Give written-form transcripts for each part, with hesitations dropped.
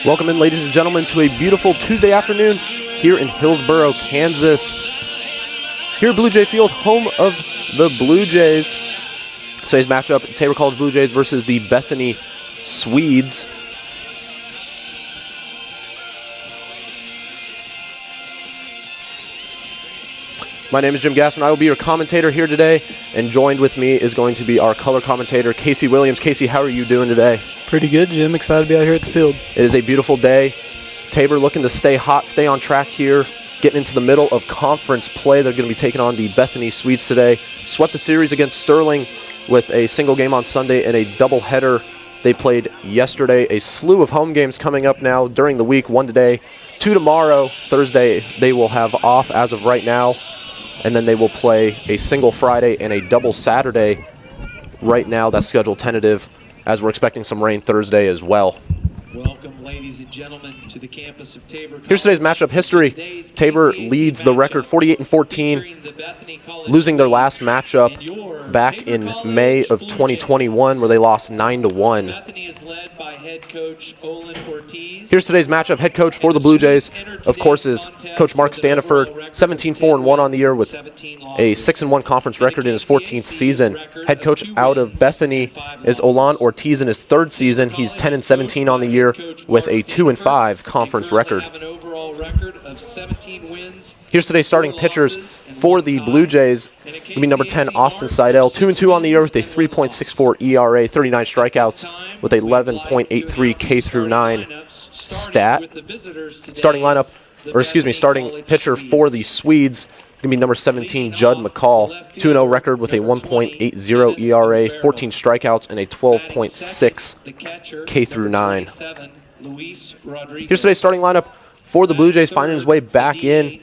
Welcome in, ladies and gentlemen, to a beautiful Tuesday afternoon here in Hillsboro, Kansas. Here at Blue Jay Field, home of the Blue Jays. Today's matchup, Tabor College Blue Jays versus the Bethany Swedes. My name is Jim Gassman. I will be your commentator here today, and joined with me is going to be our color commentator, Casey Williams. Casey, how are you doing today? Pretty good, Jim. Excited to be out here at the field. It is a beautiful day. Tabor looking to stay hot, stay on track here, getting into the middle of conference play. They're going to be taking on the Bethany Swedes today. Swept the series against Sterling with a single game on Sunday and a doubleheader. They played yesterday. A slew of home games coming up now during the week. One today, two tomorrow. Thursday they will have off as of right now. And then they will play a single Friday and a double Saturday. Right now, that's scheduled tentative, as we're expecting some rain Thursday as well. Welcome, ladies and gentlemen, to the campus of Tabor. Here's today's matchup history. Tabor leads the record 48-14, losing their last matchup back in May of 2021, where they lost 9-1. Here's today's matchup. Head coach for the Blue Jays, of course, is Coach Mark Standiford, 17-4-1 on the year with a 6-1 conference record in his 14th season. Head coach out of Bethany is Olan Ortiz in his third season. He's 10-17 on the year with a 2-5 conference record. Here's today's starting pitchers for the Blue Jays. It'll be number 10, Austin Seidel, 2-2 on the year with a 3.64 ERA, 39 strikeouts with 11.83 K-9 stat. Starting pitcher for the Swedes going to be number 17, Judd McCall, 2-0 record with a 1.80 ERA, 14 strikeouts, and a 12.6 K-9. Here's today's starting lineup for the Blue Jays, finding his way back in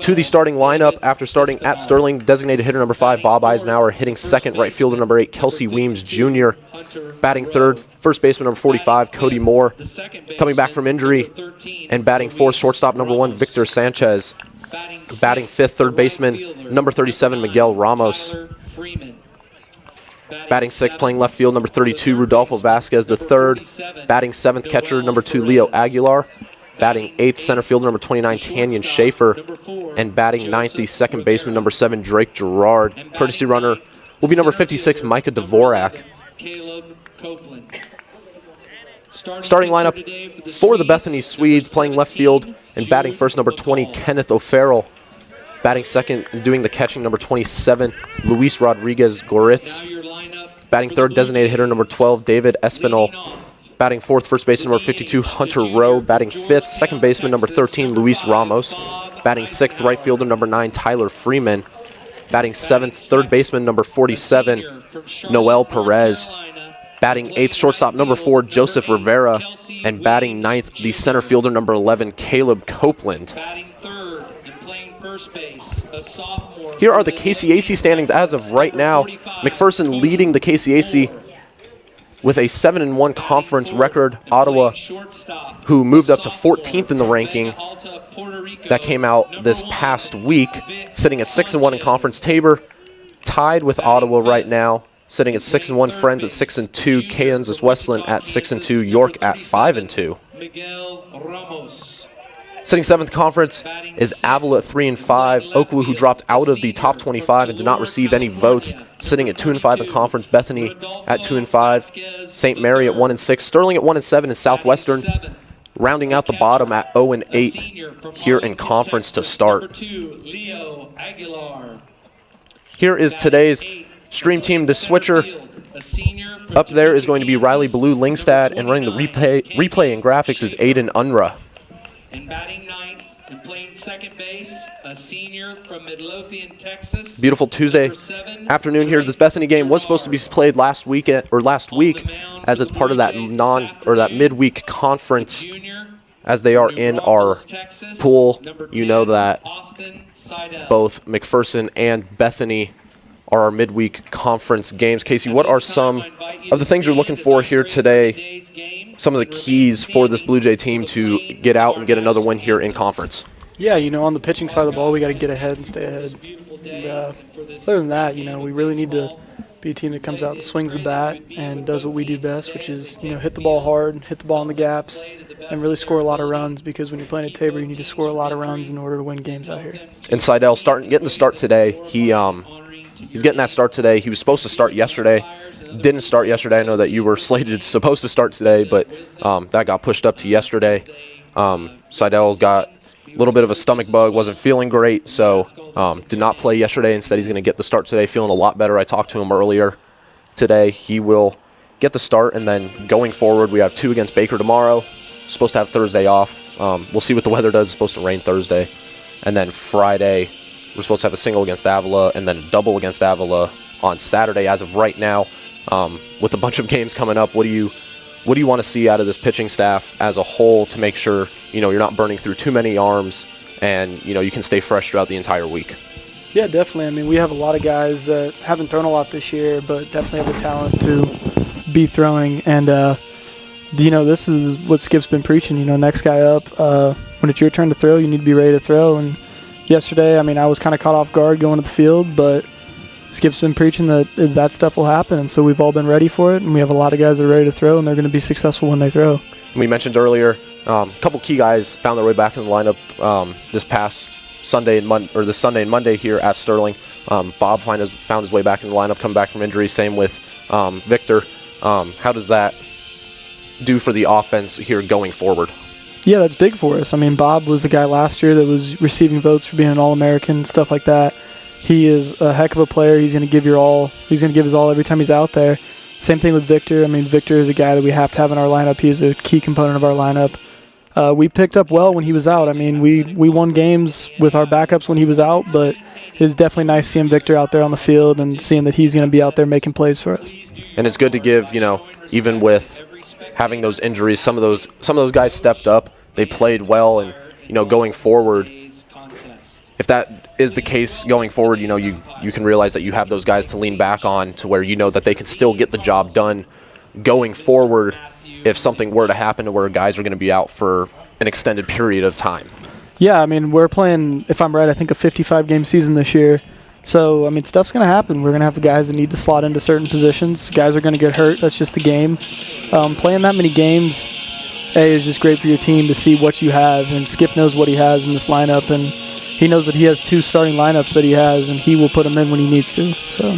to the starting lineup after starting at Sterling. Designated hitter number 5, Bob Eisenhower, hitting second. Right fielder number 8, Kelsey Weems Jr. Batting third, first baseman number 45, Cody Moore. Coming back from injury and batting fourth, shortstop number 1, Victor Sanchez. Batting fifth, third baseman number 37, Miguel Ramos. Batting sixth, playing left field, number 32, Rudolfo Vasquez the third. Batting seventh, catcher number 2, Leo Aguilar. Batting eighth, center fielder number 29, Tanyan Schaefer. And batting ninth, the second baseman number 7, Drake Gerard. Courtesy runner will be number 56, Micah Dvorak. Starting lineup for the Bethany Swedes, playing left field and batting first, number 20, Kenneth O'Farrell. Batting second and doing the catching, number 27, Luis Rodriguez Goritz. Batting third, designated hitter number 12, David Espinal. Batting fourth, first baseman number 52, Hunter Rowe. Batting fifth, second baseman number 13, Luis Ramos. Batting sixth, right fielder number 9, Tyler Freeman. Batting seventh, third baseman number 47, Noel Perez. Batting eighth, shortstop number 4, Joseph Rivera. And batting ninth, the center fielder number 11, Caleb Copeland. Here are the KCAC standings as of right now. McPherson leading the KCAC with a 7-1 conference record. Ottawa, who moved up to 14th in the ranking, that came out this past week, sitting at 6-1 in conference. Tabor tied with Ottawa right now, sitting at 6-1. Friends at 6-2. Kansas Westland at 6-2. York at 5-2. Sitting 7th conference is Avila at 3-5. Oakwood, who dropped out of the top 25 and did not receive any votes, sitting at 2-5 in conference. Bethany at 2-5. St. Mary at 1-6. Sterling at 1-7, and Southwestern rounding out the bottom at 0-8 here in conference to start. Here is today's stream team. The switcher up there is going to be Riley Blue Lingstad, and running the replay and graphics is Aiden Unruh. And batting ninth and playing second base, a senior from Midlothian, Texas. Beautiful Tuesday afternoon here. This Bethany game was supposed to be played last week, as it's part of that midweek conference. As they are in our pool, you know that both McPherson and Bethany are our midweek conference games. Casey, what are some of the things you're looking for here today? Some of the keys for this Blue Jay team to get out and get another win here in conference? Yeah, on the pitching side of the ball, we got to get ahead and stay ahead. And other than that, we really need to be a team that comes out and swings the bat and does what we do best, which is, hit the ball hard, hit the ball in the gaps, and really score a lot of runs, because when you're playing at Tabor, you need to score a lot of runs in order to win games out here. And Seidel getting the start today. He's getting that start today. He was supposed to start yesterday. Didn't start yesterday. I know that you were supposed to start today, but that got pushed up to yesterday. Seidel got a little bit of a stomach bug, wasn't feeling great, so did not play yesterday. Instead, he's going to get the start today, feeling a lot better. I talked to him earlier today. He will get the start, and then going forward, we have 2 against Baker tomorrow. Supposed to have Thursday off. We'll see what the weather does. It's supposed to rain Thursday. And then Friday, we're supposed to have a single against Avila and then a double against Avila on Saturday. As of right now, with a bunch of games coming up, what do you want to see out of this pitching staff as a whole to make sure you're not burning through too many arms and you can stay fresh throughout the entire week? Yeah, definitely. I mean, we have a lot of guys that haven't thrown a lot this year, but definitely have the talent to be throwing. And this is what Skip's been preaching. Next guy up. When it's your turn to throw, you need to be ready to throw. And yesterday, I mean, I was kind of caught off guard going to the field, but Skip's been preaching that stuff will happen, and so we've all been ready for it, and we have a lot of guys that are ready to throw, and they're going to be successful when they throw. We mentioned earlier, a couple key guys found their way back in the lineup this Sunday and Monday here at Sterling. Bob found his way back in the lineup, come back from injury. Same with Victor. How does that do for the offense here going forward? Yeah, that's big for us. I mean, Bob was the guy last year that was receiving votes for being an All-American, stuff like that. He is a heck of a player. He's going to give his all every time he's out there. Same thing with Victor. I mean, Victor is a guy that we have to have in our lineup. He is a key component of our lineup. We picked up well when he was out. I mean, we won games with our backups when he was out, but it is definitely nice seeing Victor out there on the field and seeing that he's going to be out there making plays for us. And it's good to give, even with having those injuries, some of those guys stepped up. They played well, and going forward, if that is the case going forward, you can realize that you have those guys to lean back on to where that they can still get the job done going forward if something were to happen to where guys are going to be out for an extended period of time. Yeah, I mean, we're playing, if I'm right, I think a 55-game season this year. So, I mean, stuff's going to happen. We're going to have the guys that need to slot into certain positions. Guys are going to get hurt. That's just the game. Playing that many games, is just great for your team to see what you have. And Skip knows what he has in this lineup, and he knows that he has 2 starting lineups that he has, and he will put them in when he needs to. So,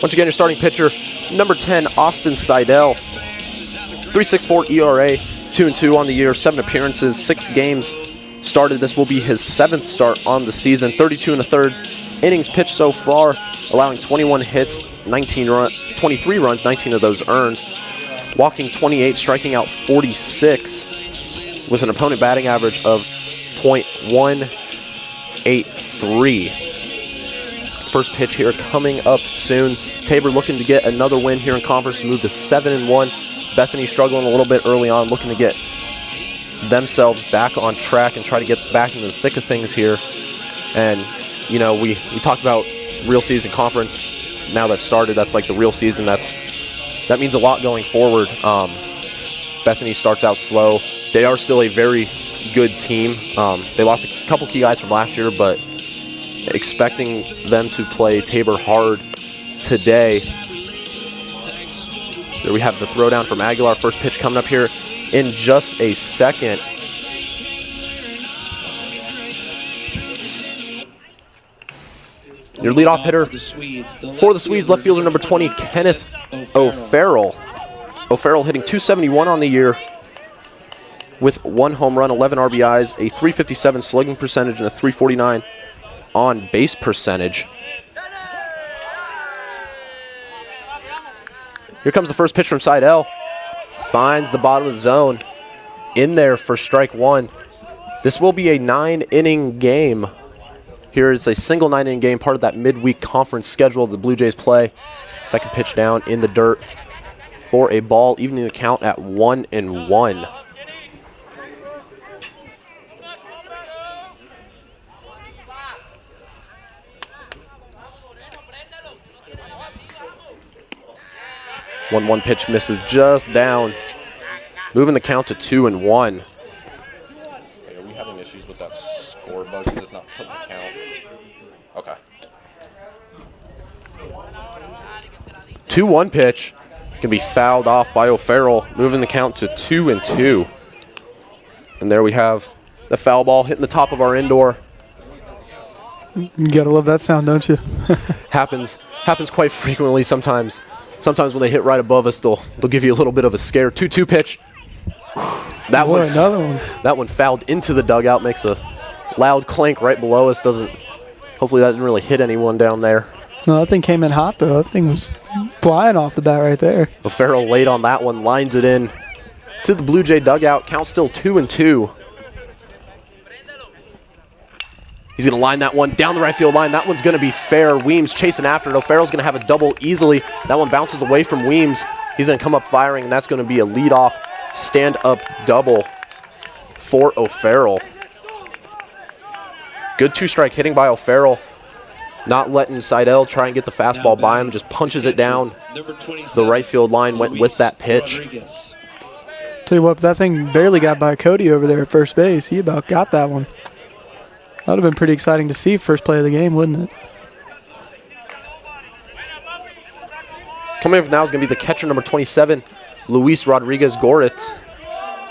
once again, your starting pitcher, number 10, Austin Seidel. 3.64 ERA, 2-2 on the year, 7 appearances, 6 games started. This will be his 7th start on the season. 32 1/3 innings pitched so far, allowing 21 hits, 23 runs, 19 of those earned. Walking 28, striking out 46, with an opponent batting average of .183. First pitch here coming up soon. Tabor looking to get another win here in conference, move to 7-1. Bethany struggling a little bit early on, looking to get themselves back on track and try to get back into the thick of things here. And, we talked about real season conference now that started. That's like the real season. That means a lot going forward. Bethany starts out slow. They are still a very good team. They lost a couple key guys from last year, but expecting them to play Tabor hard today. So we have the throwdown from Aguilar. First pitch coming up here in just a second. Your leadoff hitter for the Swedes, left fielder number 20, Kenneth O'Farrell. O'Farrell hitting .271 on the year with 1 home run, 11 RBIs, a .357 slugging percentage, and a .349 on base percentage. Here comes the first pitch from Seidel. Finds the bottom of the zone. In there for strike 1. This will be a 9-inning game. Here is a single 9-inning game, part of that midweek conference schedule the Blue Jays play. Second pitch down in the dirt for a ball, evening the count at 1-1. One pitch misses just down, moving the count to 2-1. Hey, are we having issues with that score bug? It does not put the count. Okay. 2-1 pitch can be fouled off by O'Farrell, moving the count to 2-2. And there we have the foul ball hitting the top of our indoor. You gotta love that sound, don't you? Happens quite frequently sometimes. Sometimes when they hit right above us, they'll give you a little bit of a scare. 2-2 pitch. That Boy, one, another one. that one fouled into the dugout, makes a loud clank right below us. Hopefully that didn't really hit anyone down there. No, that thing came in hot though. That thing was flying off the bat right there. O'Farrell late on that one, lines it in to the Blue Jay dugout. Count still 2-2. He's going to line that one down the right field line. That one's going to be fair. Weems chasing after it. O'Farrell's going to have a double easily. That one bounces away from Weems. He's going to come up firing, and that's going to be a leadoff stand-up double for O'Farrell. Good two-strike hitting by O'Farrell. Not letting Seidel try and get the fastball by him. Just punches it down. The right field line went with that pitch. Tell you what, that thing barely got by Cody over there at first base. He about got that one. That would have been pretty exciting to see first play of the game, wouldn't it? Coming up now is going to be the catcher, number 27, Luis Rodriguez-Goritz.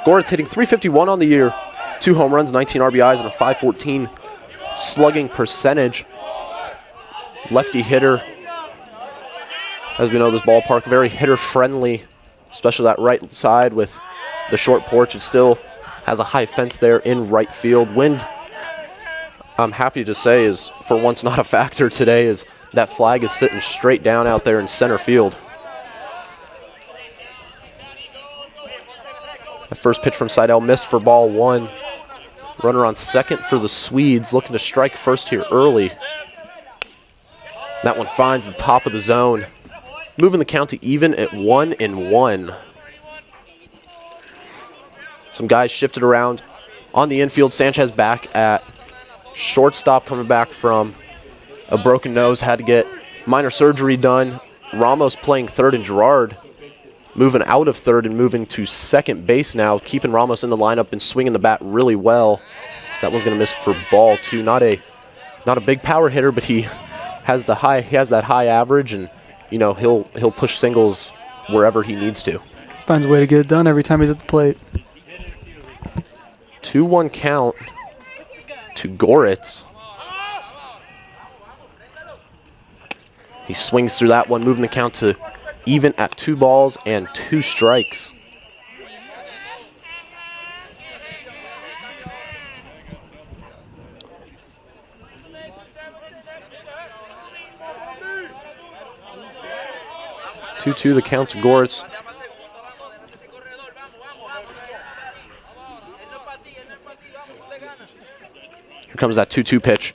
Goritz hitting .351 on the year, 2 home runs, 19 RBIs, and a .514 slugging percentage. Lefty hitter. As we know, this ballpark very hitter-friendly, especially that right side with the short porch. It still has a high fence there in right field. Wind, I'm happy to say, is for once not a factor today, as that flag is sitting straight down out there in center field. The first pitch from Seidel missed for ball 1. Runner on second for the Swedes, looking to strike first here early. That one finds the top of the zone, moving the count to even at 1-1. Some guys shifted around on the infield. Sanchez back at shortstop, coming back from a broken nose, had to get minor surgery done. Ramos playing third, and Gerard moving out of third and moving to second base now, keeping Ramos in the lineup and swinging the bat really well. That one's going to miss for ball 2. Not a big power hitter, but he has that high average, and you know he'll push singles wherever he needs to. Finds a way to get it done every time he's at the plate. 2-1 count to Goritz. He swings through that one, moving the count to even at 2 balls and 2 strikes. The count to Goritz. Here comes that 2-2 pitch.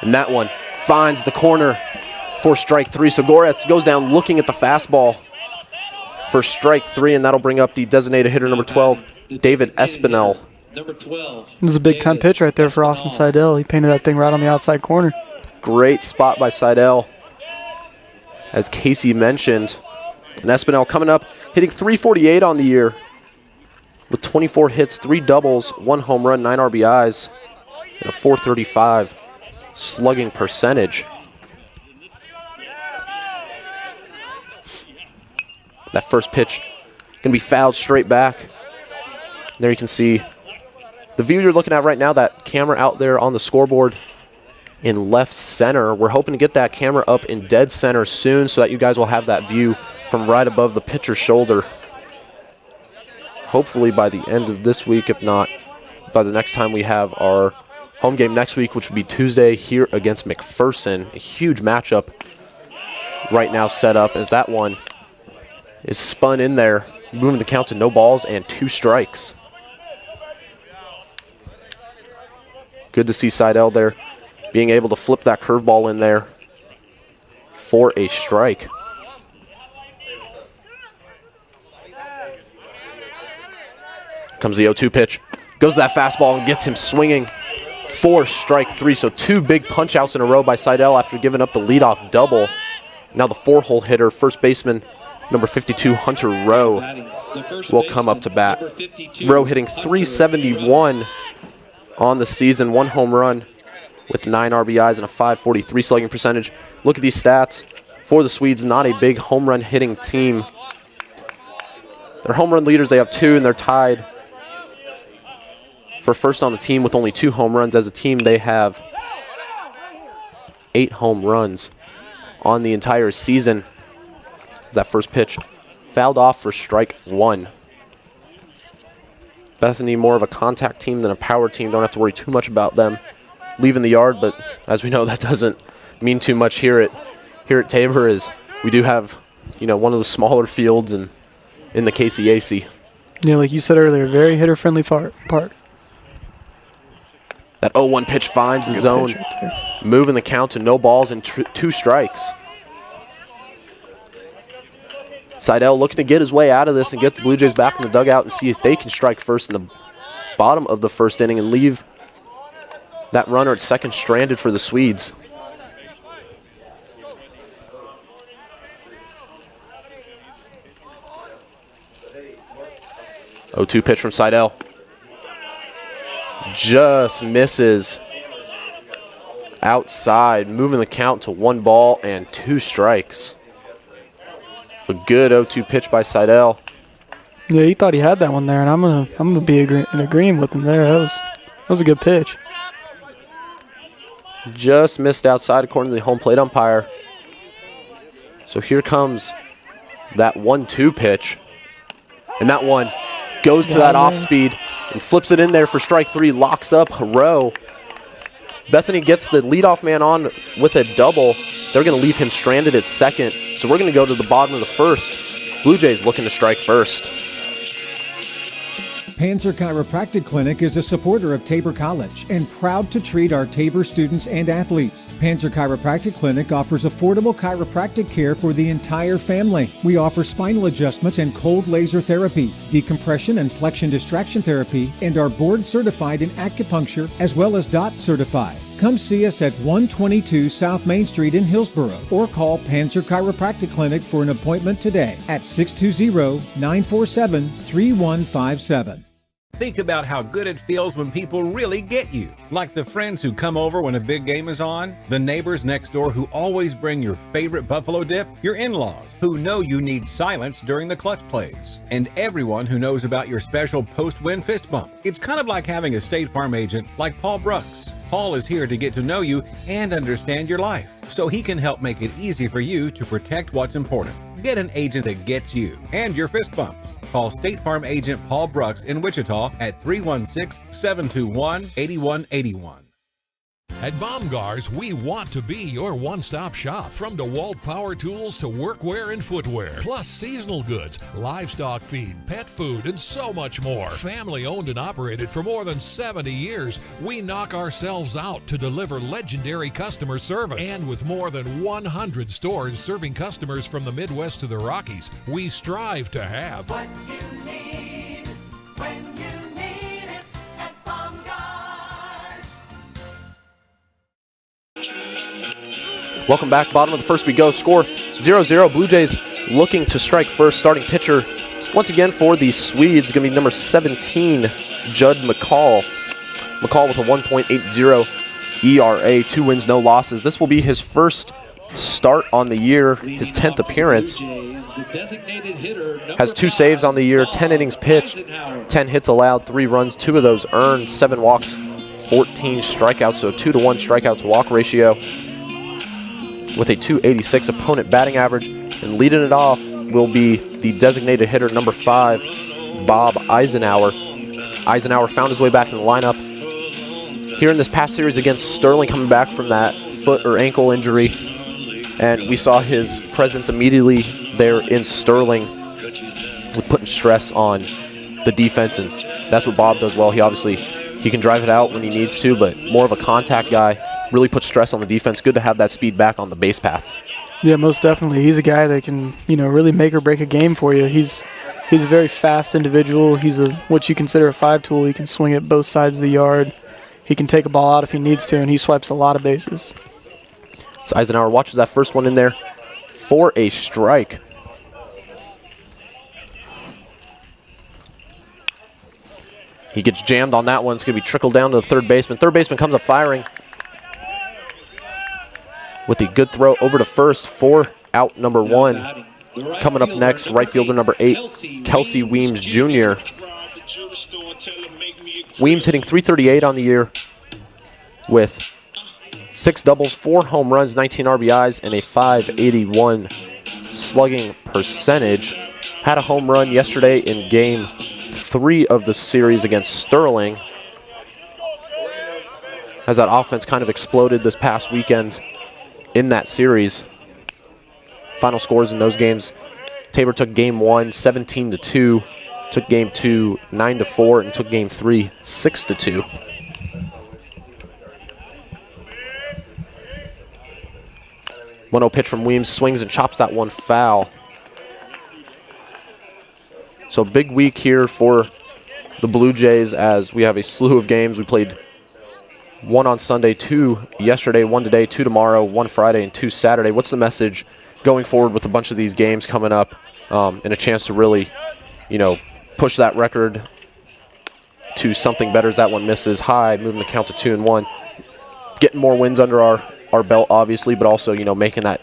And that one finds the corner for strike 3. So Goritz goes down looking at the fastball for strike 3, and that'll bring up the designated hitter, number 12, David Espinel. Number 12. This is a big-time pitch right there for Austin Seidel. He painted that thing right on the outside corner. Great spot by Seidel, as Casey mentioned. And Espinel coming up, hitting .348 on the year with 24 hits, 3 doubles, 1 home run, 9 RBIs, and a .435 slugging percentage. That first pitch going to be fouled straight back. There you can see the view you're looking at right now, that camera out there on the scoreboard in left center. We're hoping to get that camera up in dead center soon so that you guys will have that view from right above the pitcher's shoulder. Hopefully by the end of this week, if not by the next time we have our home game next week, which will be Tuesday here against McPherson. A huge matchup right now set up, as that one is spun in there, moving the count to no balls and 2 strikes. Good to see Seidel there being able to flip that curveball in there for a strike. Comes the 0-2 pitch. Goes to that fastball and gets him swinging for strike 3. So 2 big punch outs in a row by Seidel after giving up the leadoff double. Now the 4-hole hitter, first baseman, number 52, Hunter Rowe, will come up to bat. Rowe hitting .371 on the season, 1 home run with 9 RBIs and a .543 slugging percentage. Look at these stats for the Swedes. Not a big home run hitting team. Their home run leaders, they have 2, and they're tied for first on the team with only 2 home runs. As a team, they have 8 home runs on the entire season. That first pitch fouled off for strike 1. Bethany, more of a contact team than a power team. Don't have to worry too much about them leaving the yard, but as we know, that doesn't mean too much here at Tabor, as we do have, one of the smaller fields in the KCAC. Yeah, like you said earlier, very hitter-friendly park. That 0-1 pitch finds the Good zone, pitch right there. moving the count to no balls and 2 strikes. Seidel looking to get his way out of this and get the Blue Jays back in the dugout and see if they can strike first in the bottom of the first inning and leave that runner at second stranded for the Swedes. Oh, 2 pitch from Seidel. Just misses outside, moving the count to 1 ball and 2 strikes. A good 0-2 pitch by Seidel. Yeah, he thought he had that one there, and I'm gonna be in agreement with him there. That was a good pitch. Just missed outside according to the home plate umpire. So here comes that 1-2 pitch. And that one goes to that off speed and flips it in there for strike 3, locks up Rowe. Bethany gets the leadoff man on with a double. They're going to leave him stranded at second. So we're going to go to the bottom of the first. Blue Jays looking to strike first. Panzer Chiropractic Clinic is a supporter of Tabor College and proud to treat our Tabor students and athletes. Panzer Chiropractic Clinic offers affordable chiropractic care for the entire family. We offer spinal adjustments and cold laser therapy, decompression and flexion distraction therapy, and are board certified in acupuncture as well as DOT certified. Come see us at 122 South Main Street in Hillsboro or call Panzer Chiropractic Clinic for an appointment today at 620-947-3157. Think about how good it feels when people really get you. Like the friends who come over when a big game is on, the neighbors next door who always bring your favorite buffalo dip, your in-laws who know you need silence during the clutch plays, and everyone who knows about your special post-win fist bump. It's kind of like having a State Farm agent like Paul Brooks. Paul is here to get to know you and understand your life, so he can help make it easy for you to protect what's important. Get an agent that gets you and your fist bumps. Call State Farm agent Paul Brooks in Wichita at 316-721-8181. At Baumgars, we want to be your one-stop shop. From DeWalt power tools to workwear and footwear, plus seasonal goods, livestock feed, pet food, and so much more. Family owned and operated for more than 70 years, we knock ourselves out to deliver legendary customer service. And with more than 100 stores serving customers from the Midwest to the Rockies, we strive to have what you need when you need it at Baumgars. Welcome back. Bottom of the first we go. Score 0-0. Blue Jays looking to strike first. Starting pitcher once again for the Swedes going to be number 17, Judd McCall. McCall with a 1.80 ERA, 2 wins, no losses. This will be his first start on the year, his 10th appearance. Has 2 saves on the year, 10 innings pitched, 10 hits allowed, 3 runs, 2 of those earned, 7 walks, 14 strikeouts, so a 2-to-1 strikeout to walk ratio with a .286 opponent batting average. And leading it off will be the designated hitter number 5, Bob Eisenhower. Eisenhower found his way back in the lineup here in this past series against Sterling, coming back from that foot or ankle injury. And we saw his presence immediately there in Sterling with putting stress on the defense, and that's what Bob does well. He can drive it out when he needs to, but more of a contact guy. Really puts stress on the defense. Good to have that speed back on the base paths. Yeah, most definitely. He's a guy that can, really make or break a game for you. He's a very fast individual. He's what you consider a 5-tool. He can swing at both sides of the yard. He can take a ball out if he needs to, and he swipes a lot of bases. So Eisenhower watches that first one in there for a strike. He gets jammed on that one. It's going to be trickled down to the third baseman. Third baseman comes up firing with a good throw over to first for out number 1. Coming up next, right fielder number 8, Kelsey Weems Jr. Weems hitting .338 on the year with 6 doubles, 4 home runs, 19 RBIs, and a .581 slugging percentage. Had a home run yesterday in Game 3 of the series against Sterling, as that offense kind of exploded this past weekend in that series. Final scores in those games: Tabor took Game 1 17-2, took Game 2 9-4, and took Game 3 6-2. One 0 pitch from Weems, swings and chops that one foul. So big week here for the Blue Jays as we have a slew of games. We played 1 on Sunday, 2 yesterday, 1 today, 2 tomorrow, 1 Friday, and 2 Saturday. What's the message going forward with a bunch of these games coming up, and a chance to really, push that record to something better as that one misses high, moving the count to 2-1, getting more wins under our belt, obviously, but also, making that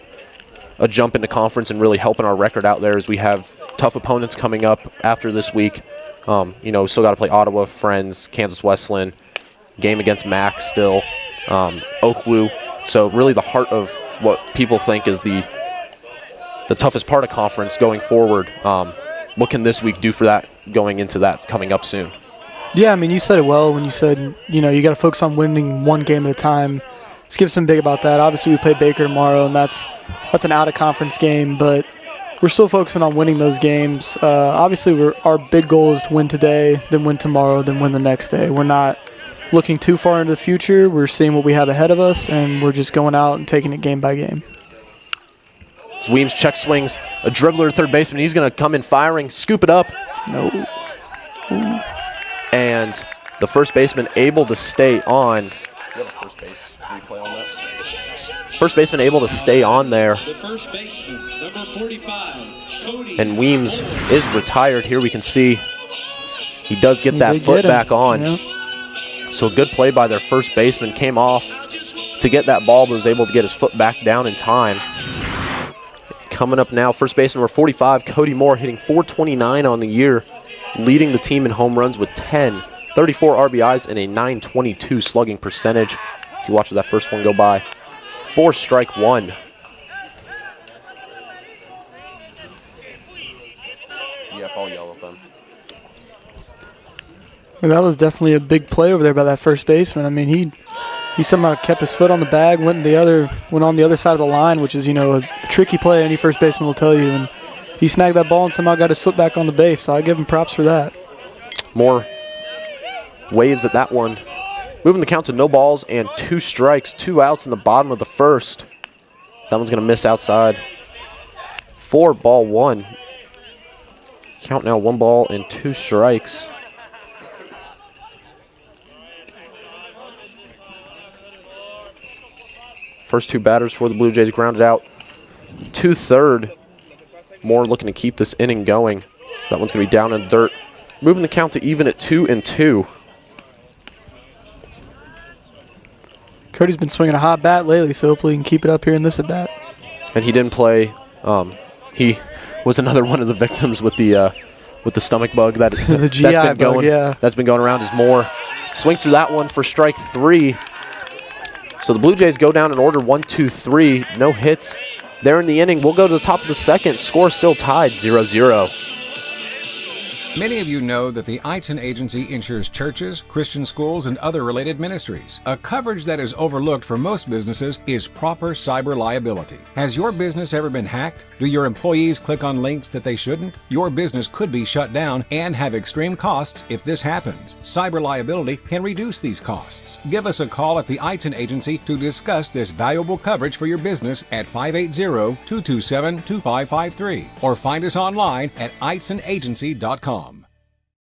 a jump into conference and really helping our record out there as we have tough opponents coming up after this week. Still got to play Ottawa, Friends, Kansas Wesleyan, game against Mac still, Oakwoo. So really the heart of what people think is the toughest part of conference going forward. What can this week do for that going into that coming up soon? Yeah, you said it well when you said, you got to focus on winning one game at a time. Let's give some big about that. Obviously, we play Baker tomorrow, and that's an out-of-conference game, but we're still focusing on winning those games. Obviously, our big goal is to win today, then win tomorrow, then win the next day. We're not looking too far into the future. We're seeing what we have ahead of us, and we're just going out and taking it game by game. As Weems check swings, a dribbler at third baseman. He's going to come in firing, scoop it up. No. Ooh. And the first baseman able to stay on. Do you have a first base replay on that? First baseman able to stay on there. The first baseman, number 45, Cody. And Weems is retired. Here we can see he does get that foot back on. Yeah. So good play by their first baseman. Came off to get that ball, but was able to get his foot back down in time. Coming up now, first baseman number 45, Cody Moore, hitting .429 on the year, leading the team in home runs with 10, 34 RBIs, and a .922 slugging percentage. As he watches that first one go by. 4 strike 1. Yep, I'll yell at them. That was definitely a big play over there by that first baseman. He somehow kept his foot on the bag, went on the other side of the line, which is, a tricky play any first baseman will tell you. And he snagged that ball and somehow got his foot back on the base, so I give him props for that. More waves at that one. Moving the count to no balls and 2 strikes, 2 outs in the bottom of the first. That one's going to miss outside. 4-1. Count now 1 ball and 2 strikes. First 2 batters for the Blue Jays grounded out to third. Moore looking to keep this inning going. That one's going to be down in dirt. Moving the count to even at 2-2. Cody's been swinging a hot bat lately, so hopefully he can keep it up here in this at-bat. And he didn't play. He was another one of the victims with the stomach bug that the GI that's been bug, going. yeah. That's been going around as Moore swings through that one for strike 3. So the Blue Jays go down in order 1-2-3. No hits there in the inning. We'll go to the top of the second. Score still tied 0-0. Many of you know that the Eitzen Agency insures churches, Christian schools, and other related ministries. A coverage that is overlooked for most businesses is proper cyber liability. Has your business ever been hacked? Do your employees click on links that they shouldn't? Your business could be shut down and have extreme costs if this happens. Cyber liability can reduce these costs. Give us a call at the Eitzen Agency to discuss this valuable coverage for your business at 580-227-2553 or find us online at eitzenagency.com.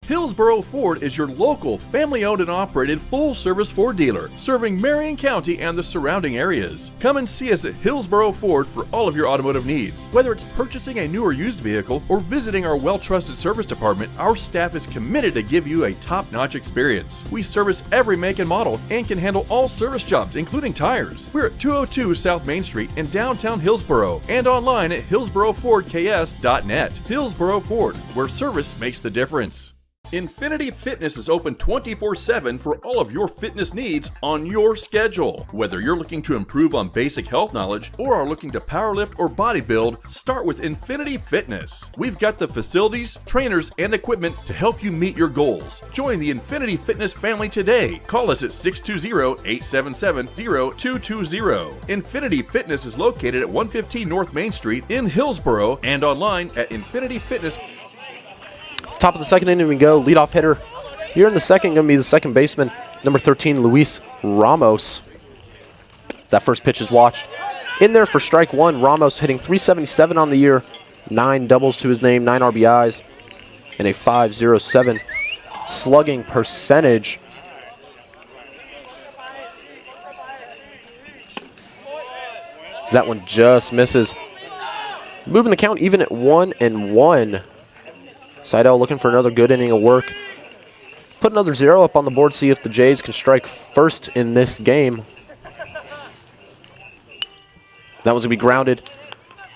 Hillsboro Ford is your local, family-owned and operated full-service Ford dealer, serving Marion County and the surrounding areas. Come and see us at Hillsboro Ford for all of your automotive needs. Whether it's purchasing a new or used vehicle or visiting our well-trusted service department, our staff is committed to give you a top-notch experience. We service every make and model and can handle all service jobs, including tires. We're at 202 South Main Street in downtown Hillsboro and online at hillsborofordks.net. Hillsboro Ford, where service makes the difference. Infinity Fitness is open 24/7 for all of your fitness needs on your schedule. Whether you're looking to improve on basic health knowledge or are looking to powerlift or bodybuild, start with Infinity Fitness. We've got the facilities, trainers, and equipment to help you meet your goals. Join the Infinity Fitness family today. Call us at 620-877-0220. Infinity Fitness is located at 115 North Main Street in Hillsboro and online at Infinity Fitness. Top of the second inning we go. Leadoff hitter here in the second going to be the second baseman, number 13, Luis Ramos. That first pitch is watched. In there for strike one, Ramos hitting .377 on the year, 9 doubles to his name, 9 RBIs, and a .507 slugging percentage. That one just misses. Moving the count even at 1-1. Seidel looking for another good inning of work. Put another 0 up on the board, see if the Jays can strike first in this game. That one's going to be grounded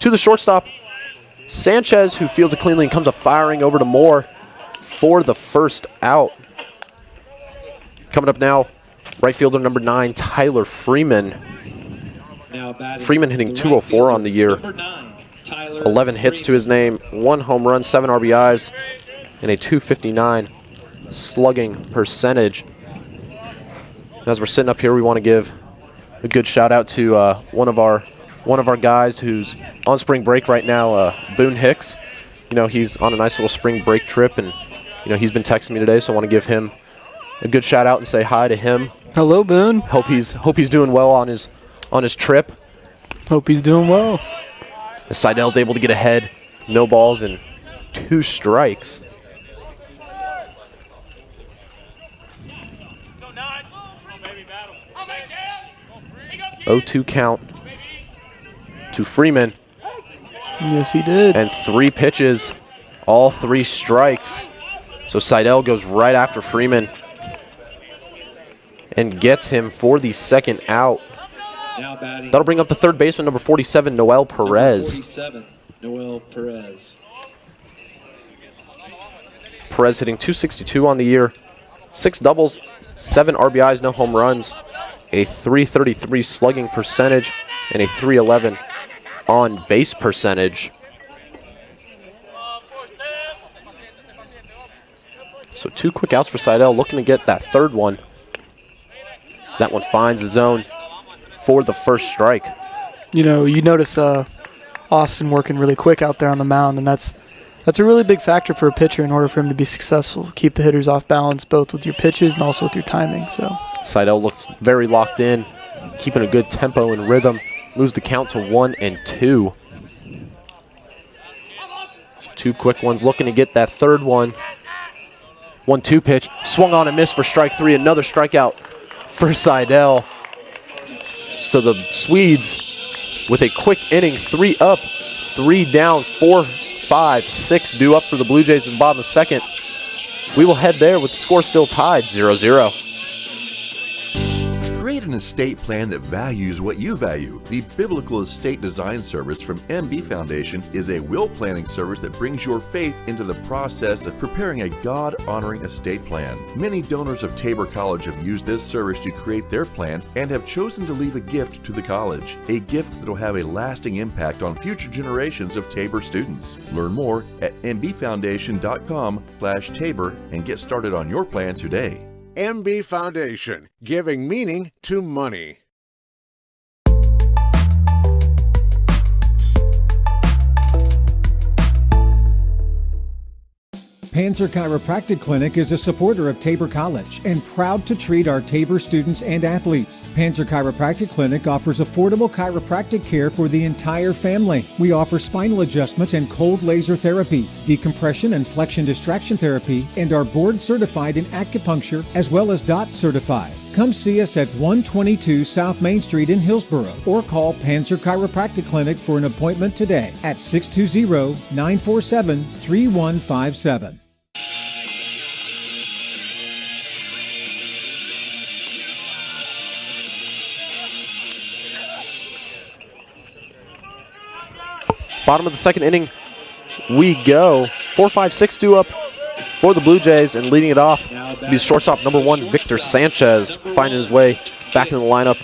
to the shortstop. Sanchez, who fields it cleanly and comes up firing over to Moore for the first out. Coming up now, right fielder number 9, Tyler Freeman. Freeman hitting .204 on the year. 11 hits to his name, 1 home run, 7 RBIs, and a .259 slugging percentage. As we're sitting up here, we want to give a good shout out to one of our guys who's on spring break right now, Boone Hicks. You know, he's on a nice little spring break trip, and you know he's been texting me today, so I want to give him a good shout out and say hi to him. Hello, Boone. Hope he's doing well on his trip. Hope he's doing well. Seidel's able to get ahead. No balls and 2 strikes. .0-2 count to Freeman. Yes, he did. And 3 pitches, all 3 strikes. So Seidel goes right after Freeman and gets him for the second out. That'll bring up the third baseman, number 47, Noel Perez. 47, Noel Perez. Perez hitting .262 on the year, 6 doubles, 7 RBIs, no home runs, a .333 slugging percentage, and a .311 on base percentage. So 2 quick outs for Seidel, looking to get that third one. That one finds the zone for the first strike. You know, you notice Austin working really quick out there on the mound, and that's a really big factor for a pitcher in order for him to be successful. Keep the hitters off balance, both with your pitches and also with your timing. So Seidel looks very locked in, keeping a good tempo and rhythm. Moves the count to 1-2. 2 quick ones, looking to get that third one. 1-2 pitch, swung on and missed for strike 3. Another strikeout for Seidel. So the Swedes, with a quick inning, 3 up, 3 down, 4, 5, 6 due up for the Blue Jays in the bottom of the second. We will head there with the score still tied, 0-0. Create an estate plan that values what you value. The Biblical Estate Design Service from MB Foundation is a will planning service that brings your faith into the process of preparing a God-honoring estate plan. Many donors of Tabor College have used this service to create their plan and have chosen to leave a gift to the college, a gift that will have a lasting impact on future generations of Tabor students. Learn more at mbfoundation.com/Tabor and get started on your plan today. MB Foundation, giving meaning to money. Panzer Chiropractic Clinic is a supporter of Tabor College and proud to treat our Tabor students and athletes. Panzer Chiropractic Clinic offers affordable chiropractic care for the entire family. We offer spinal adjustments and cold laser therapy, decompression and flexion distraction therapy, and are board certified in acupuncture as well as DOT certified. Come see us at 122 South Main Street in Hillsboro or call Panzer Chiropractic Clinic for an appointment today at 620-947-3157. Bottom of the second inning we go. 4, 5, 6 due up for the Blue Jays, and leading it off will be shortstop number 1, Victor Sanchez, finding his way back in the lineup.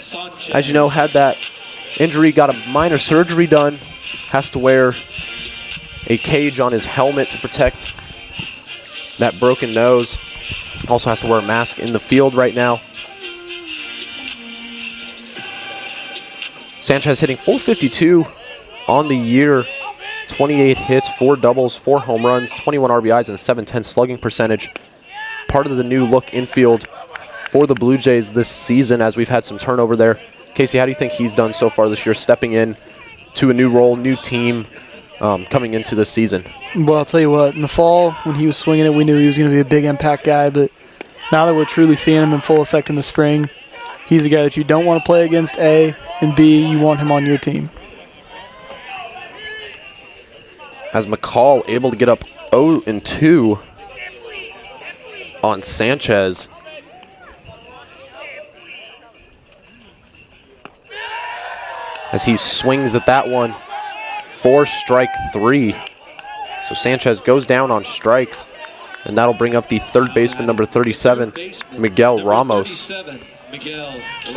As you know, had that injury, got a minor surgery done, has to wear a cage on his helmet to protect that broken nose. Also has to wear a mask in the field right now. Sanchez hitting .452 on the year, 28 hits, 4 doubles, 4 home runs, 21 RBIs, and a .710 slugging percentage. Part of the new look infield for the Blue Jays this season, as we've had some turnover there. Casey, how do you think he's done so far this year, stepping in to a new role, new team, coming into this season? Well, I'll tell you what, in the fall, when he was swinging it, we knew he was going to be a big impact guy, but now that we're truly seeing him in full effect in the spring, he's the guy that you don't want to play against, A, and B, you want him on your team. As McCall able to get up 0-2 on Sanchez. As he swings at that one for strike 3. So Sanchez goes down on strikes, and that'll bring up the third baseman, number 37, Miguel Ramos.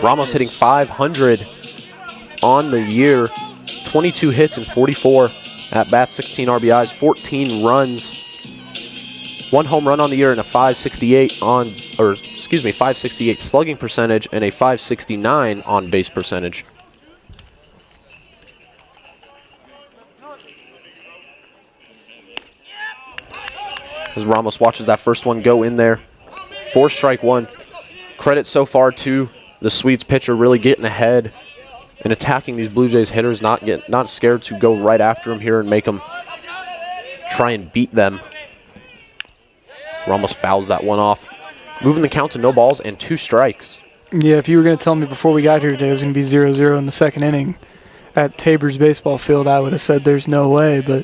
Ramos hitting .500 on the year, 22 hits and 44 at bats, 16 RBIs, 14 runs, 1 home run on the year, and a .568 slugging percentage and a .569 on base percentage. As Ramos watches that first one go in there for strike 1. Credit so far to the Swedes pitcher, really getting ahead and attacking these Blue Jays hitters, not scared to go right after him here and make them try and beat them. Ramos fouls that one off, moving the count to no balls and 2 strikes. Yeah, if you were going to tell me before we got here today it was going to be 0-0 in the second inning at Tabor's baseball field, I would have said there's no way, but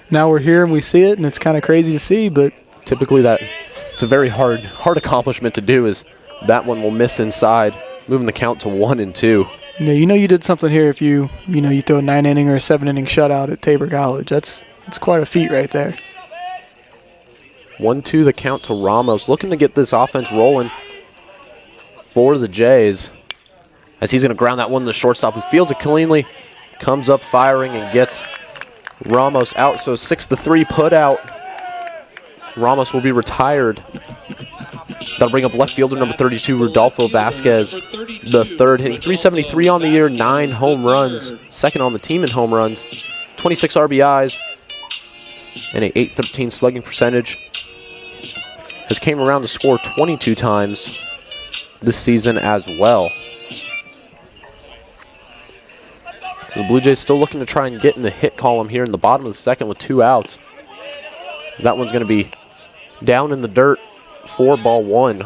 now we're here and we see it, and it's kind of crazy to see, but typically it's a very hard accomplishment to do, is that one will miss inside, moving the count to 1-2. Yeah, you know you did something here if you throw a 9-inning or a 7-inning shutout at Tabor College. That's quite a feat right there. 1-2 the count to Ramos, looking to get this offense rolling for the Jays, as he's going to ground that one to the shortstop, who fields it cleanly, comes up firing and gets Ramos out. So 6-3 put out. Ramos will be retired. That'll bring up left fielder number 32, Rodolfo Vasquez, the third, hitting .373 on the year, 9 home runs, second on the team in home runs, 26 RBIs, and a .813 slugging percentage. Has came around to score 22 times this season as well. So the Blue Jays still looking to try and get in the hit column here in the bottom of the second with 2 outs. That one's going to be down in the dirt for ball 1.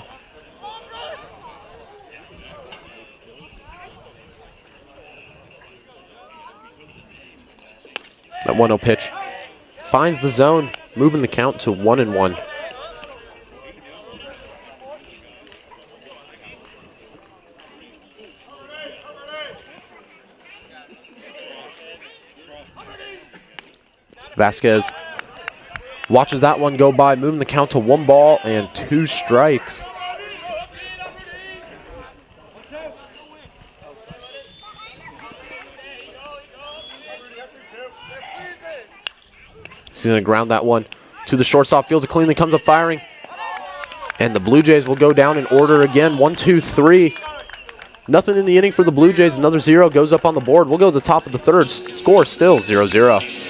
That 1-0 pitch finds the zone, moving the count to 1-1. Vasquez watches that one go by, moving the count to 1 ball and 2 strikes. He's going to ground that one to the shortstop, fields it cleanly, comes up firing. And the Blue Jays will go down in order again, 1, 2, 3. Nothing in the inning for the Blue Jays. Another 0 goes up on the board. We'll go to the top of the third. Score still 0-0.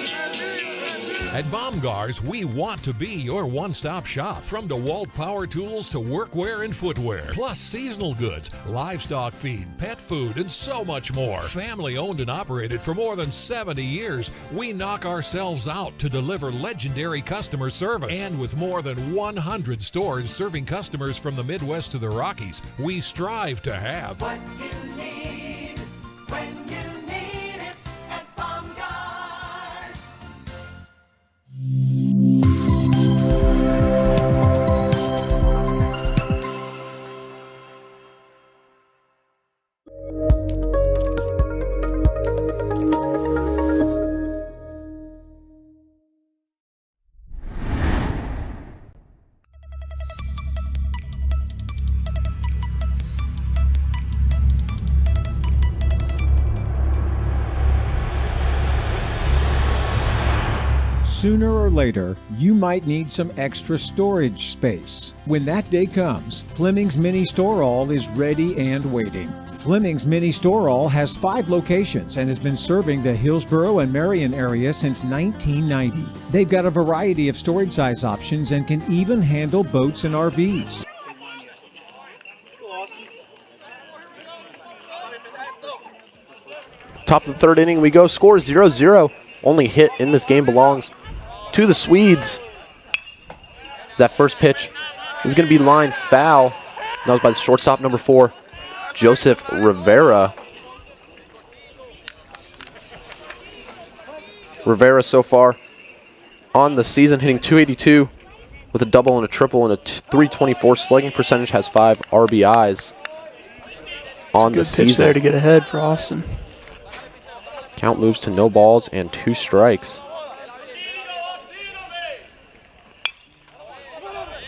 At Baumgars, we want to be your one-stop shop. From DeWalt power tools to workwear and footwear, plus seasonal goods, livestock feed, pet food, and so much more. Family owned and operated for more than 70 years, we knock ourselves out to deliver legendary customer service. And with more than 100 stores serving customers from the Midwest to the Rockies, we strive to have What you need when you need it at Baumgars. sooner or later, you might need some extra storage space. When that day comes, Fleming's Mini Store All is ready and waiting. Fleming's Mini Store All has 5 locations and has been serving the Hillsboro and Marion area since 1990. They've got a variety of storage size options and can even handle boats and RVs. Top of the third inning we go. Score 0-0. Only hit in this game belongs to the Swedes. That first pitch is going to be line foul. That was by the shortstop, number 4, Joseph Rivera. Rivera so far on the season hitting .282 with a double and a triple and a .324 slugging percentage, has 5 RBIs on the season. Good pitch there to get ahead for Austin. Count moves to no balls and 2 strikes.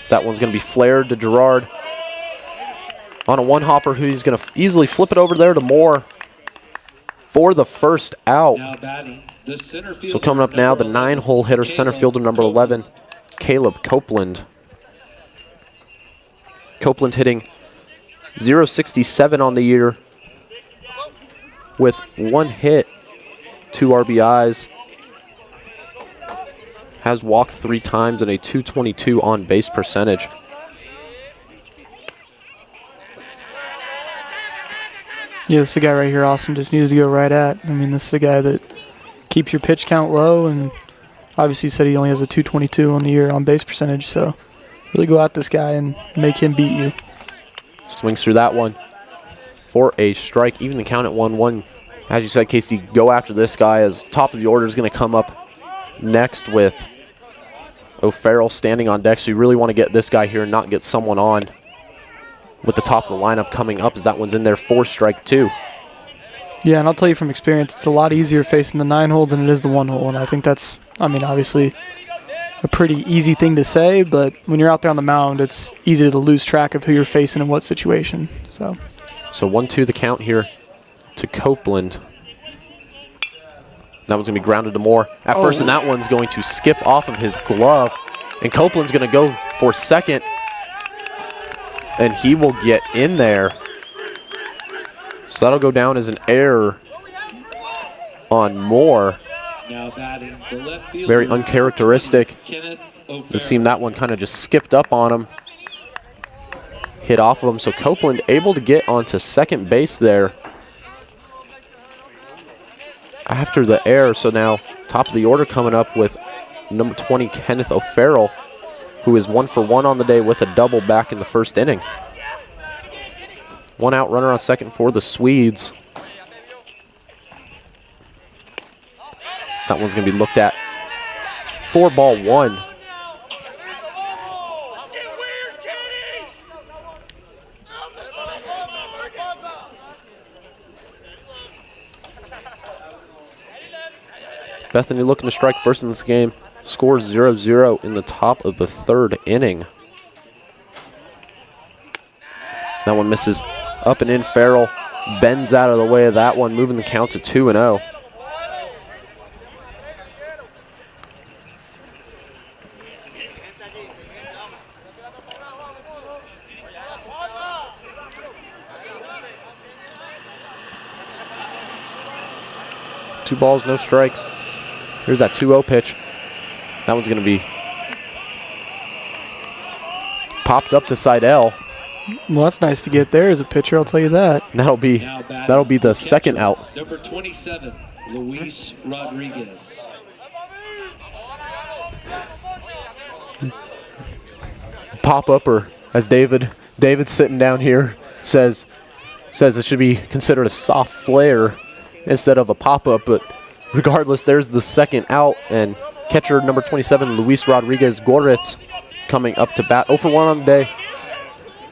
So that one's going to be flared to Gerard on a one-hopper, who's going to easily flip it over there to Moore for the first out. So coming up now, the 9-hole hitter, center fielder number 11, Caleb Copeland. Copeland hitting .067 on the year with 1 hit, 2 RBIs. Has walked 3 times and a .222 on base percentage. Yeah, this is the guy right here Austin just needs to go right at. I mean, this is a guy that keeps your pitch count low, and obviously said he only has a .222 on the year on base percentage, so really go at this guy and make him beat you. Swings through that one for a strike, even the count at 1-1. As you said, Casey, go after this guy, as top of the order is going to come up next with O'Farrell standing on deck, so you really want to get this guy here and not get someone on with the top of the lineup coming up, as that one's in there for strike 2. Yeah, and I'll tell you from experience, it's a lot easier facing the 9-hole than it is the 1-hole, and I think that's, I mean, obviously a pretty easy thing to say, but when you're out there on the mound, it's easy to lose track of who you're facing in what situation. So 1-2 the count here to Copeland. That one's going to be grounded to Moore at first, and that one's going to skip off of his glove. And Copeland's going to go for second, and he will get in there. So that'll go down as an error on Moore. Very uncharacteristic. It seemed that one kind of just skipped up on him, hit off of him. So Copeland able to get onto second base there after the error. So now top of the order coming up with number 20, Kenneth O'Farrell, who is 1 for 1 on the day with a double back in the first inning. 1 out, runner on second for the Swedes. That one's going to be looked at for ball 1. Bethany looking to strike first in this game. Score 0-0 in the top of the 3rd inning. That one misses up and in. Farrell bends out of the way of that one, moving the count to 2-0. Two balls, no strikes. Here's that 2-0 pitch. That one's going to be popped up to Seidel. Well, that's nice to get there as a pitcher, I'll tell you that. That'll be the second out. Number 27, Luis Rodriguez. Pop upper, as David's sitting down here, says it should be considered a soft flare instead of a pop-up, but regardless, there's the second out, and catcher number 27, Luis Rodriguez Goretz, coming up to bat. 0 for 1 on the day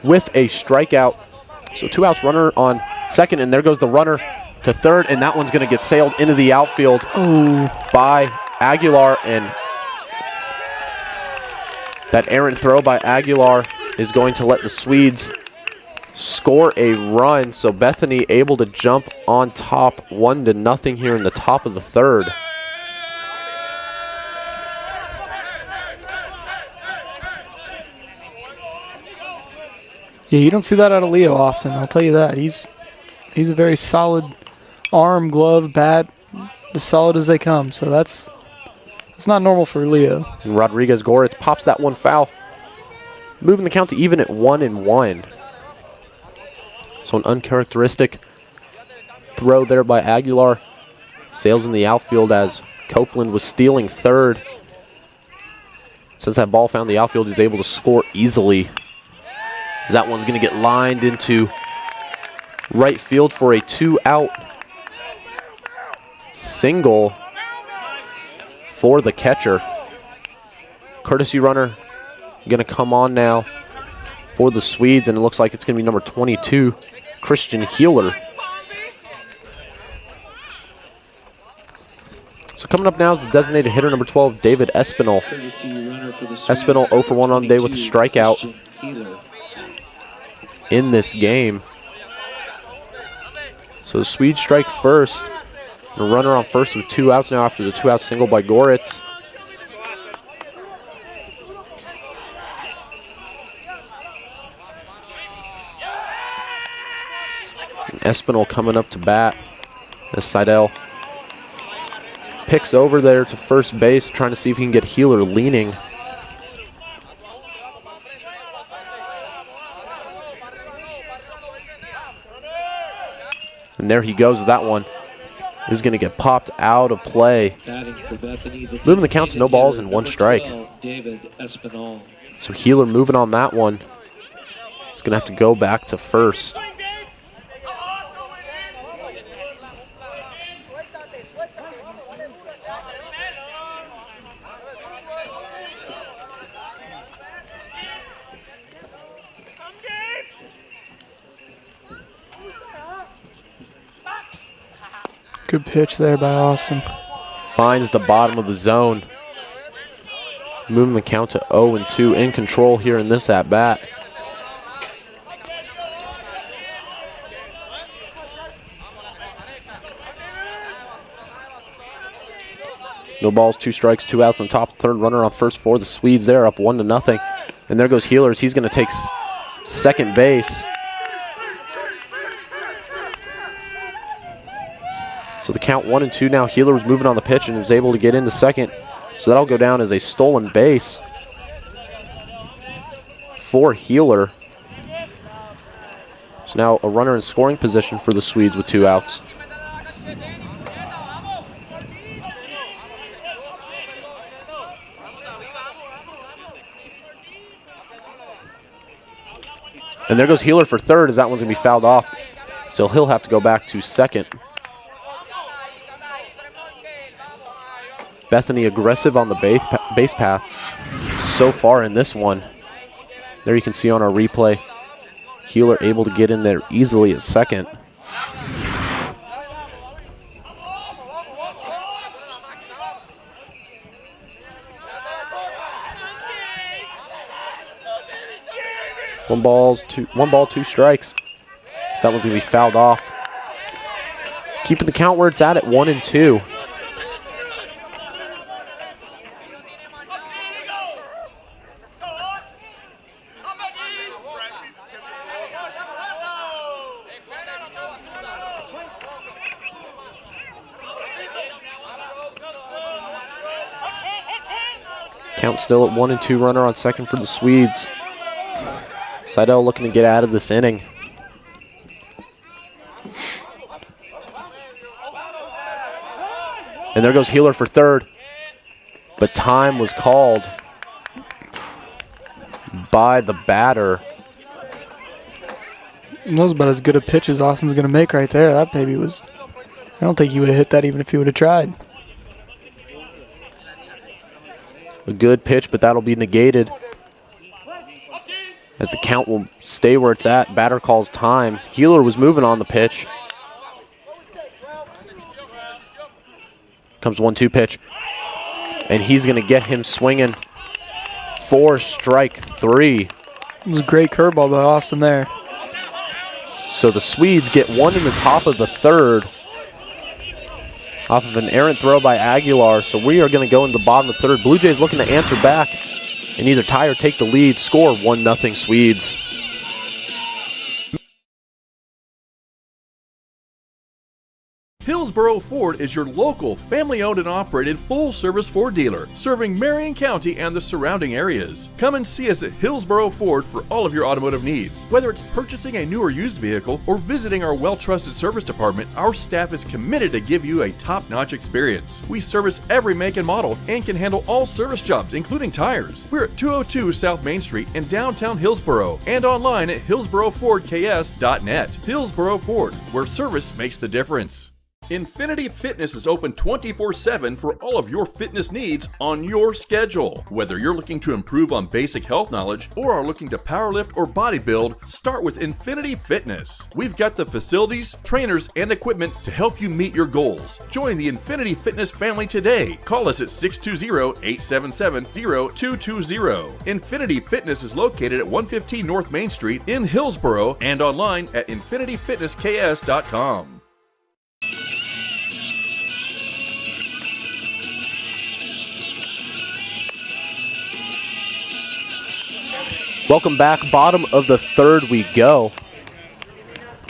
with a strikeout. So 2 outs, runner on second, and there goes the runner to third, and that one's going to get sailed into the outfield by Aguilar, and that errant throw by Aguilar is going to let the Swedes score a run. So Bethany able to jump on top 1-0 here in the top of the 3rd. Yeah, you don't see that out of Leo often, I'll tell you that. He's a very solid arm, glove, bat, as solid as they come. So that's not normal for Leo. And Rodriguez Goritz pops that one foul, moving the count to even at 1-1. So an uncharacteristic throw there by Aguilar. Sails in the outfield as Copeland was stealing third. Since that ball found the outfield, he's able to score easily. That one's going to get lined into right field for a 2-out single for the catcher. Courtesy runner going to come on now for the Swedes, and it looks like it's going to be number 22, Christian Healer. So coming up now is the designated hitter, number 12, David Espinal. Espinal 0 for 1 on the day with a strikeout in this game. So the Swedes strike first. And a runner on first with 2 outs now after the 2-out single by Goritz. And Espinal coming up to bat as Seidel picks over there to first base, trying to see if he can get Healer leaning. And there he goes. That one is going to get popped out of play. Moving the count to no balls and 1 strike. So Healer moving on that one. He's going to have to go back to first. Good pitch there by Austin. Finds the bottom of the zone. Moving the count to 0-2. In control here in this at-bat. No balls, 2 strikes, 2 outs on top. Third runner on first for the Swedes there, up 1-0. And there goes Healers. He's going to take second base. So the count 1-2 now. Healer was moving on the pitch and was able to get into second. So that'll go down as a stolen base for Healer. So now a runner in scoring position for the Swedes with 2 outs. And there goes Healer for third, as that one's going to be fouled off. So he'll have to go back to second. Bethany aggressive on the base paths so far in this one. There you can see on our replay, Healer able to get in there easily at second. One ball, 2 strikes. So that one's going to be fouled off. Keeping the count where it's at 1-2. Count still at 1-2, runner on second for the Swedes. Seidel looking to get out of this inning. And there goes Healer for third. But time was called by the batter. That was about as good a pitch as Austin's going to make right there. That baby was... I don't think he would have hit that even if he would have tried. A good pitch, but that'll be negated as the count will stay where it's at. Batter calls time. Healer was moving on the pitch. Comes 1-2 pitch. And he's going to get him swinging for strike 3. It was a great curveball by Austin there. So the Swedes get one in the top of the third off of an errant throw by Aguilar. So we are going to go into the bottom of the third. Blue Jays looking to answer back and either tie or take the lead. Score 1-0 Swedes. Hillsboro Ford is your local, family-owned and operated full-service Ford dealer, serving Marion County and the surrounding areas. Come and see us at Hillsboro Ford for all of your automotive needs. Whether it's purchasing a new or used vehicle or visiting our well-trusted service department, our staff is committed to give you a top-notch experience. We service every make and model and can handle all service jobs, including tires. We're at 202 South Main Street in downtown Hillsboro and online at hillsborofordks.net. Hillsboro Ford, where service makes the difference. Infinity Fitness is open 24/7 for all of your fitness needs on your schedule. Whether you're looking to improve on basic health knowledge or are looking to powerlift or bodybuild, start with Infinity Fitness. We've got the facilities, trainers, and equipment to help you meet your goals. Join the Infinity Fitness family today. Call us at 620-877-0220. Infinity Fitness is located at 115 North Main Street in Hillsboro and online at infinityfitnessks.com. Welcome back. Bottom of the third we go.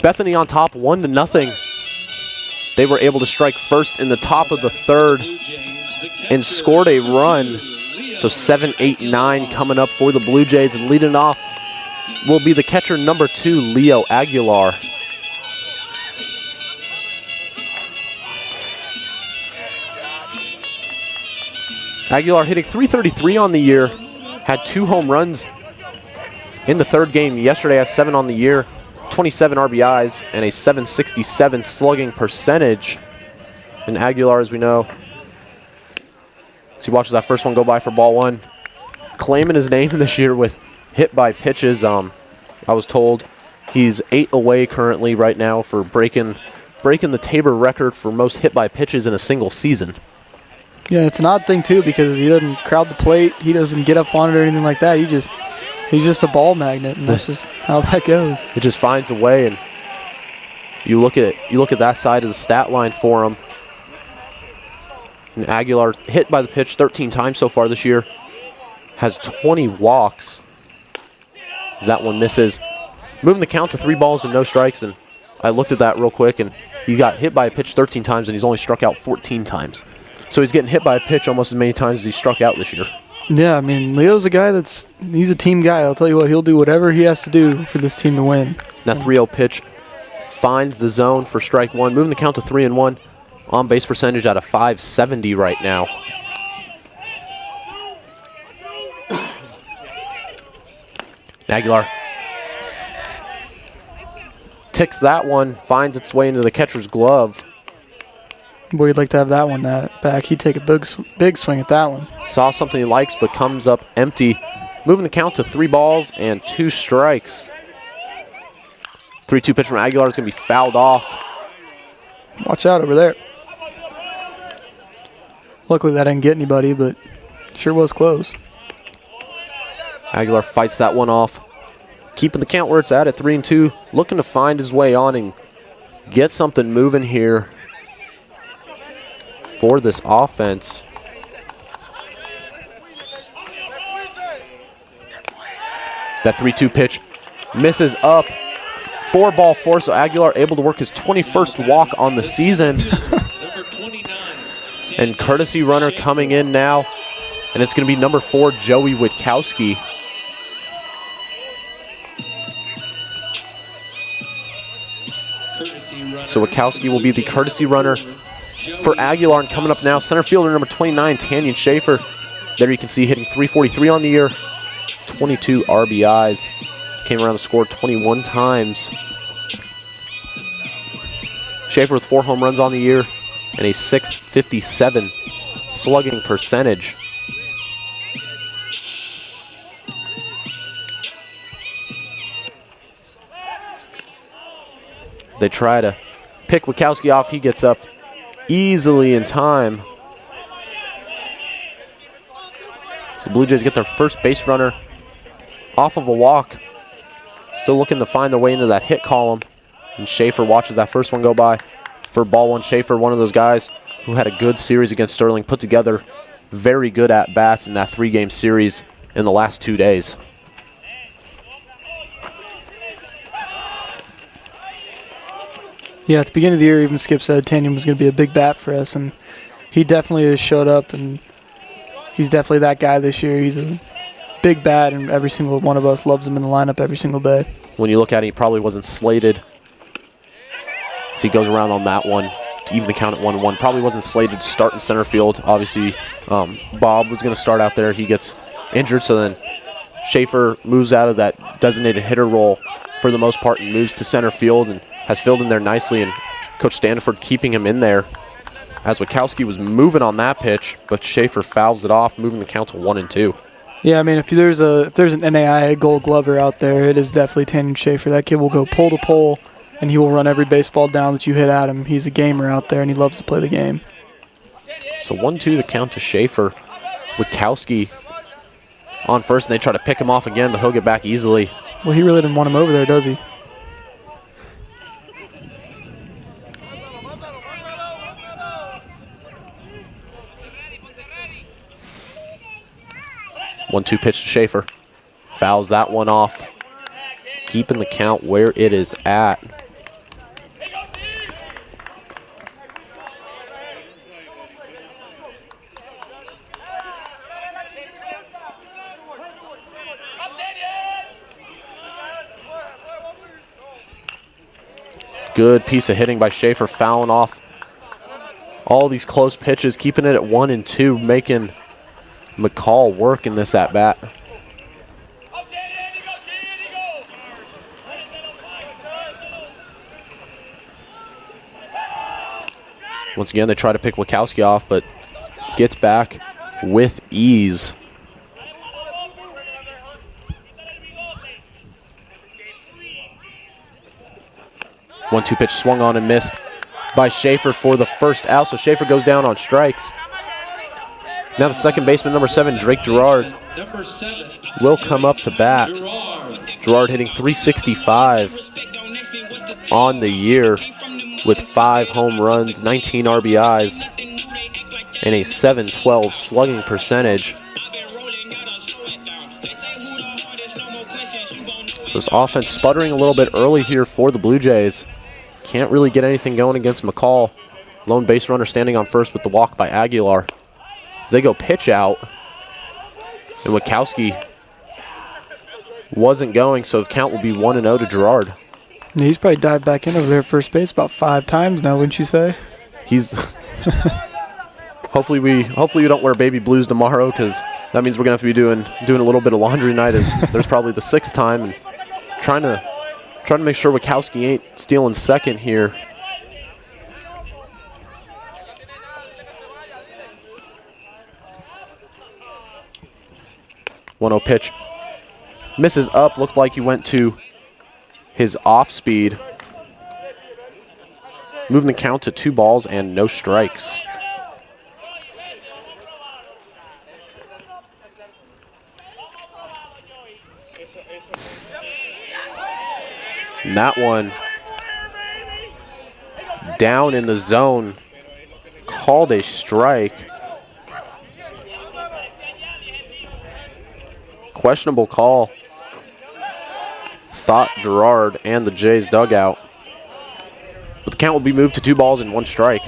Bethany on top 1-0. They were able to strike first in the top of the third and scored a run. So 7-8-9 coming up for the Blue Jays, and leading off will be the catcher number 2, Leo Aguilar. Aguilar hitting .333 on the year, had 2 home runs in the third game yesterday, has 7 on the year, 27 RBIs, and a .767 slugging percentage. And Aguilar, as we know, as he watches that first one go by for ball 1, claiming his name this year with hit by pitches. I was told he's 8 away currently right now for breaking the Tabor record for most hit by pitches in a single season. Yeah, it's an odd thing too, because he doesn't crowd the plate, he doesn't get up on it or anything like that. He's just a ball magnet, and that's just how that goes. It just finds a way, and you look at that side of the stat line for him. And Aguilar hit by the pitch 13 times so far this year, has 20 walks. That one misses. Moving the count to 3 balls and no strikes, and I looked at that real quick, and he got hit by a pitch 13 times, and he's only struck out 14 times. So he's getting hit by a pitch almost as many times as he struck out this year. Yeah, I mean, Leo's a guy he's a team guy. I'll tell you what, he'll do whatever he has to do for this team to win. That 3-0 pitch finds the zone for strike 1, moving the count to 3-1. On base percentage at a .570 right now. Aguilar ticks that one, finds its way into the catcher's glove. Boy, you'd like to have that one back. He'd take a big swing at that one. Saw something he likes, but comes up empty. Moving the count to 3 balls and 2 strikes. 3-2 pitch from Aguilar is going to be fouled off. Watch out over there. Luckily that didn't get anybody, but sure was close. Aguilar fights that one off. Keeping the count where it's at 3-2. Looking to find his way on and get something moving here for this offense. That 3-2 pitch misses up. 4-4, so Aguilar able to work his 21st walk on the season. And courtesy runner coming in now, and it's going to be number 4, Joey Witkowski. So Witkowski will be the courtesy runner for Aguilar. And coming up now, center fielder number 29, Tanyan Schaefer. There you can see hitting .343 on the year, 22 RBIs. Came around and scored 21 times. Schaefer with 4 home runs on the year and a .657 slugging percentage. They try to pick Witkowski off. He gets up easily in time. So Blue Jays get their first base runner off of a walk. Still looking to find their way into that hit column. And Schaefer watches that first one go by. For ball 1, Schaefer, one of those guys who had a good series against Sterling, put together very good at-bats in that 3-game series in the last 2 days. Yeah, at the beginning of the year, even Skip said Tanium was going to be a big bat for us, and he definitely has showed up, and he's definitely that guy this year. He's a big bat, and every single one of us loves him in the lineup every single day. When you look at it, he probably wasn't slated. So he goes around on that one to even the count at 1-1. Probably wasn't slated to start in center field. Obviously, Bob was going to start out there. He gets injured, so then Schaefer moves out of that designated hitter role for the most part and moves to center field and has filled in there nicely, and Coach Standiford keeping him in there as Wachowski was moving on that pitch, but Schaefer fouls it off, moving the count to 1-2. Yeah, I mean, if there's an NAIA Gold Glover out there, it is definitely Tanium Schaefer. That kid will go pole to pole, and he will run every baseball down that you hit at him. He's a gamer out there, and he loves to play the game. So 1-2 the count to Schaefer. Wachowski on first, and they try to pick him off again, but he'll get back easily. Well, he really didn't want him over there, does he? 1-2 pitch to Schaefer. Fouls that one off, keeping the count where it is at. Good piece of hitting by Schaefer, fouling off all these close pitches, keeping it at 1-2, making McCall work in this at-bat. Once again, they try to pick Wachowski off, but gets back with ease. One-two pitch swung on and missed by Schaefer for the first out, so Schaefer goes down on strikes. Now the second baseman, number 7, Drake Gerard, will come up to bat. Gerard hitting .365 on the year with 5 home runs, 19 RBIs, and a .712 slugging percentage. So this offense sputtering a little bit early here for the Blue Jays. Can't really get anything going against McCall. Lone base runner standing on first with the walk by Aguilar. As they go pitch out, and Wachowski wasn't going, so the count will be 1-0 to Gerard. He's probably dived back in over there at first base about 5 times now, wouldn't you say? He's hopefully we don't wear baby blues tomorrow, because that means we're gonna have to be doing a little bit of laundry night, as there's probably the 6th time, and trying to make sure Wachowski ain't stealing second here. .1-0 pitch. Misses up. Looked like he went to his off speed. Moving the count to 2 balls and no strikes. And that one down in the zone, called a strike. Questionable call. Thought Gerard and the Jays dugout. But the count will be moved to 2 balls and 1 strike.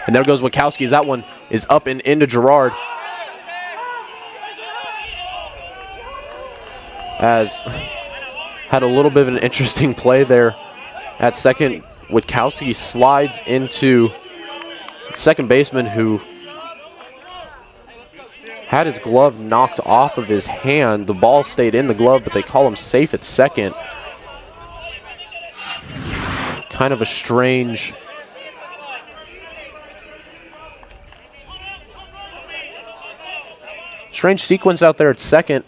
And there goes Wachowski. That one is up and into Gerard. As had a little bit of an interesting play there at second. Wachowski slides into second baseman, who had his glove knocked off of his hand. The ball stayed in the glove, but they call him safe at second. Kind of a strange sequence out there at second.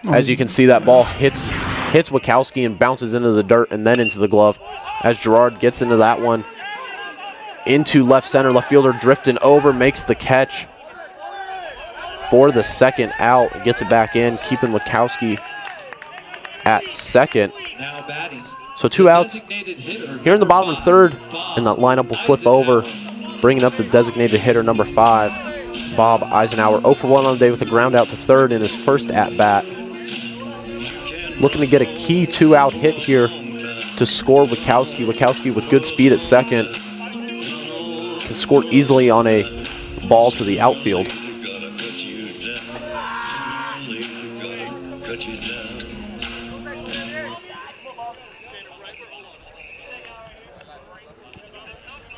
As you can see, that ball hits Wachowski and bounces into the dirt and then into the glove. As Gerard gets into that one, into left center, left fielder drifting over, makes the catch for the second out, gets it back in, keeping Wachowski at second. So 2 outs here in the bottom of the 3rd, and that lineup will flip over Bringing up the designated hitter, number 5, Bob Eisenhower. 0 for 1 on the day with a ground out to third in his first at-bat. Looking to get a key 2-out hit here to score Wachowski. Wachowski with good speed at second. Can score easily on a ball to the outfield.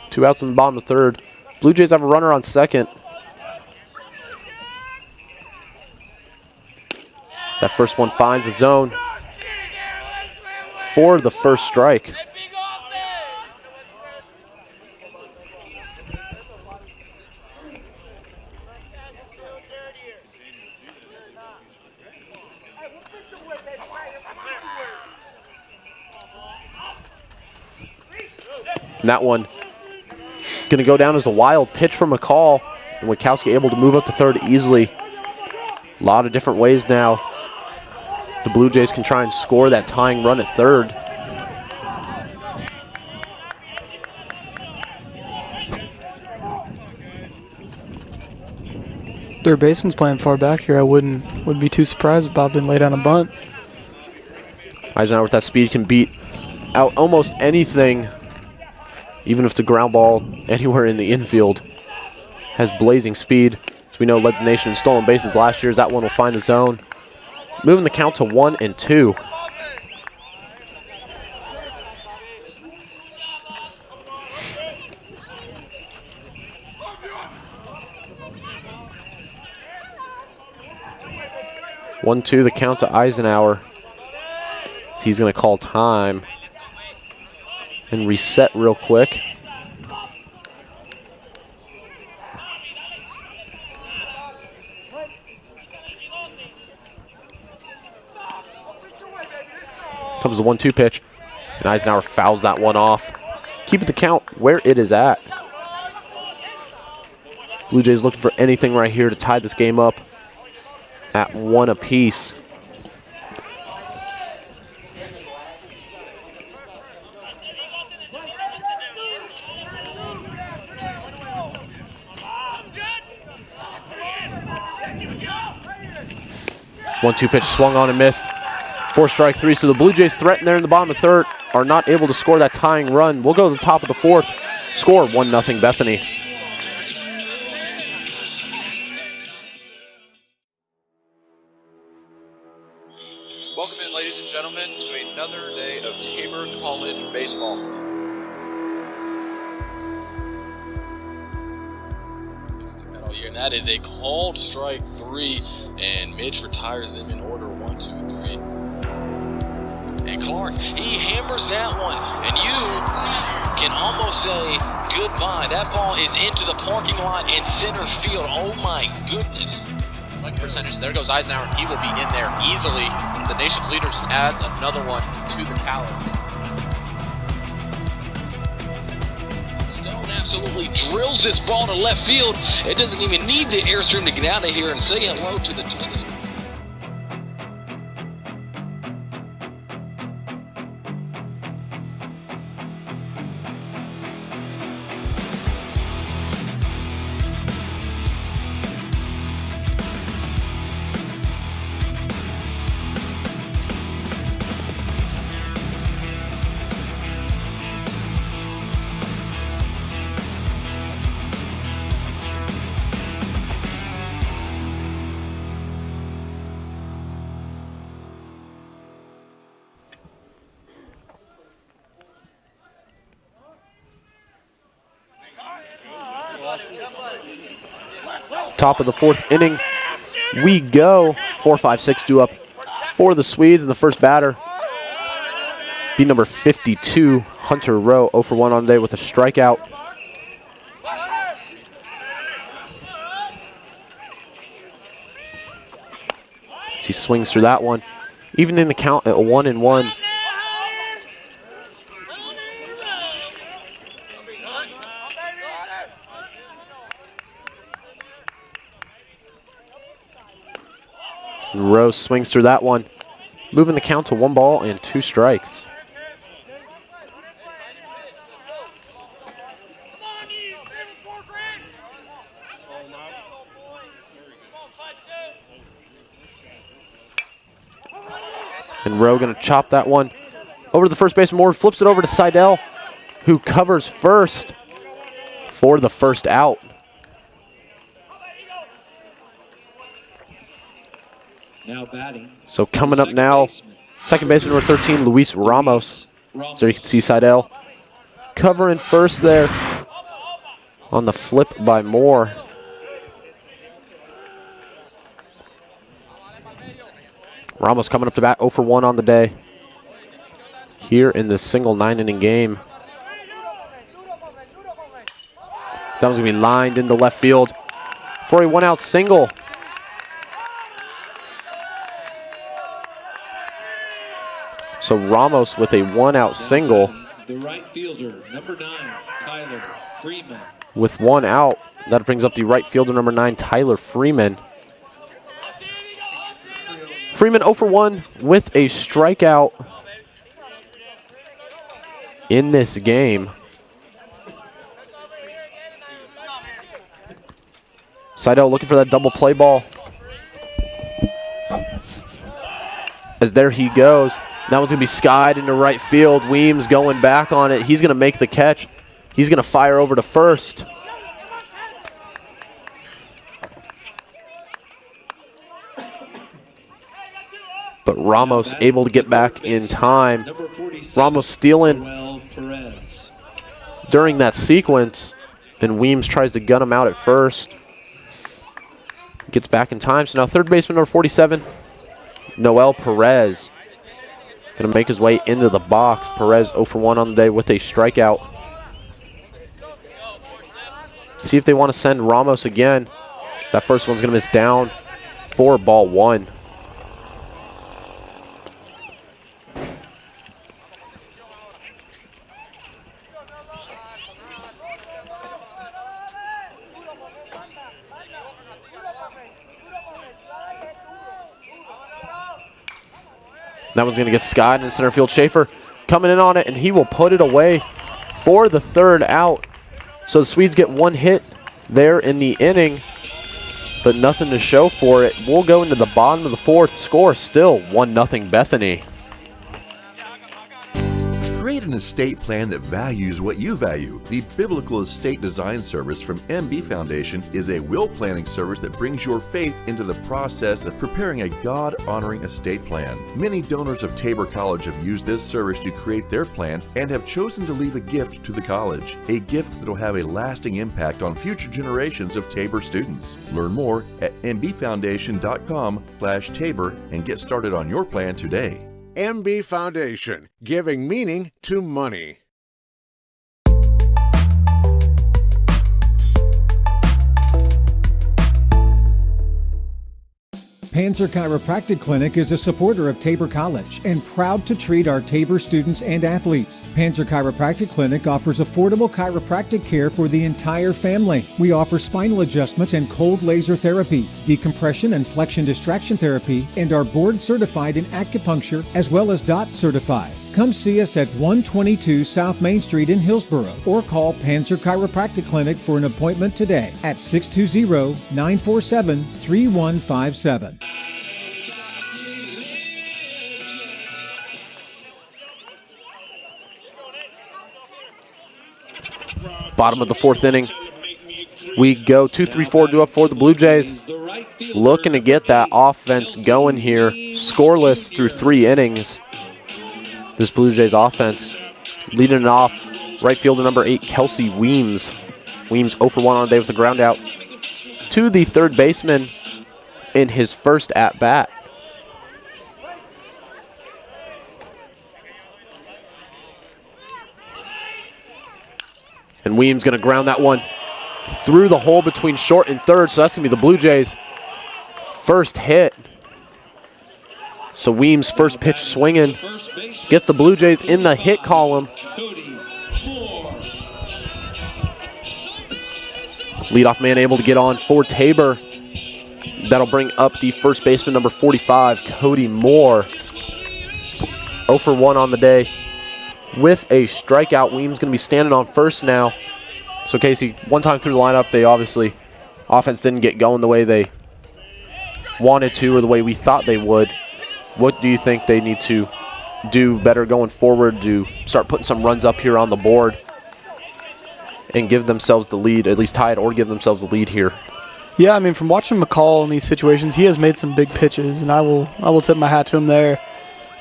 Two outs in the bottom of the third. Blue Jays have a runner on second. That first one finds the zone for the first strike. And that one going to go down as a wild pitch from McCall. And Wachowski able to move up to third easily. A lot of different ways now the Blue Jays can try and score that tying run at third. Third baseman's playing far back here. I wouldn't be too surprised if Bob didn't lay down a bunt. Eisenhower with that speed can beat out almost anything, even if the ground ball anywhere in the infield. Has blazing speed. As we know, led the nation in stolen bases last year. As that one will find the zone. Moving the count to 1-2. The count to Eisenhower. So he's going to call time and reset real quick. Comes the 1-2 pitch, and Eisenhower fouls that one off. Keeping the count where it is at. Blue Jays looking for anything right here to tie this game up at 1 apiece. One-two pitch swung on and missed. 4-3, so the Blue Jays threaten there in the bottom of the third, are not able to score that tying run. We'll go to the top of the fourth. Score 1-0 Bethany. Welcome in, ladies and gentlemen, to another day of Tabor College baseball. All year, and that is a called strike 3, and Mitch retires them in order 1, 2, 3. And Clark, he hammers that one, and you can almost say goodbye. That ball is into the parking lot in center field. Oh my goodness. Lucky percentage. There goes Eisenhower. He will be in there easily. The nation's leader just adds another one to the tally. Stone absolutely drills this ball to left field. It doesn't even need the airstream to get out of here and say hello to the Twins. Top of the fourth inning, we go. 4-5-6 due up for the Swedes, and the first batter be number 52, Hunter Rowe, 0 for 1 on the day with a strikeout. As he swings through that one, even in the count at 1-1. Rose swings through that one, moving the count to 1 ball and 2 strikes. And Rowe going to chop that one over to the first baseman. Moore flips it over to Seidel, who covers first for the first out. Now batting. So coming up now, second baseman number 13, Luis Ramos. So you can see Seidel covering first there on the flip by Moore. Ramos coming up to bat 0 for 1 on the day here in this single 9-inning game. That one's going to be lined into left field for a 1-out single. So Ramos with a 1-out single. The right fielder, number 9, Tyler Freeman. With 1 out, that brings up the right fielder, number 9, Tyler Freeman. Freeman 0 for 1 with a strikeout in this game. Seidel looking for that double play ball. As there he goes. That one's going to be skied into right field. Weems going back on it. He's going to make the catch. He's going to fire over to first. But Ramos able to get back in time. Ramos stealing during that sequence. And Weems tries to gun him out at first. Gets back in time. So now third baseman number 47, Noel Perez. Going to make his way into the box. Perez 0 for 1 on the day with a strikeout. See if they want to send Ramos again. That first one's going to miss down for ball 1. That one's going to get skied in center field. Schaefer coming in on it, and he will put it away for the third out. So the Swedes get 1 hit there in the inning, but nothing to show for it. We'll go into the bottom of the 4th. Score still 1-0 Bethany. Create an estate plan that values what you value. The Biblical Estate Design Service from MB Foundation is a will planning service that brings your faith into the process of preparing a God-honoring estate plan. Many donors of Tabor College have used this service to create their plan and have chosen to leave a gift to the college, a gift that will have a lasting impact on future generations of Tabor students. Learn more at mbfoundation.com/Tabor and get started on your plan today. MB Foundation, giving meaning to money. Panzer Chiropractic Clinic is a supporter of Tabor College and proud to treat our Tabor students and athletes. Panzer Chiropractic Clinic offers affordable chiropractic care for the entire family. We offer spinal adjustments and cold laser therapy, decompression and flexion distraction therapy, and are board certified in acupuncture as well as DOT certified. Come see us at 122 South Main Street in Hillsboro or call Panzer Chiropractic Clinic for an appointment today at 620-947-3157. Bottom of the 4th inning. We go 2-3-4 due up for the Blue Jays. Looking to get that offense going here. Scoreless through 3 innings. This Blue Jays offense leading it off. Right fielder number 8, Kelsey Weems. Weems 0 for 1 on the day with a ground out to the third baseman in his first at-bat. And Weems going to ground that one through the hole between short and third, so that's going to be the Blue Jays' first hit. So Weems' first pitch swinging gets the Blue Jays in the hit column. Leadoff man able to get on for Tabor. That'll bring up the first baseman, number 45, Cody Moore. 0 for 1 on the day with a strikeout. Weems going to be standing on first now. So Casey, one time through the lineup, they obviously, offense didn't get going the way they wanted to or the way we thought they would. what do you think they need to do better going forward to start putting some runs up here on the board and give themselves the lead, at least tie it or give themselves the lead here? Yeah, I mean, from watching McCall in these situations, he has made some big pitches, and I will tip my hat to him there.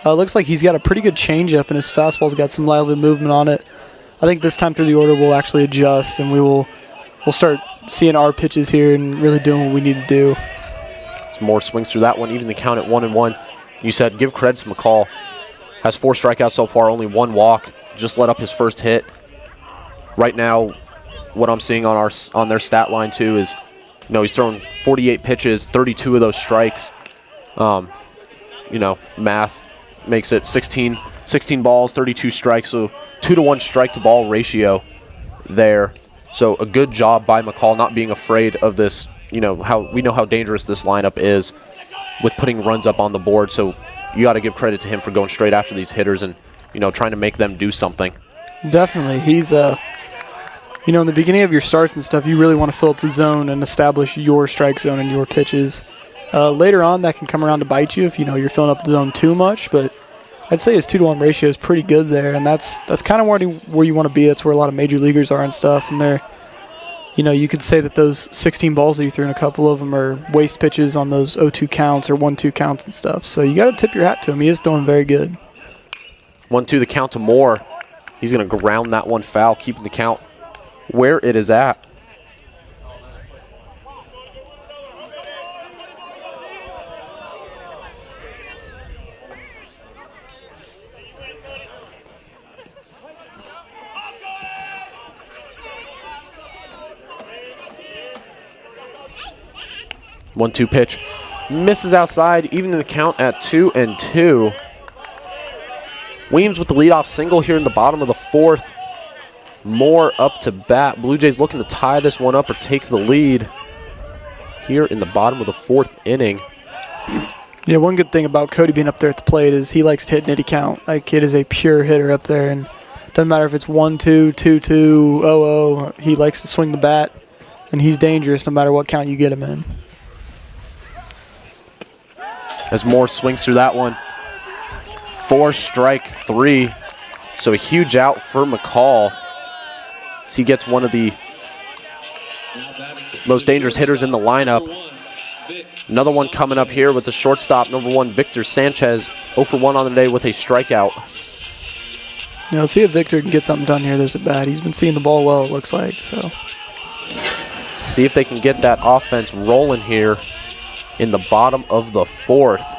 Looks like he's got a pretty good changeup, and his fastball's got some lively movement on it. I think this time through the order we'll actually adjust, and we'll start seeing our pitches here and really doing what we need to do. Some more swings through that one, even the count at 1-1. You said give credit to McCall. Has 4 strikeouts so far, only 1 walk. Just let up his first hit. Right now, what I'm seeing on their stat line too is, he's thrown 48 pitches, 32 of those strikes. Math makes it 16 balls, 32 strikes, so 2-to-1 strike to ball ratio there. So a good job by McCall not being afraid of this. How we know how dangerous this lineup is with putting runs up on the board. So you got to give credit to him for going straight after these hitters and trying to make them do something. Definitely, he's in the beginning of your starts and stuff, you really want to fill up the zone and establish your strike zone and your pitches. Later on, that can come around to bite you if you're filling up the zone too much. But I'd say his 2-to-1 ratio is pretty good there, and that's kind of where you want to be. That's where a lot of major leaguers are and stuff. And they're, you could say that those 16 balls that he threw in, a couple of them are waste pitches on those 0-2 counts or 1-2 counts and stuff. So you got to tip your hat to him. He is throwing very good. 1-2 the count to Moore. He's going to ground that one foul, keeping the count where it is at. One-two pitch misses outside, even in the count at 2-2. Weems with the leadoff single here in the bottom of the 4th. Moore up to bat. Blue Jays looking to tie this one up or take the lead here in the bottom of the 4th inning. Yeah, one good thing about Cody being up there at the plate is he likes to hit nitty count. That kid is a pure hitter up there, and doesn't matter if it's 1-2, 2-2, 0-0. He likes to swing the bat, and he's dangerous no matter what count you get him in. As Moore swings through that one. 4 strike 3. So a huge out for McCall. So he gets one of the most dangerous hitters in the lineup. Another one coming up here with the shortstop, number 1, Victor Sanchez. 0 for 1 on the day with a strikeout. Let's see if Victor can get something done here this at bat. He's been seeing the ball well, it looks like. So see if they can get that offense rolling here in the bottom of the 4th.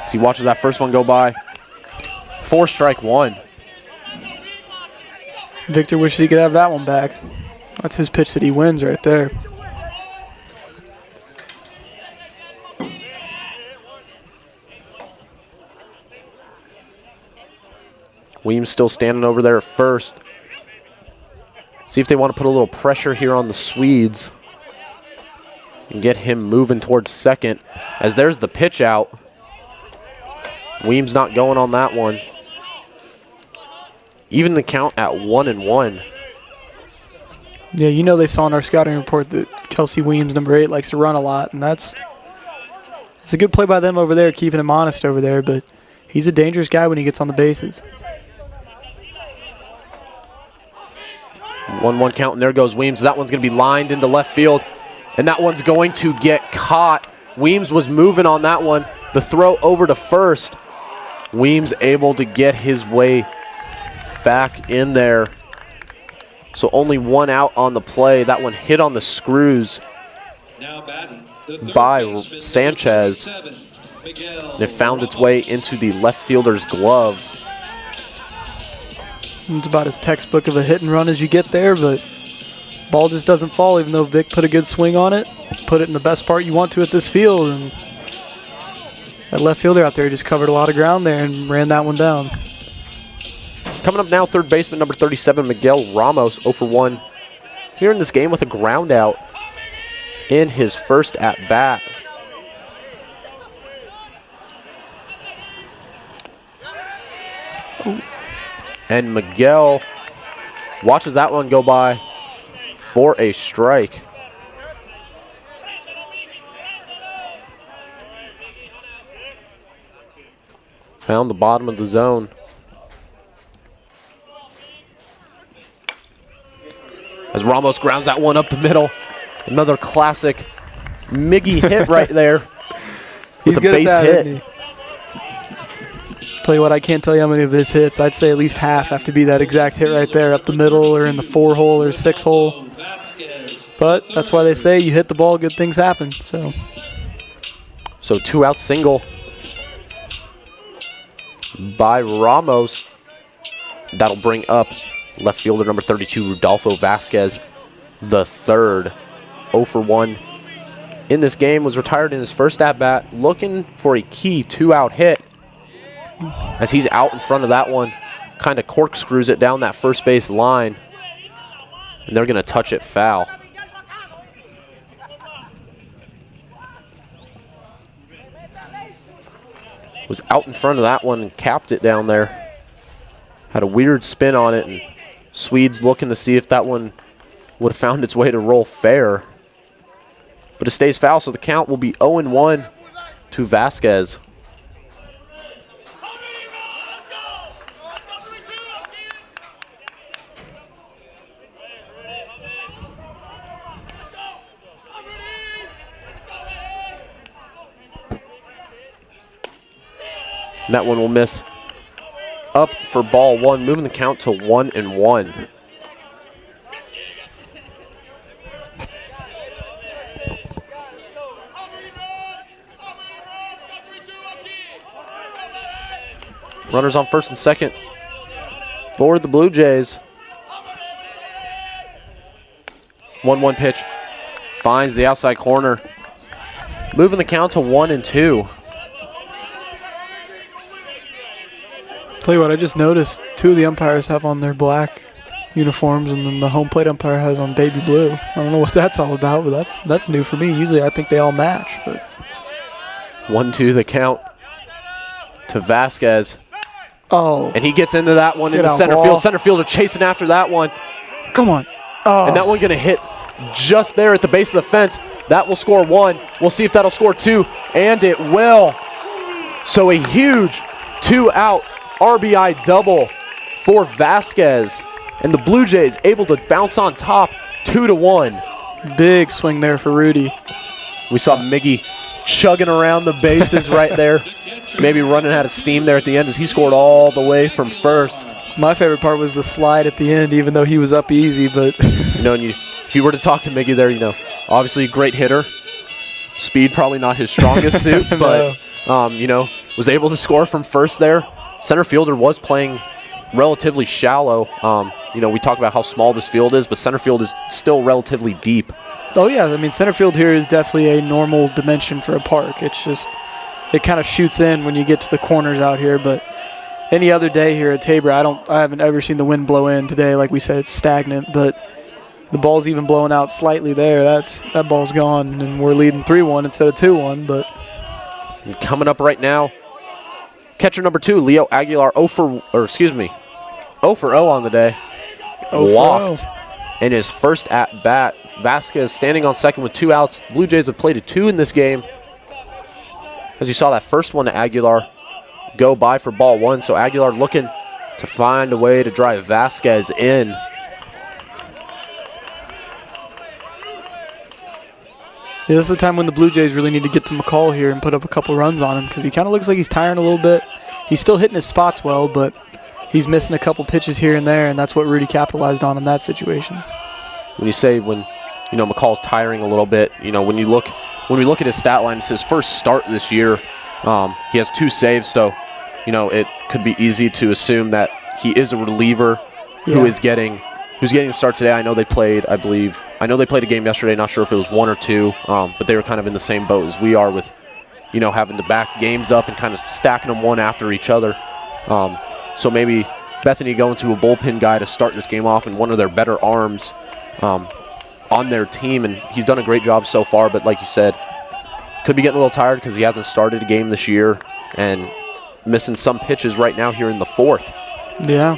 So he watches that first one go by. 4 strike 1. Victor wishes he could have that one back. That's his pitch that he wins right there. Weems still standing over there at first. See if they want to put a little pressure here on the Swedes and get him moving towards second. As there's the pitch out. Weems not going on that one. Even the count at 1-1. Yeah, they saw in our scouting report that Kelsey Weems, number 8, likes to run a lot, and it's a good play by them over there, keeping him honest over there, but he's a dangerous guy when he gets on the bases. 1-1 count, and there goes Weems. That one's going to be lined into left field, and that one's going to get caught. Weems was moving on that one. The throw over to first. Weems able to get his way back in there. So only 1 out on the play. That one hit on the screws by Sanchez. And it found its way into the left fielder's glove. It's about as textbook of a hit and run as you get there, but ball just doesn't fall, even though Vic put a good swing on it. Put it in the best part you want to at this field, and that left fielder out there just covered a lot of ground there and ran that one down. Coming up now, third baseman number 37, Miguel Ramos, 0 for 1 here in this game with a ground out in his first at-bat. And Miguel watches that one go by. for a strike. Found the bottom of the zone. As Ramos grounds that one up the middle. Another classic Miggy hit right there. He's with a good base at that, hit. isn't he? Tell you what, I can't tell you how many of his hits. I'd say at least half have to be that exact hit right there, up the middle or in the 4-hole or 6-hole. But that's why they say you hit the ball, good things happen. So 2-out single by Ramos. That'll bring up left fielder number 32, Rodolfo Vasquez, the third. 0 for 1 in this game, was retired in his first at-bat, looking for a key 2-out hit. As he's out in front of that one, kind of corkscrews it down that first base line, and they're going to touch it foul. Was out in front of that one and capped it down there. Had a weird spin on it, and Swede's looking to see if that one would have found its way to roll fair. But it stays foul, so the count will be 0-1 to Vasquez. And that one will miss up for ball one, moving the count to 1-1. Runners on first and second for the Blue Jays. 1-1 pitch. Finds the outside corner. Moving the count to 1-2. Tell you what, I just noticed two of the umpires have on their black uniforms, and then the home plate umpire has on baby blue. I don't know what that's all about, but that's new for me. Usually I think they all match. But 1-2 the count to Vasquez. Oh. And he gets into that one into center field. Center fielder chasing after that one. Come on. Oh. And that one going to hit just there at the base of the fence. That will score 1. We'll see if that'll score 2. And it will. So a huge 2-out RBI double for Vasquez. And the Blue Jays able to bounce on top 2-1. Big swing there for Rudy. We saw Miggy chugging around the bases right there. Maybe running out of steam there at the end as he scored all the way from first. My favorite part was the slide at the end, even though he was up easy. But you know, and if you were to talk to Miggy there, you know, obviously a great hitter. Speed probably not his strongest suit, but you know, was able to score from first there. Center fielder was playing relatively shallow. You know, we talk about how small this field is, but center field is still relatively deep. Oh yeah, I mean, center field here is definitely a normal dimension for a park. It's just, it kind of shoots in when you get to the corners out here. But any other day here at Tabor, I haven't ever seen the wind blow in today. Like we said, it's stagnant, but the ball's even blowing out slightly there. That ball's gone, and we're leading 3-1 instead of 2-1. But and coming up right now, catcher number 2, Leo Aguilar, 0 for 0 on the day. Walked in his first at bat. Vasquez standing on second with 2 outs. Blue Jays have played a 2 in this game. As you saw that first one to Aguilar go by for ball 1. So Aguilar looking to find a way to drive Vasquez in. Yeah, this is the time when the Blue Jays really need to get to McCall here and put up a couple runs on him, because he kind of looks like he's tiring a little bit. He's still hitting his spots well, but he's missing a couple pitches here and there, and that's what Rudy capitalized on in that situation. When you say when, you know, McCall's tiring a little bit, you know, when we look at his stat line, it's his first start this year. He has 2 saves, so, you know, it could be easy to assume that he is a reliever who's getting the start today. I know they played a game yesterday. Not sure if it was 1 or 2, but they were kind of in the same boat as we are with, you know, having to back games up and kind of stacking them one after each other. So maybe Bethany going to a bullpen guy to start this game off and one of their better arms on their team, and he's done a great job so far. But like you said, could be getting a little tired because he hasn't started a game this year and missing some pitches right now here in the 4th. Yeah.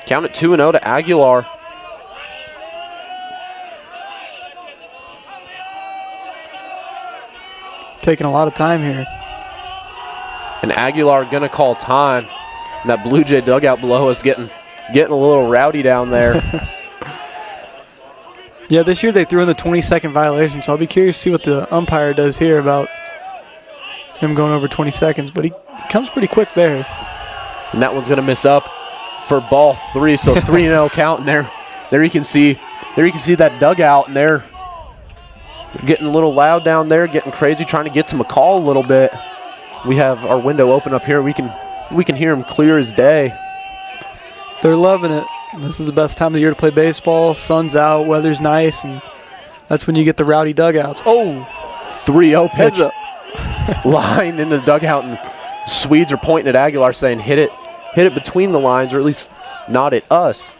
Count it 2-0 to Aguilar. Taking a lot of time here. And Aguilar going to call time. And that Blue Jay dugout below us getting a little rowdy down there. Yeah, this year they threw in the 20-second violation, so I'll be curious to see what the umpire does here about him going over 20 seconds. But he comes pretty quick there. And that one's going to miss up for ball 3. So 3-0 count. And there you can see that dugout, and they're getting a little loud down there, getting crazy, trying to get to McCall a little bit. We have our window open up here. We can hear him clear as day. They're loving it. This is the best time of the year to play baseball. Sun's out, weather's nice, and that's when you get the rowdy dugouts. Oh, 3-0 pitch. heads up. Line in the dugout, and Swedes are pointing at Aguilar saying, hit it between the lines, or at least not at us.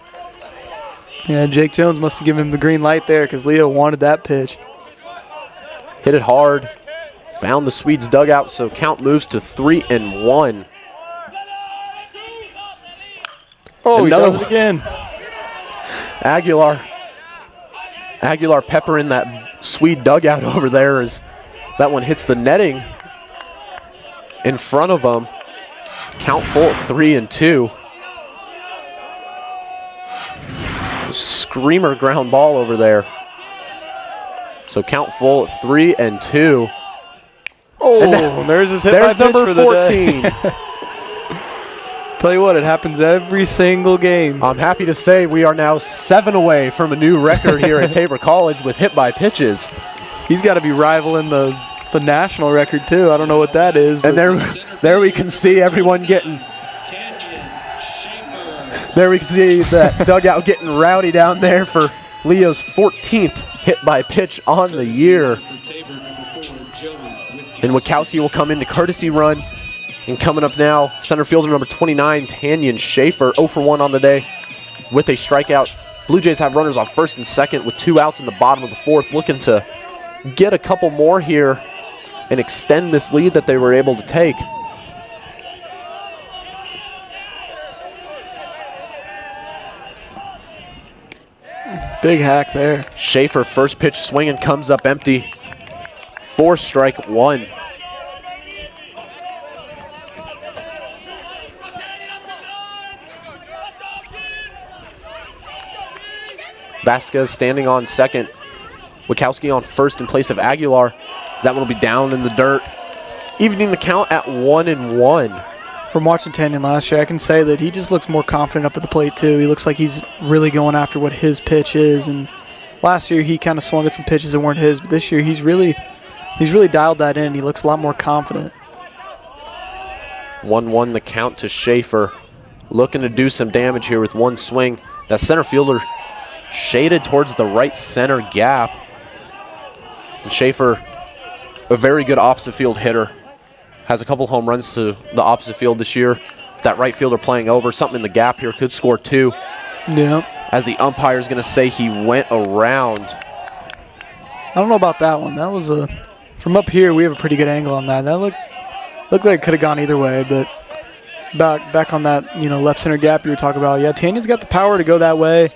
Yeah, Jake Jones must have given him the green light there because Leo wanted that pitch. Hit it hard. Found the Swedes dugout, so count moves to 3-1. Oh, he Another does it again. Aguilar peppering that Swede dugout over there as that one hits the netting in front of him. Count full at 3-2. Screamer ground ball over there. So count full at 3-2. Oh, and there's his hit there's by pitch number for the 14. day. Tell you what, it happens every single game. I'm happy to say we are now 7 away from a new record here at Tabor College with hit by pitches. He's got to be rivaling the national record too. I don't know what that is. And there we can see everyone getting. There we can see that dugout getting rowdy down there for Leo's 14th hit by pitch on the year. And Wachowski will come into courtesy run. And coming up now, center fielder number 29, Tanyan Schaefer, 0 for 1 on the day with a strikeout. Blue Jays have runners on first and second with 2 outs in the bottom of the 4th, looking to get a couple more here and extend this lead that they were able to take. Big hack there. Schaefer, first pitch swinging, comes up empty. 4 strike 1. Vasquez standing on second. Wachowski on first in place of Aguilar. That one will be down in the dirt. Evening the count at 1-1. From watching Tanyan last year, I can say that he just looks more confident up at the plate too. He looks like he's really going after what his pitch is. And last year he kind of swung at some pitches that weren't his, but this year he's really dialed that in. He looks a lot more confident. 1-1 the count to Schaefer. Looking to do some damage here with one swing. That center fielder shaded towards the right center gap. And Schaefer, a very good opposite field hitter. Has a couple home runs to the opposite field this year. That right fielder playing over. Something in the gap here. Could score 2. Yeah. As the umpire is going to say he went around. I don't know about that one. That was from up here, we have a pretty good angle on that. That looked like it could have gone either way, but back on that, left center gap you were talking about. Yeah, Tanyan's got the power to go that way.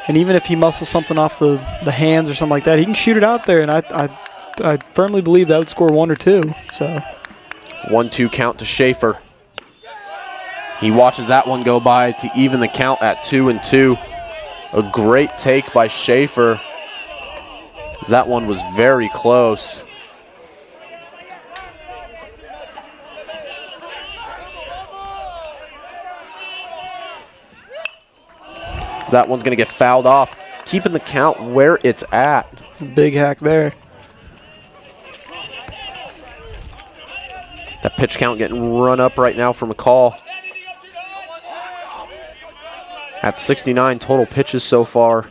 And even if he muscles something off the hands or something like that, he can shoot it out there, and I firmly believe that would score 1 or 2. So 1-2 count to Schaefer. He watches that one go by to even the count at 2-2. A great take by Schaefer. That one was very close. That one's going to get fouled off, keeping the count where it's at. Big hack there. That pitch count getting run up right now for McCall. At 69 total pitches so far.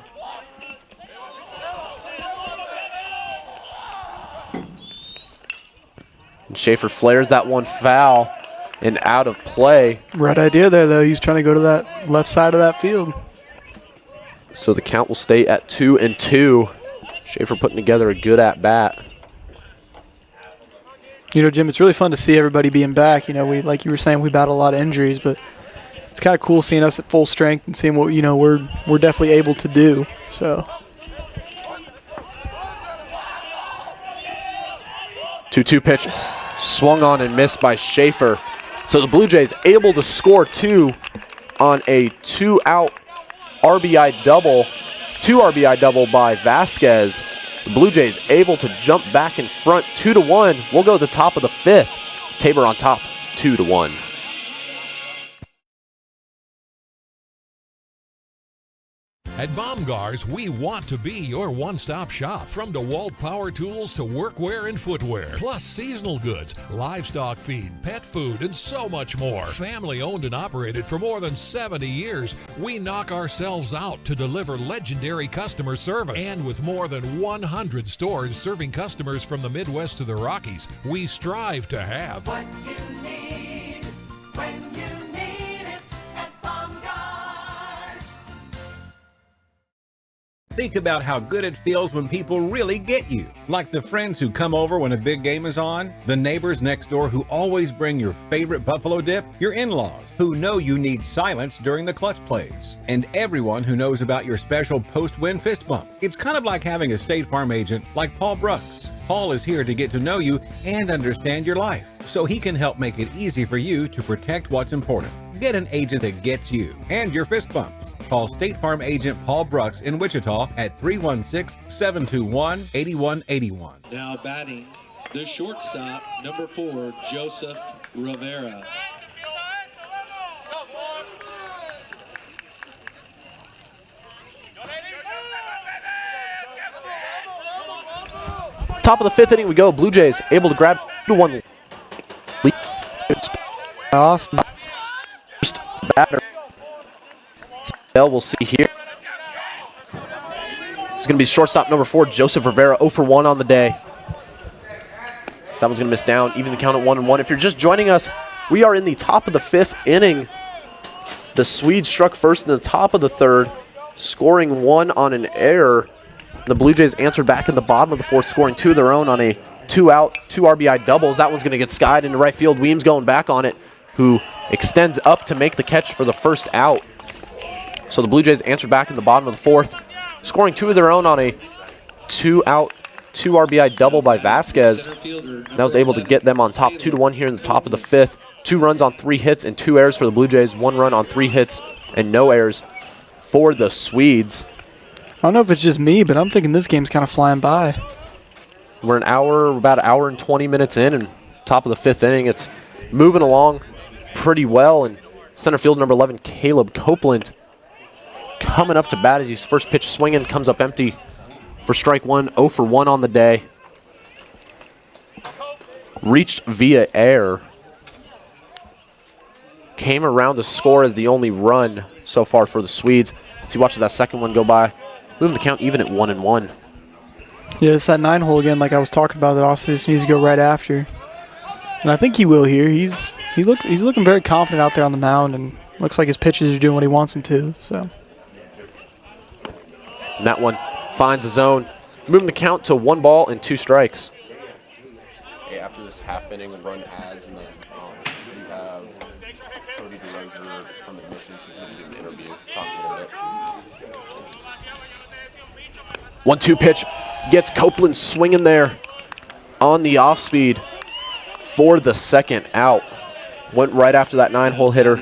And Schaefer flares that one foul and out of play. Right idea there, though. He's trying to go to that left side of that field. So the count will stay at 2-2. Schaefer putting together a good at-bat. Jim, it's really fun to see everybody being back. We, like you were saying, we battle a lot of injuries, but it's it's kind of cool seeing us at full strength and seeing what we're definitely able to do. So 2-2 pitch, swung on and missed by Schaefer. So the Blue Jays able to score 2 on a 2-out RBI double, 2 RBI double by Vasquez. The Blue Jays able to jump back in front 2-1. We'll go to the top of the 5th. Tabor on top 2-1. At Baumgars, we want to be your one-stop shop. From DeWalt power tools to workwear and footwear, plus seasonal goods, livestock feed, pet food, and so much more. Family owned and operated for more than 70 years, we knock ourselves out to deliver legendary customer service. And with more than 100 stores serving customers from the Midwest to the Rockies, we strive to have What you need when you need it at Baumgars. Think about how good it feels when people really get you. Like the friends who come over when a big game is on, the neighbors next door who always bring your favorite buffalo dip, your in-laws who know you need silence during the clutch plays, and everyone who knows about your special post-win fist bump. It's kind of like having a State Farm agent like Paul Brooks. Paul is here to get to know you and understand your life, so he can help make it easy for you to protect what's important. Get an agent that gets you and your fist bumps. Call State Farm agent Paul Brooks in Wichita at 316-721-8181. Now batting, the shortstop, number 4, Joseph Rivera. Top of the 5th inning we go. Blue Jays able to grab 2-1 lead. Austin. First batter. We'll see here. It's going to be shortstop number 4, Joseph Rivera, 0 for 1 on the day. So that one's going to miss down, even the count at 1-1. If you're just joining us, we are in the top of the 5th inning. The Swedes struck first in the top of the 3rd, scoring 1 on an error. The Blue Jays answered back in the bottom of the 4th, scoring 2 of their own on a 2-out, 2 RBI doubles. That one's going to get skied into right field. Weems going back on it, who extends up to make the catch for the first out. So the Blue Jays answered back in the bottom of the 4th, scoring 2 of their own on a 2-out, 2 RBI double by Vasquez. That was able to get them on top 2-1 here in the top of the 5th. 2 runs on 3 hits and 2 errors for the Blue Jays. 1 run on 3 hits and no errors for the Swedes. I don't know if it's just me, but I'm thinking this game's kind of flying by. We're about an hour and 20 minutes in, and top of the 5th inning. It's moving along pretty well. And center field number 11, Caleb Copeland, coming up to bat as his first pitch swinging, comes up empty for strike 1, 0 for 1 on the day. Reached via air. Came around to score as the only run so far for the Swedes. As he watches that second one go by, moving the count even at 1-1. Yeah, it's that 9-hole again, like I was talking about, that Austin just needs to go right after. And I think he will here. He's looking very confident out there on the mound, and looks like his pitches are doing what he wants them to. So. And that one finds the zone, moving the count to 1 ball and 2 strikes. Hey, after this half inning, run adds, and then we have Cody DeRozier from admissions who's going to do an interview, talk a little bit. 1-2 pitch gets Copeland swinging there on the off speed for the second out. Went right after that 9-hole hitter,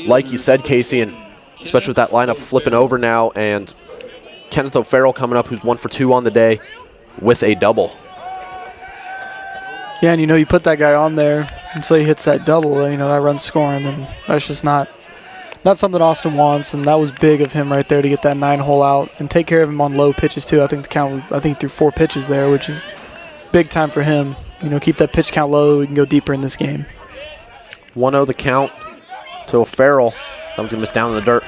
like you said, Casey, and especially with that lineup flipping over now, and Kenneth O'Farrell coming up, who's 1 for 2 on the day with a double. Yeah, and you put that guy on there until he hits that double, that run's scoring, and that's just not something Austin wants, and that was big of him right there to get that 9-hole out and take care of him on low pitches too. I think he threw 4 pitches there, which is big time for him. Keep that pitch count low. We can go deeper in this game. 1-0 the count to O'Farrell. Someone's going to miss down in the dirt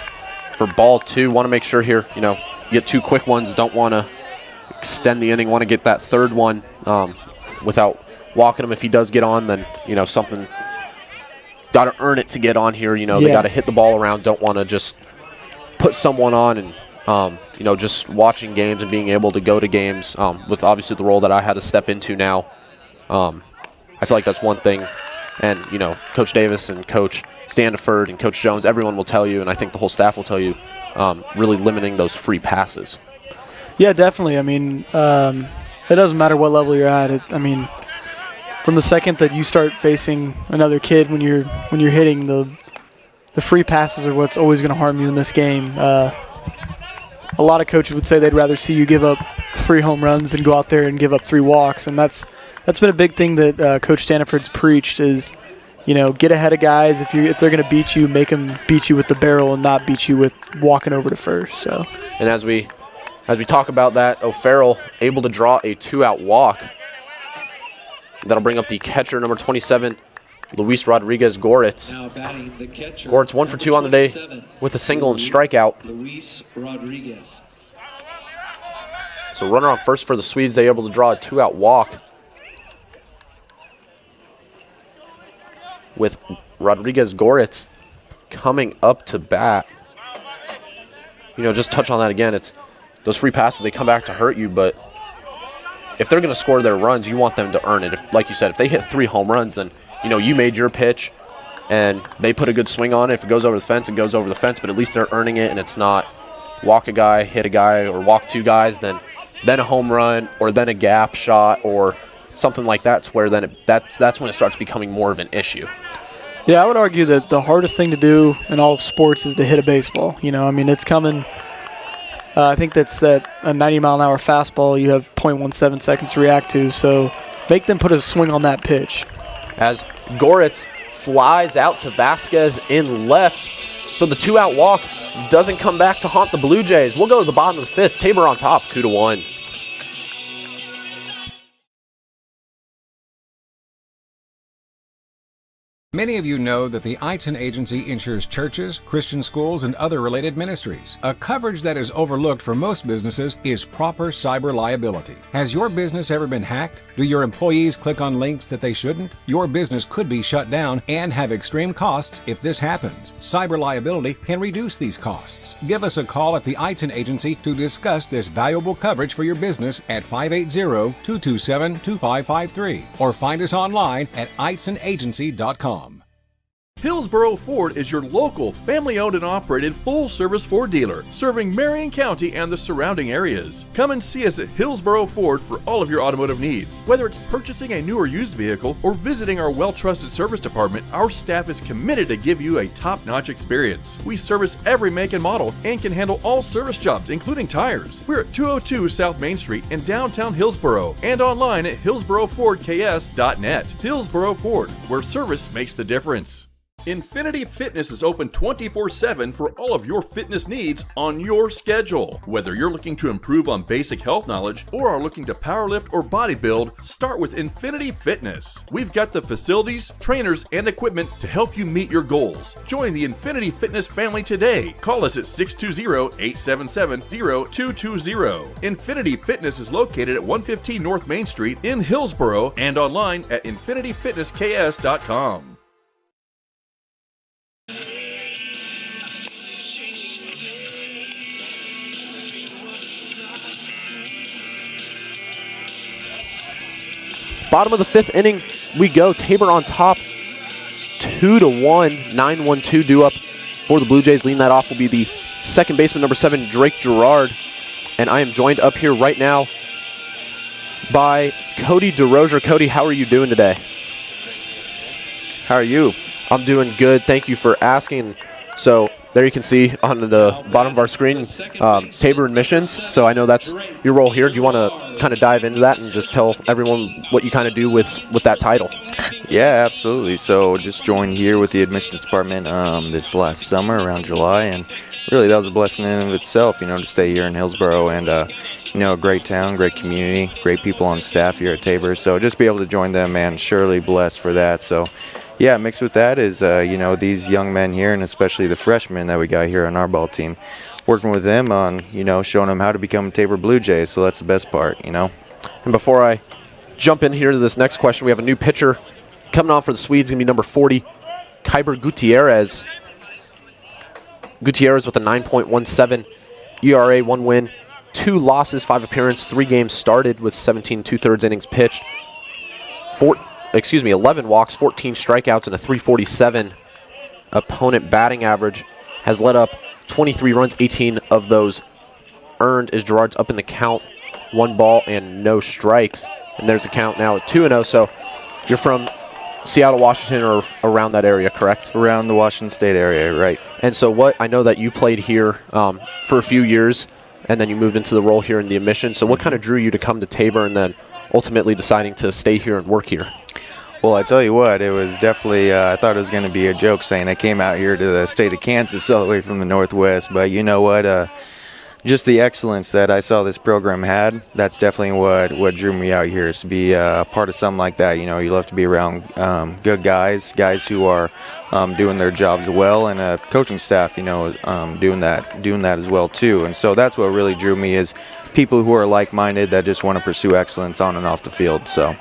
for ball 2. Want to make sure here, you get 2 quick ones. Don't want to extend the inning. Want to get that 3rd one without walking him. If he does get on, then, something got to earn it to get on here. They got to hit the ball around. Don't want to just put someone on and, just watching games and being able to go to games with obviously the role that I had to step into now. I feel like that's one thing. And, Coach Davis and Coach Standiford and Coach Jones, everyone will tell you, and I think the whole staff will tell you, really limiting those free passes. Yeah, definitely. I mean, it doesn't matter what level you're at. I mean, from the second that you start facing another kid when you're hitting, the free passes are what's always going to harm you in this game. A lot of coaches would say they'd rather see you give up 3 home runs than go out there and give up 3 walks, and that's been a big thing that Coach Standiford's preached is, get ahead of guys. If they're going to beat you, make them beat you with the barrel and not beat you with walking over to first. So. And as we talk about that, O'Farrell able to draw a 2-out walk. That'll bring up the catcher, number 27, Luis Rodriguez Goritz. Now batting the catcher. Goritz 1 for 2 on the day with a single and strikeout. Luis Rodriguez. So runner on first for the Swedes. They able to draw a 2-out walk with Rodriguez Goritz coming up to bat. Just touch on that again. It's those free passes, they come back to hurt you, but if they're going to score their runs, you want them to earn it. If, like you said, if they hit 3 home runs, then you made your pitch and they put a good swing on it. If it goes over the fence, it goes over the fence, but at least they're earning it, and it's not walk a guy, hit a guy, or walk 2 guys, then a home run, or then a gap shot, or something like that, to where then that's when it starts becoming more of an issue. Yeah, I would argue that the hardest thing to do in all of sports is to hit a baseball. It's coming. I think that's a 90-mile-an-hour fastball. You have 0.17 seconds to react to, so make them put a swing on that pitch. As Goritz flies out to Vasquez in left, so the 2-out walk doesn't come back to haunt the Blue Jays. We'll go to the bottom of the 5th. Tabor on top, 2-1. Many of you know that the Eitzen Agency insures churches, Christian schools, and other related ministries. A coverage that is overlooked for most businesses is proper cyber liability. Has your business ever been hacked? Do your employees click on links that they shouldn't? Your business could be shut down and have extreme costs if this happens. Cyber liability can reduce these costs. Give us a call at the Eitzen Agency to discuss this valuable coverage for your business at 580-227-2553 or find us online at eitzenagency.com. Hillsboro Ford is your local, family-owned and operated full-service Ford dealer, serving Marion County and the surrounding areas. Come and see us at Hillsboro Ford for all of your automotive needs. Whether it's purchasing a new or used vehicle or visiting our well-trusted service department, our staff is committed to give you a top-notch experience. We service every make and model and can handle all service jobs, including tires. We're at 202 South Main Street in downtown Hillsboro and online at hillsborofordks.net. Hillsboro Ford, where service makes the difference. Infinity Fitness is open 24/7 for all of your fitness needs on your schedule. Whether you're looking to improve on basic health knowledge or are looking to powerlift or bodybuild, start with Infinity Fitness. We've got the facilities, trainers, and equipment to help you meet your goals. Join the Infinity Fitness family today. Call us at 620-877-0220. Infinity Fitness is located at 115 North Main Street in Hillsboro and online at infinityfitnessks.com. Bottom of the 5th inning, we go. Tabor on top, 2-1. 9-1-2 due up for the Blue Jays. Leading that off will be the second baseman, number 7, Drake Gerard. And I am joined up here right now by Cody DeRozier. Cody, how are you doing today? How are you? I'm doing good. Thank you for asking. So there you can see on the bottom of our screen, Tabor admissions. So I know that's your role here. Do you want to kind of dive into that and just tell everyone what you kind of do with that title? Yeah, absolutely. So just joined here with the admissions department this last summer around July, and really that was a blessing in and of itself, to stay here in Hillsboro and, a great town, great community, great people on staff here at Tabor. So just be able to join them, man, surely blessed for that. So yeah, mixed with that is, these young men here, and especially the freshmen that we got here on our ball team, working with them on, showing them how to become Tabor Blue Jays. So that's the best part, And before I jump in here to this next question, we have a new pitcher coming on for the Swedes, going to be number 40, Kyber Gutierrez. Gutierrez with a 9.17 ERA, 1 win, 2 losses, 5 appearances, 3 games started with 17 2/3 innings pitched. 11 walks, 14 strikeouts, and a 347 opponent batting average has let up 23 runs, 18 of those earned as Girard's up in the count, 1 ball and no strikes. And there's a count now at 2-0. So you're from Seattle, Washington, or around that area, correct? Around the Washington State area, right. And so I know that you played here for a few years, and then you moved into the role here in the admission. So what kind of drew you to come to Tabor and then ultimately deciding to stay here and work here? Well, I tell you what, it was definitely, I thought it was going to be a joke saying I came out here to the state of Kansas all the way from the Northwest. But you know what? Just the excellence that I saw this program had, that's definitely what drew me out here, is to be a part of something like that. You know, you love to be around good guys who are doing their jobs well, and a coaching staff, you know, doing that as well too. And so that's what really drew me, is people who are like-minded that just want to pursue excellence on and off the field. So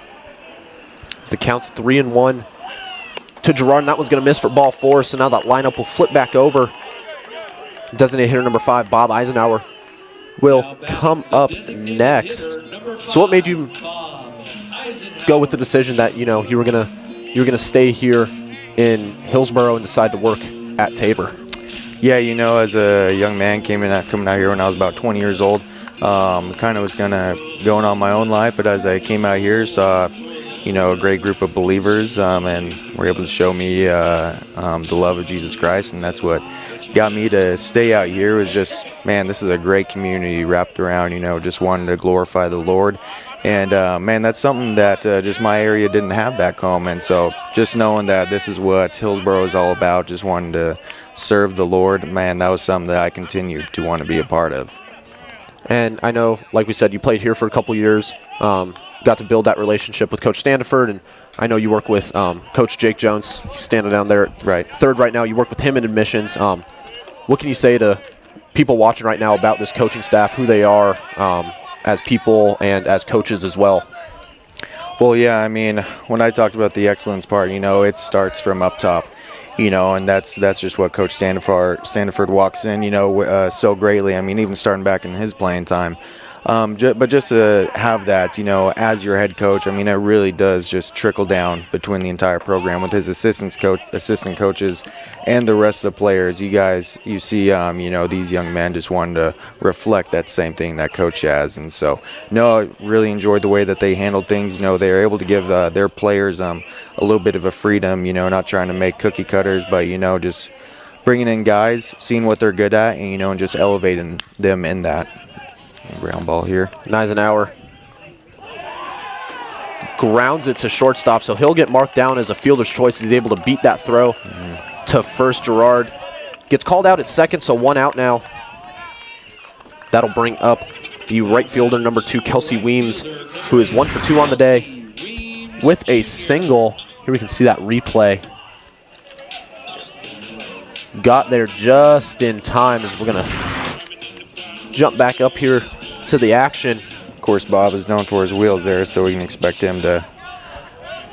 the count's 3-1 to Girard, and that one's going to miss for ball 4. So now that lineup will flip back over. Designated hitter number 5, Bob Eisenhower, will come up next. So what made you go with the decision that, you know, you were gonna stay here in Hillsboro and decide to work at Tabor? Yeah, you know, as a young man coming out here when I was about 20 years old, kind of was going on my own life, but as I came out here, saw, you know, a great group of believers, and were able to show me the love of Jesus Christ, and that's what got me to stay out here. Was just, man, this is a great community wrapped around, you know, just wanting to glorify the Lord. And, man, that's something that just my area didn't have back home. And so just knowing that this is what Hillsboro is all about, just wanting to serve the Lord, man, that was something that I continued to want to be a part of. And I know, like we said, you played here for a couple years, got to build that relationship with Coach Standiford, and I know you work with Coach Jake Jones. He's standing down there at third right now. You work with him in admissions. What can you say to people watching right now about this coaching staff, who they are as people and as coaches as well? Well, yeah, I mean, when I talked about the excellence part, you know, it starts from up top, you know, and that's just what Coach Standiford walks in, you know, so greatly. I mean, even starting back in his playing time. But just to have that, you know, as your head coach, I mean, it really does just trickle down between the entire program with his assistant coaches and the rest of the players. You see, you know, these young men just wanting to reflect that same thing that coach has. And so, no, I really enjoyed the way that they handled things. You know, they were able to give their players a little bit of a freedom, you know, not trying to make cookie cutters, but, you know, just bringing in guys, seeing what they're good at, and, you know, and just elevating them in that. Ground ball here. Eisenhower grounds it to shortstop, so he'll get marked down as a fielder's choice. He's able to beat that throw to first. Girard gets called out at second, so 1 out now. That'll bring up the right fielder, number 2, Kelsey Weems, who is 1 for 2 on the day with a single. Here we can see that replay. Got there just in time as we're going to jump back up here to the action. Of course, Bob is known for his wheels there, so we can expect him to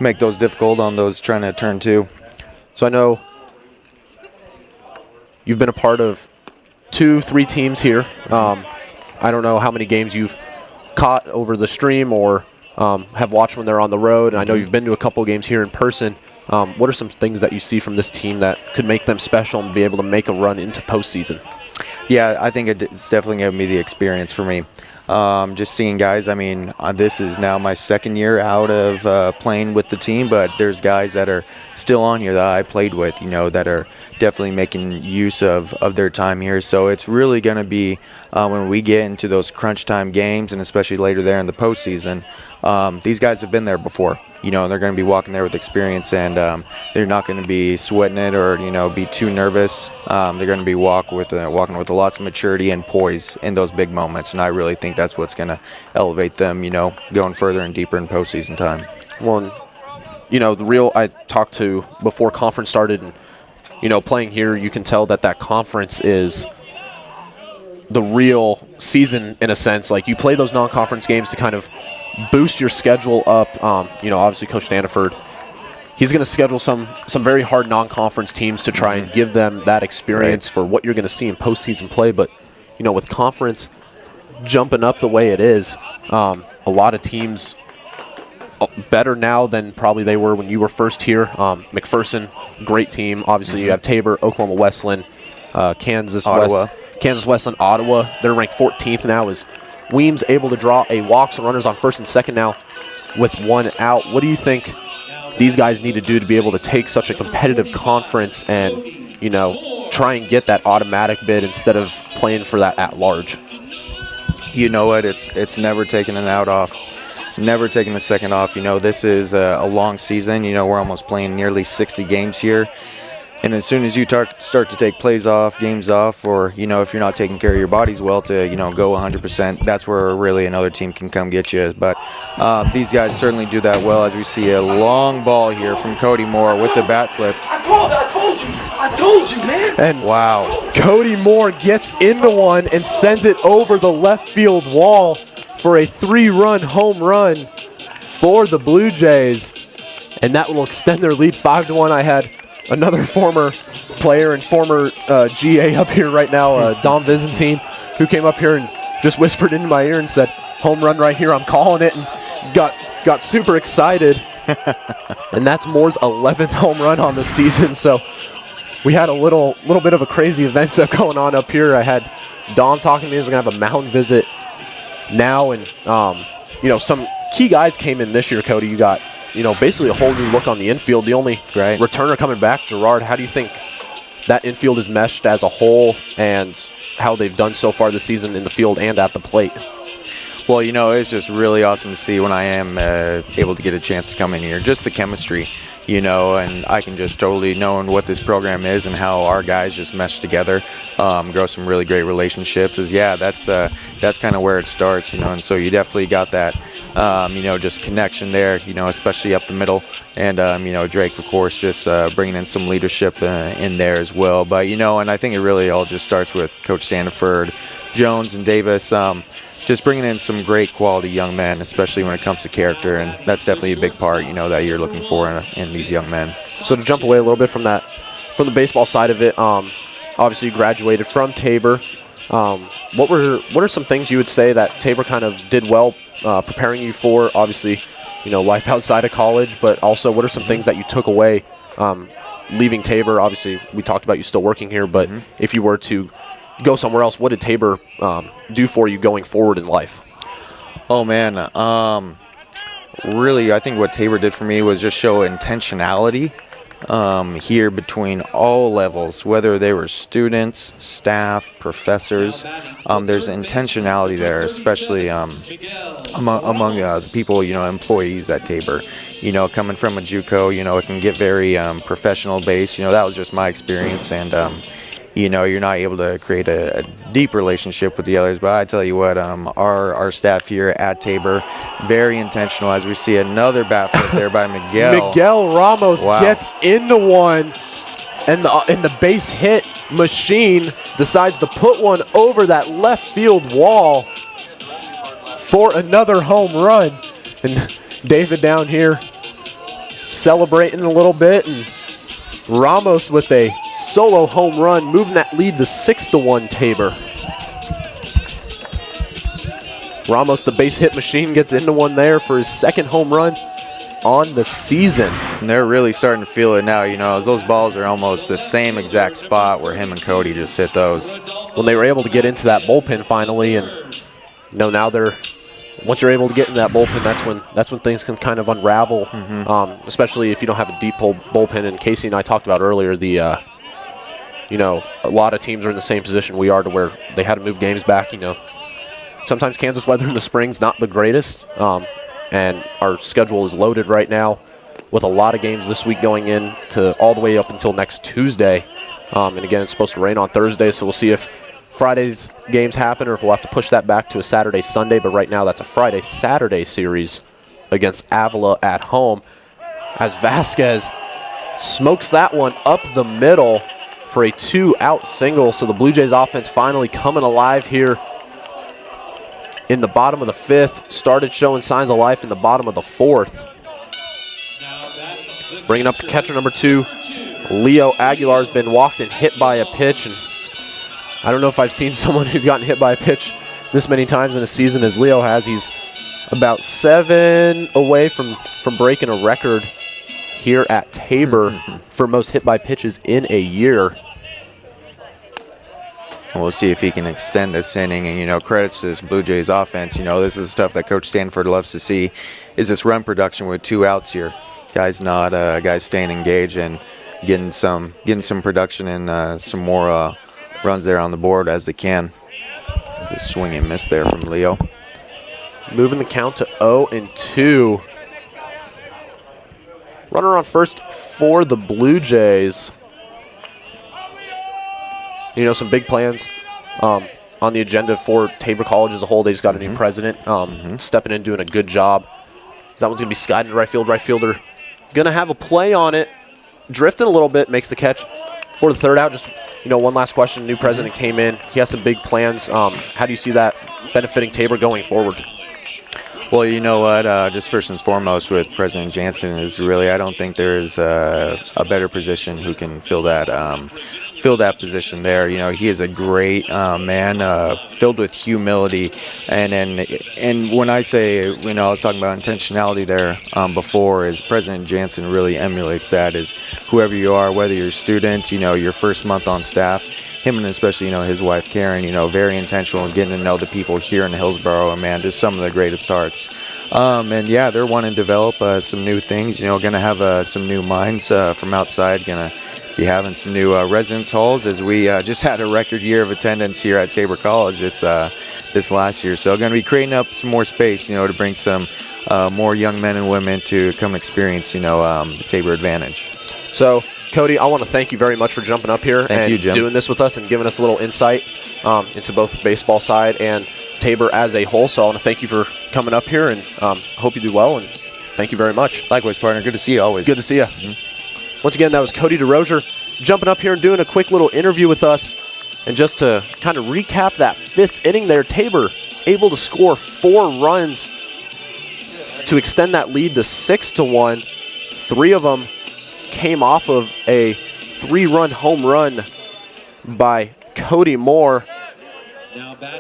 make those difficult on those trying to turn 2. So I know you've been a part of 2-3 teams here. I don't know how many games you've caught over the stream or have watched when they're on the road, and I know you've been to a couple games here in person. What are some things that you see from this team that could make them special and be able to make a run into postseason? Yeah, I think it's definitely given me the experience for me. Just seeing guys, I mean, this is now my second year out of playing with the team, but there's guys that are still on here that I played with, you know, that are definitely making use of their time here. So it's really going to be when we get into those crunch time games, and especially later there in the postseason, these guys have been there before. You know, they're going to be walking there with experience, and they're not going to be sweating it or, you know, be too nervous. They're going to be walking with lots of maturity and poise in those big moments, and I really think that's what's going to elevate them, you know, going further and deeper in postseason time. Well, you know, I talked to before conference started, and, you know, playing here, you can tell that conference is the real season in a sense. Like, you play those non-conference games to kind of boost your schedule up. You know, obviously Coach Standiford, he's going to schedule some very hard non-conference teams to try and give them that experience for what you're going to see in postseason play. But, you know, with conference jumping up the way it is, a lot of teams better now than probably they were when you were first here. McPherson great team. Obviously, you have Tabor, Oklahoma Wesleyan, Kansas Ottawa. Wesleyan, Ottawa. They're ranked 14th now. Is Weems able to draw a walks and runners on first and second now with one out? What do you think these guys need to do to be able to take such a competitive conference and, you know, try and get that automatic bid instead of playing for that at large? You know what? It's never taking an out off, never taking a second off. You know, this is a long season. You know, we're almost playing nearly 60 games here. And as soon as you start to take plays off, games off, or, you know, if you're not taking care of your bodies well to, you know, go 100%, that's where really another team can come get you. But these guys certainly do that well, as we see a long ball here from Cody Moore with the bat flip. I told you, man. And wow, Cody Moore gets into one and sends it over the left field wall for a 3-run home run for the Blue Jays. And that will extend their lead 5-1. I had another former player and former GA up here right now, Dom Vizentine, who came up here and just whispered into my ear and said, home run right here, I'm calling it, and got super excited. And that's Moore's 11th home run on the season. So we had a little bit of a crazy event going on up here. I had Dom talking to me. We're going to have a mound visit now. And, you know, some key guys came in this year, Cody. You got, you know, basically a whole new look on the infield. The only returner coming back, Gerard. How do you think that infield is meshed as a whole and how they've done so far this season in the field and at the plate? Well, you know, it's just really awesome to see when I am able to get a chance to come in here. Just the chemistry, you know, and I can just totally know what this program is and how our guys just mesh together, grow some really great relationships. That's kind of where it starts, you know, and so you definitely got that, you know, just connection there, you know, especially up the middle. And, you know, Drake, of course, just bringing in some leadership in there as well. But, you know, and I think it really all just starts with Coach Sandiford, Jones, and Davis. Just bringing in some great quality young men, especially when it comes to character, and that's definitely a big part, you know, that you're looking for in these young men. So to jump away a little bit from the baseball side of it, obviously you graduated from Tabor. What are some things you would say that Tabor kind of did well preparing you for, obviously, you know, life outside of college, but also what are some things that you took away leaving Tabor? Obviously, we talked about you still working here, but if you were to go somewhere else, what did Tabor do for you going forward in life? Oh, man. Really, I think what Tabor did for me was just show intentionality here between all levels, whether they were students, staff, professors. There's intentionality there, especially among the people, you know, employees at Tabor. You know, coming from a JUCO, you know, it can get very professional based. You know, that was just my experience, and you know, you're not able to create a deep relationship with the others. But I tell you what, our staff here at Tabor, very intentional, as we see another bat flip there by Miguel. Miguel Ramos gets into one, and the base hit machine decides to put one over that left field wall for another home run. And David down here celebrating a little bit, and Ramos with a solo home run, moving that lead to 6-1 Tabor. Ramos, the base hit machine, gets into one there for his second home run on the season. And they're really starting to feel it now, you know, as those balls are almost the same exact spot where him and Cody just hit those. When they were able to get into that bullpen finally, and you know, now once you're able to get in that bullpen, that's when things can kind of unravel, especially if you don't have a deep bullpen. And Casey and I talked about earlier, you know, a lot of teams are in the same position we are, to where they had to move games back. You know, sometimes Kansas weather in the spring's not the greatest, and our schedule is loaded right now with a lot of games this week going in to all the way up until next Tuesday. And again, it's supposed to rain on Thursday, so we'll see if Friday's games happen or if we'll have to push that back to a Saturday-Sunday. But right now, that's a Friday-Saturday series against Avila at home, as Vasquez smokes that one up the middle for a 2-out single. So the Blue Jays offense finally coming alive here in the bottom of the fifth. Started showing signs of life in the bottom of the fourth. Bringing up to catcher number 2, Leo Aguilar's been walked and hit by a pitch. And I don't know if I've seen someone who's gotten hit by a pitch this many times in a season as Leo has. He's about 7 away from breaking a record here at Tabor for most hit by pitches in a year. We'll see if he can extend this inning. And, credits to this Blue Jays offense. This is stuff that Coach Stanford loves to see, is this run production with 2 outs here. Guys staying engaged and getting some production and some more runs there on the board as they can. It's a swing and miss there from Leo. Moving the count to 0-2. Runner on first for the Blue Jays. Some big plans on the agenda for Tabor College as a whole. They just got a new president stepping in, doing a good job. So that one's going to be skied into right field. Right fielder going to have a play on it. Drifting a little bit, makes the catch for the third out. Just, one last question. New president came in. He has some big plans. How do you see that benefiting Tabor going forward? Well, you know what? Just first and foremost with President Jansen is really, I don't think there's a better position who can fill that position there. He is a great man, filled with humility, and when I say, I was talking about intentionality there before, is President Jansen really emulates that. Is whoever you are, whether you're a student, your first month on staff, him and especially his wife Karen, very intentional in getting to know the people here in Hillsborough, and man, just some of the greatest hearts. And yeah, they're wanting to develop some new things. Going to have some new minds from outside. Going to be having some new residence halls, as we just had a record year of attendance here at Tabor College this last year. So going to be creating up some more space, to bring some more young men and women to come experience, the Tabor advantage. So, Cody, I want to thank you very much for jumping up here and doing this with us and giving us a little insight into both the baseball side and Tabor as a whole. So I want to thank you for coming up here, and hope you do well, and thank you very much. Likewise, partner. Good to see you always. Good to see you. Once again, that was Cody DeRozier jumping up here and doing a quick little interview with us. And just to kind of recap that 5th inning there, Tabor able to score 4 runs to extend that lead to 6-1. 3 of them came off of a 3-run home run by Cody Moore,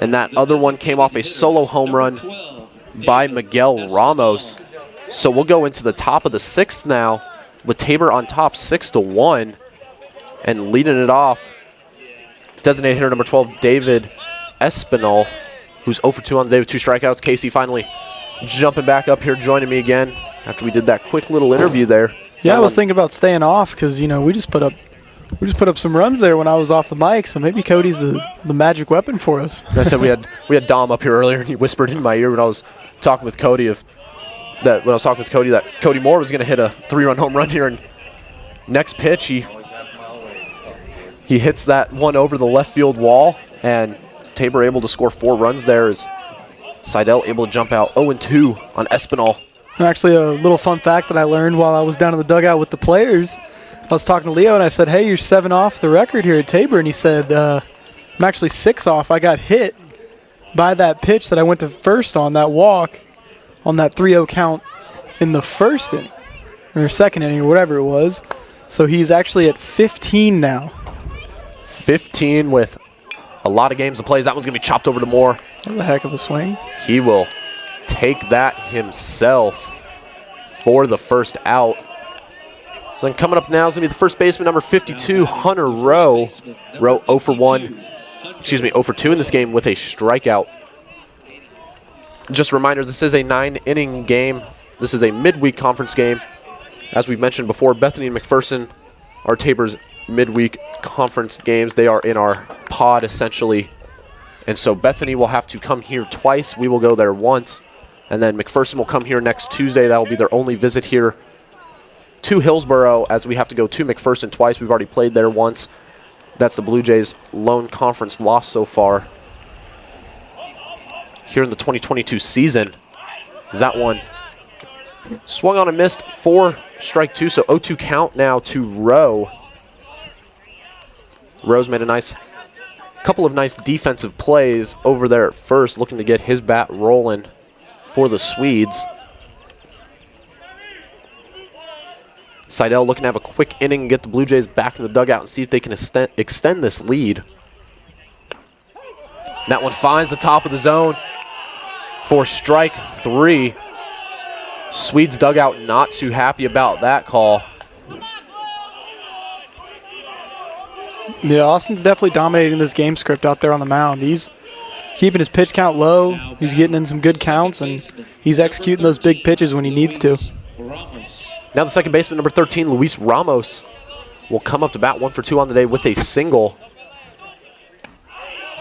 and that other one came off a solo home run by Miguel Ramos. So we'll go into the top of the 6th now with Tabor on top 6-1, and leading it off, designated hitter number 12, David Espinal, who's 0 for 2 on the day with 2 strikeouts. Casey finally jumping back up here, joining me again after we did that quick little interview there. Yeah, I was thinking about staying off because, we just put up some runs there when I was off the mic, so maybe Cody's the magic weapon for us. I said we had Dom up here earlier, and he whispered in my ear when I was talking with Cody that Cody Moore was going to hit a 3-run home run here, and next pitch he hits that one over the left field wall, and Tabor able to score 4 runs there as Seidel able to jump out 0-2 on Espinal. And actually, a little fun fact that I learned while I was down in the dugout with the players, I was talking to Leo and I said, "Hey, you're 7 off the record here at Tabor," and he said, "I'm actually 6 off. I got hit by that pitch that I went to first on, that walk, on that 3-0 count in the first inning, or second inning, or whatever it was." So he's actually at 15 now. 15 with a lot of games to play. That one's going to be chopped over to Moore. That was a heck of a swing. He will take that himself for the first out. So then coming up now is going to be the first baseman, number 52, Hunter Rowe. Rowe 0 for 2 in this game with a strikeout. Just a reminder, this is a 9-inning game. This is a midweek conference game. As we've mentioned before, Bethany and McPherson are Tabor's midweek conference games. They are in our pod, essentially. And so Bethany will have to come here twice. We will go there once. And then McPherson will come here next Tuesday. That will be their only visit here to Hillsborough, as we have to go to McPherson twice. We've already played there once. That's the Blue Jays' lone conference loss so far here in the 2022 season. Is that one swung on and missed for strike 2, so 0-2 count now to Rowe. Rowe's made a couple of nice defensive plays over there at first, looking to get his bat rolling for the Swedes. Seidel looking to have a quick inning and get the Blue Jays back in the dugout and see if they can extend this lead. That one finds the top of the zone for strike 3. Swedes dugout not too happy about that call. Yeah, Austin's definitely dominating this game script out there on the mound. He's keeping his pitch count low. He's getting in some good counts, and he's executing those big pitches when he needs to. Now the second baseman, number 13, Luis Ramos, will come up to bat 1 for 2 on the day with a single.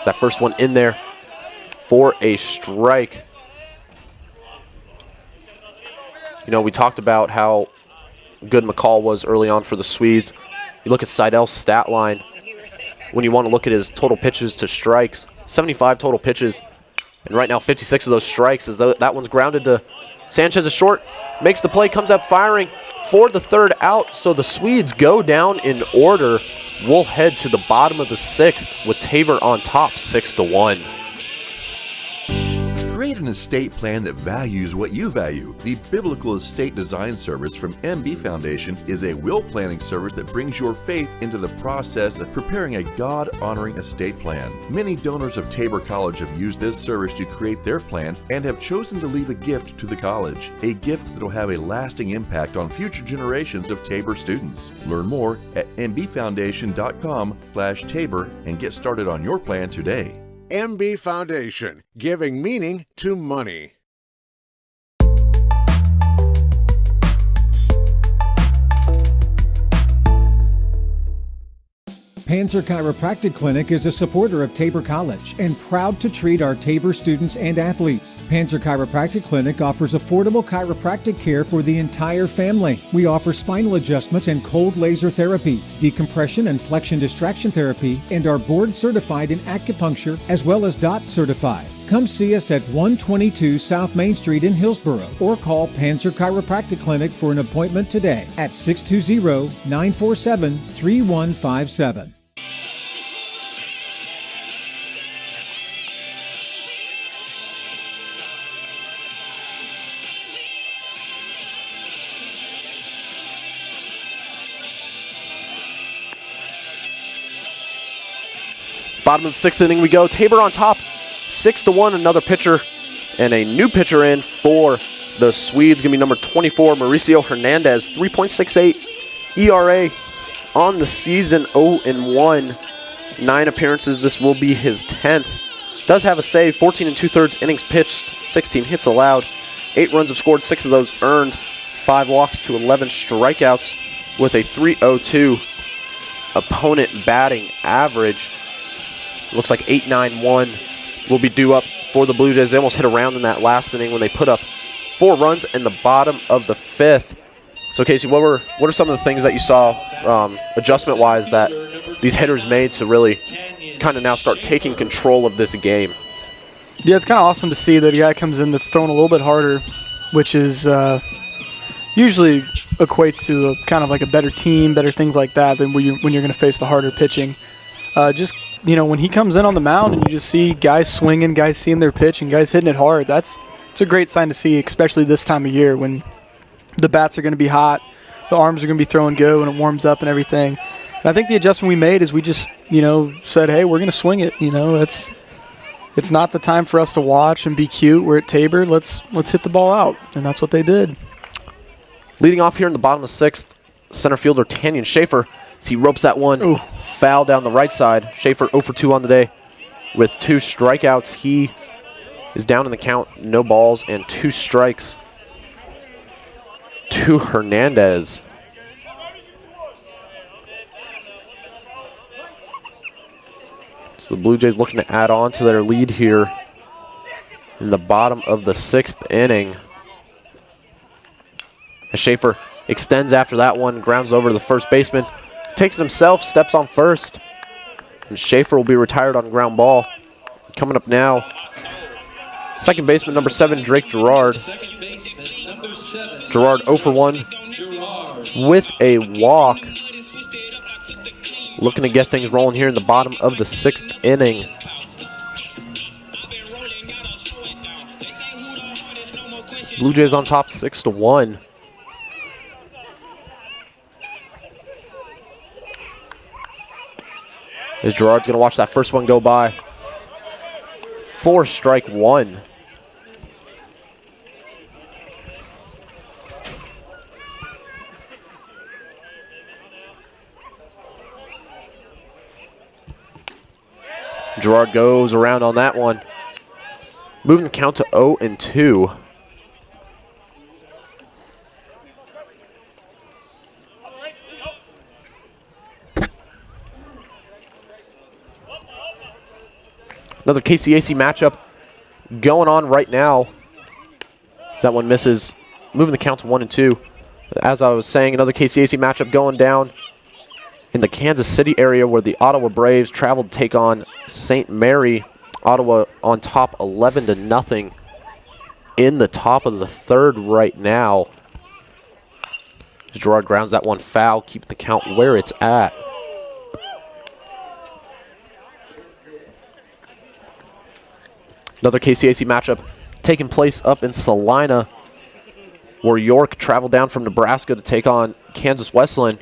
That first one in there for a strike. You know, we talked about how good McCall was early on for the Swedes. You look at Seidel's stat line. When you want to look at his total pitches to strikes, 75 total pitches. And right now, 56 of those strikes. As though that one's grounded to Sanchez, a short. Makes the play, comes up firing for the third out. So the Swedes go down in order. We'll head to the bottom of the 6th with Tabor on top, 6-1. Create an estate plan that values what you value. The Biblical Estate Design Service from MB Foundation is a will planning service that brings your faith into the process of preparing a God-honoring estate plan. Many donors of Tabor College have used this service to create their plan and have chosen to leave a gift to the college, a gift that will have a lasting impact on future generations of Tabor students. Learn more at mbfoundation.com/Tabor and get started on your plan today. MB Foundation, giving meaning to money. Panzer Chiropractic Clinic is a supporter of Tabor College and proud to treat our Tabor students and athletes. Panzer Chiropractic Clinic offers affordable chiropractic care for the entire family. We offer spinal adjustments and cold laser therapy, decompression and flexion distraction therapy, and are board certified in acupuncture as well as DOT certified. Come see us at 122 South Main Street in Hillsboro or call Panzer Chiropractic Clinic for an appointment today at 620-947-3157. Bottom of the 6th inning we go. Tabor on top, 6-1. Another pitcher and a new pitcher in for the Swedes. Going to be number 24, Mauricio Hernandez. 3.68 ERA on the season, 0-1. 9 appearances. This will be his 10th. Does have a save, 14 2/3 innings pitched, 16 hits allowed. 8 runs have scored, 6 of those earned. 5 walks to 11 strikeouts with a 3.02 opponent batting average. Looks like 8-9-1 will be due up for the Blue Jays. They almost hit a round in that last inning when they put up 4 runs in the bottom of the 5th. So Casey, what are some of the things that you saw adjustment-wise that these hitters made to really kind of now start taking control of this game? Yeah, it's kind of awesome to see that a guy comes in that's throwing a little bit harder, which is usually equates to a, kind of like a better team, better things like that than when you're going to face the harder pitching. Just, you know, when he comes in on the mound and you just see guys swinging, guys seeing their pitch, and guys hitting it hard, it's a great sign to see, especially this time of year when the bats are going to be hot, the arms are going to be throwing go, and it warms up and everything. And I think the adjustment we made is we just, you know, said, hey, we're going to swing it. You know, it's not the time for us to watch and be cute. We're at Tabor. Let's hit the ball out, and that's what they did. Leading off here in the bottom of 6th, center fielder Tanyan Schaefer. As he ropes that one. Ooh. Foul down the right side. Schaefer 0 for 2 on the day with 2 strikeouts. He is down in the count. No balls and 2 strikes to Hernandez. So the Blue Jays looking to add on to their lead here in the bottom of the 6th inning. As Schaefer extends after that one, grounds over to the first baseman. Takes it himself, steps on first. And Schaefer will be retired on ground ball. Coming up now, second baseman number 7, Drake Gerard. Gerard 0 for 1 with a walk. Looking to get things rolling here in the bottom of the 6th inning. Blue Jays on top 6-1. As Gerard's going to watch that first one go by. 4 strike 1. Gerard goes around on that one. Moving the count to 0-2. Another KCAC matchup going on right now. That one misses. Moving the count to 1-2. As I was saying, another KCAC matchup going down in the Kansas City area where the Ottawa Braves traveled to take on St. Mary. Ottawa on top 11-0 in the top of the third right now. Gerard grounds that one foul, keeping the count where it's at. Another KCAC matchup taking place up in Salina, where York traveled down from Nebraska to take on Kansas Wesleyan.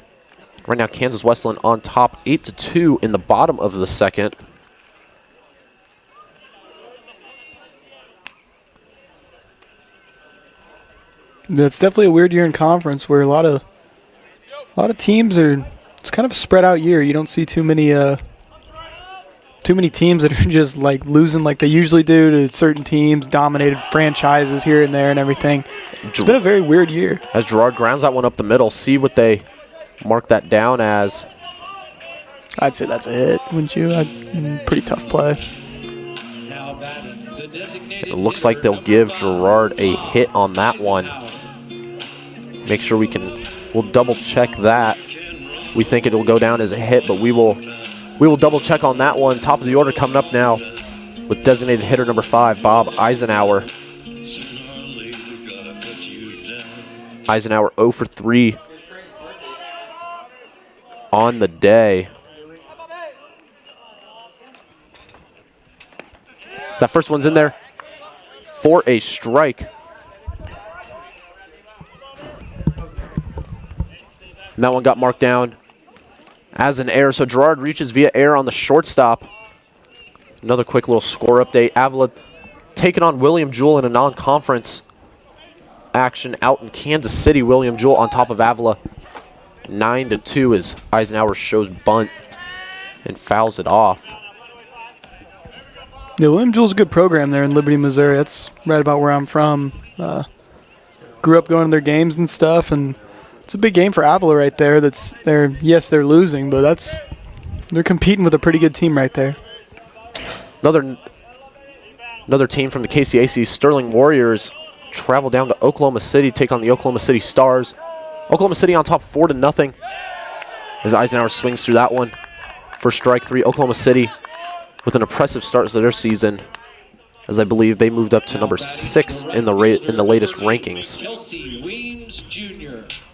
Right now, Kansas Wesleyan on top 8-2 in the bottom of the second. It's definitely a weird year in conference where a lot of teams are. It's kind of a spread out year. You don't see too many teams that are just like losing like they usually do to certain teams, dominated franchises here and there and everything. It's been a very weird year. As Gerard grounds that one up the middle, see what they mark that down as. I'd say that's a hit, wouldn't you? Pretty tough play. It looks like they'll give Gerard a hit on that one. Make sure we'll double check that. We think it'll go down as a hit, but we will double check on that one. Top of the order coming up now with designated hitter number 5, Bob Eisenhower. Eisenhower 0 for 3 on the day. So that first one's in there for a strike. And that one got marked down as an error. So Gerard reaches via error on the shortstop. Another quick little score update. Avila taking on William Jewell in a non-conference action out in Kansas City. William Jewell on top of Avila 9-2 as Eisenhower shows bunt and fouls it off. Yeah, William Jewell's a good program there in Liberty, Missouri. That's right about where I'm from. Grew up going to their games and stuff, and it's a big game for Avila right there. Yes, they're losing, but they're competing with a pretty good team right there. Another team from the KCAC, Sterling Warriors, travel down to Oklahoma City to take on the Oklahoma City Stars. Oklahoma City on top 4-0 as Eisenhower swings through that one for strike 3. Oklahoma City with an impressive start to their season, as I believe they moved up to number 6 in the latest rankings.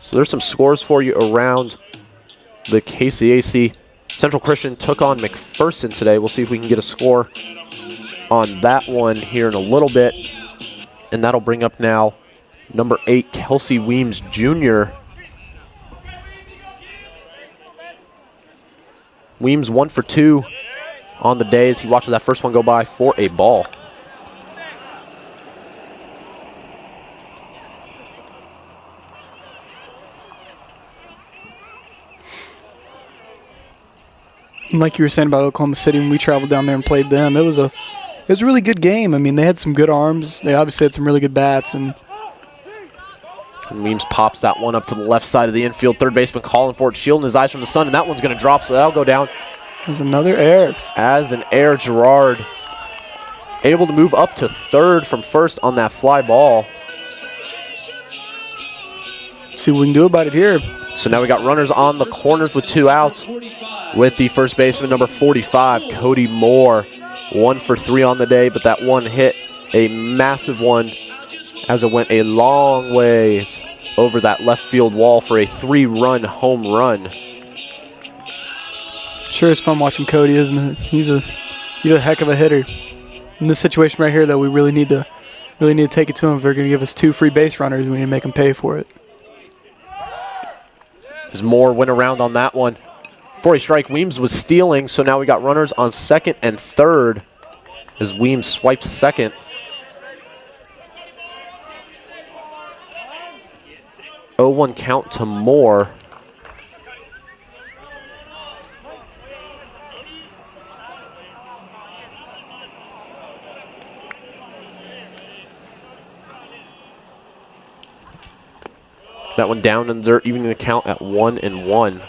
So there's some scores for you around the KCAC. Central Christian took on McPherson today. We'll see if we can get a score on that one here in a little bit. And that'll bring up now number 8, Kelsey Weems Jr. Weems 1 for 2 on the day as he watches that first one go by for a ball. And like you were saying about Oklahoma City, when we traveled down there and played them, it was a really good game. I mean, they had some good arms. They obviously had some really good bats. And Weems pops that one up to the left side of the infield. Third baseman calling for it, shielding his eyes from the sun, and that one's going to drop, so that'll go down. There's another error. As an error, Gerard able to move up to third from first on that fly ball. See what we can do about it here. So now we got runners on the corners with 2 outs with the first baseman, number 45, Cody Moore. 1 for 3 on the day, but that one hit a massive one as it went a long ways over that left field wall for a 3-run home run. Sure is fun watching Cody, isn't it? He's a heck of a hitter. In this situation right here, though, we really need to take it to him. If they're going to give us 2 free base runners, we need to make them pay for it. As Moore went around on that one for a strike. Weems was stealing, so now we got runners on second and third as Weems swipes second. Oh, 0-1 count to Moore. That one down in the dirt, evening the count at 1-1.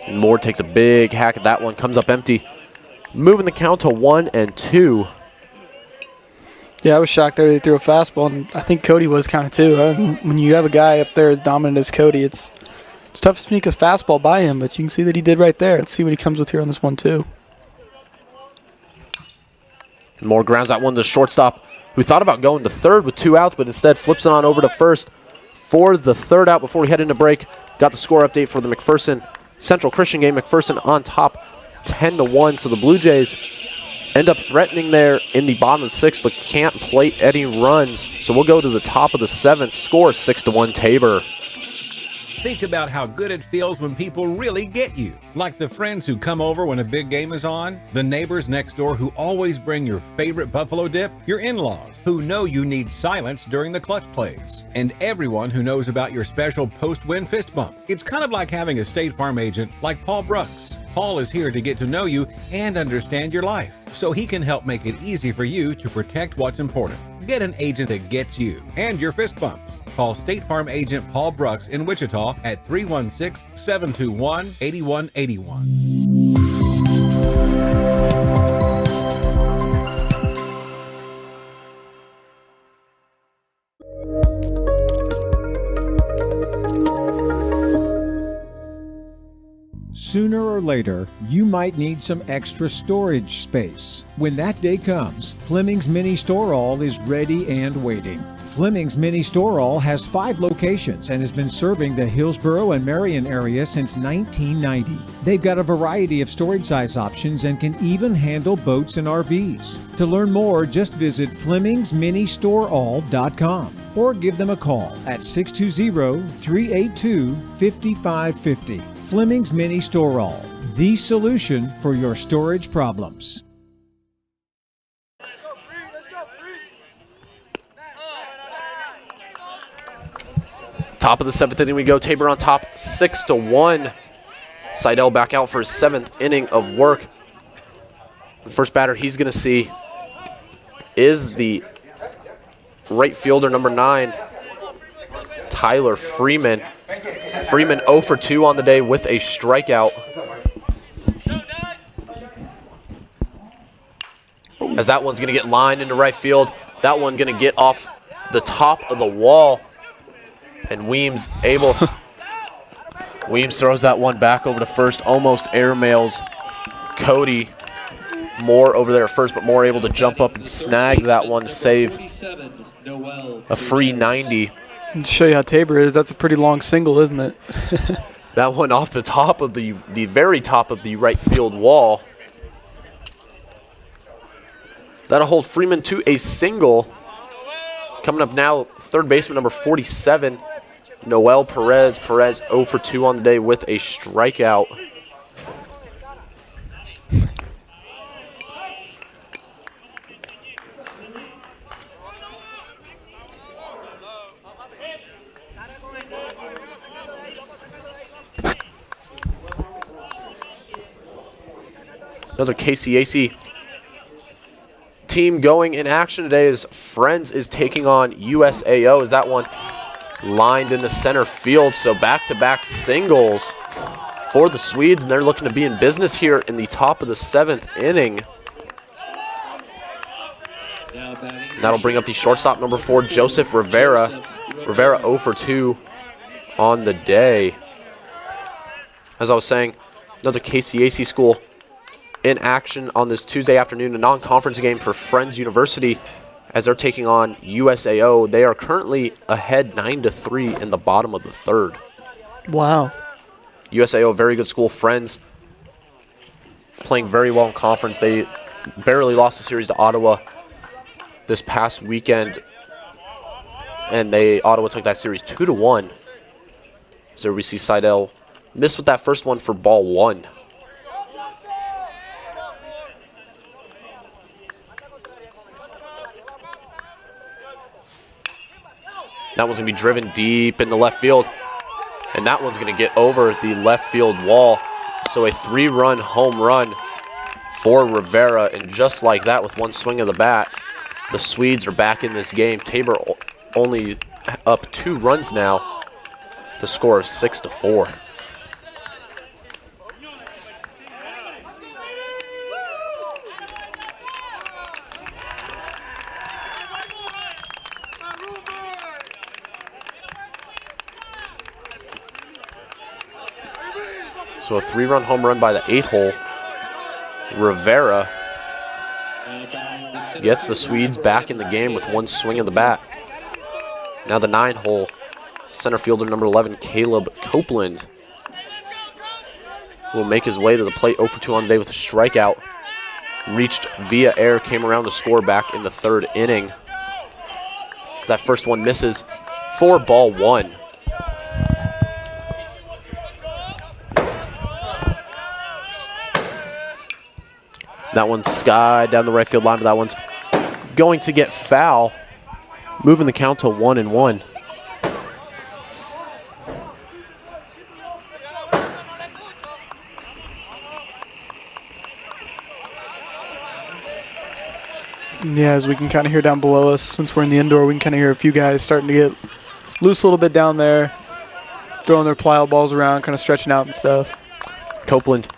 And Moore takes a big hack at that one, comes up empty. Moving the count to 1-2. Yeah, I was shocked there they threw a fastball, and I think Cody was kind of too. When you have a guy up there as dominant as Cody, it's tough to sneak a fastball by him, but you can see that he did right there. Let's see what he comes with here on this one, too. Moore grounds that one to shortstop, who thought about going to third with 2 outs, but instead flips it on over to first for the 3rd out before we head into break. Got the score update for the McPherson Central Christian game. McPherson on top 10-1, so the Blue Jays end up threatening there in the bottom of the 6th, but can't plate any runs. So we'll go to the top of the 7th. Score 6-1 Tabor. Think about how good it feels when people really get you. Like the friends who come over when a big game is on, the neighbors next door who always bring your favorite buffalo dip, your in-laws who know you need silence during the clutch plays, and everyone who knows about your special post-win fist bump. It's kind of like having a State Farm agent like Paul Brooks. Paul is here to get to know you and understand your life, so he can help make it easy for you to protect what's important. Get an agent that gets you and your fist bumps. Call State Farm agent Paul Brooks in Wichita at 316-721-8181. Sooner or later, you might need some extra storage space. When that day comes, Fleming's Mini Store All is ready and waiting. Fleming's Mini Store All has 5 locations and has been serving the Hillsborough and Marion area since 1990. They've got a variety of storage size options and can even handle boats and RVs. To learn more, just visit FlemingsMiniStoreAll.com or give them a call at 620-382-5550. Fleming's Mini Store All, the solution for your storage problems. Top of the 7th inning we go. Tabor on top 6-1. Seidel back out for his 7th inning of work. The first batter he's going to see is the right fielder, number 9, Tyler Freeman. Freeman 0 for 2 on the day with a strikeout. As that one's going to get lined into right field. That one going to get off the top of the wall. And Weems able. Weems throws that one back over to first. Almost airmails Cody. Moore over there at first, but Moore able to jump up and snag that one to save a free 90. To show you how Tabor is, that's a pretty long single, isn't it? That one off the top of the very top of the right field wall. That'll hold Freeman to a single. Coming up now, third baseman number 47, Noel Perez. Perez 0 for 2 on the day with a strikeout. Another KCAC team going in action today as Friends is taking on USAO. As that one lined in the center field. So back-to-back singles for the Swedes, and they're looking to be in business here in the top of the 7th inning. And that'll bring up the shortstop, number 4, Joseph Rivera. Rivera 0 for 2 on the day. As I was saying, another KCAC school in action on this Tuesday afternoon, a non-conference game for Friends University as they're taking on USAO. They are currently ahead 9-3 in the bottom of the 3rd. Wow. USAO, a very good school. Friends playing very well in conference. They barely lost the series to Ottawa this past weekend, and Ottawa took that series 2-1. So we see Seidel miss with that first one for ball 1. That one's going to be driven deep into left field. And that one's going to get over the left field wall. So a 3-run home run for Rivera. And just like that, with one swing of the bat, the Swedes are back in this game. Tabor only up 2 runs now. The score is 6-4. So a 3-run home run by the 8-hole. Rivera gets the Swedes back in the game with one swing of the bat. Now the 9-hole, center fielder number 11, Caleb Copeland, will make his way to the plate. 0 for 2 on the day with a strikeout. Reached via air, came around to score back in the 3rd inning. That first one misses for ball 1. That one's skied down the right field line, but that one's going to get foul, moving the count to 1-1. Yeah, as we can kind of hear down below us, since we're in the indoor, we can kind of hear a few guys starting to get loose a little bit down there, throwing their plyo balls around, kind of stretching out and stuff. Copeland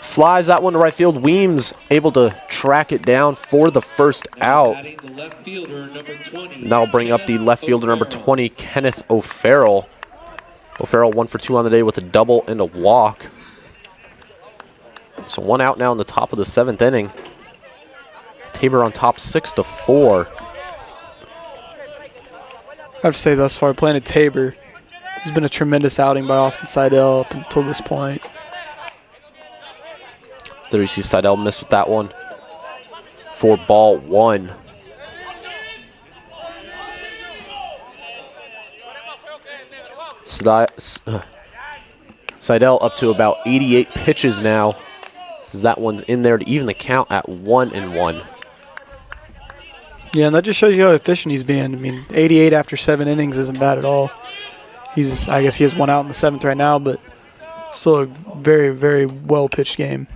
flies that one to right field. Weems able to track it down for the first out. And that'll bring up the left fielder number 20, Kenneth O'Farrell. O'Farrell 1 for 2 on the day with a double and a walk. So 1 out now in the top of the 7th inning. Tabor on top 6-4. I have to say thus far, playing at Tabor has been a tremendous outing by Austin Seidel up until this point. So there you see Seidel miss with that one for ball 1. Seidel up to about 88 pitches now. That one's in there to even the count at 1-1. Yeah, and that just shows you how efficient he's being. I mean, 88 after 7 innings isn't bad at all. I guess he has 1 out in the 7th right now, but still a very, very well-pitched game.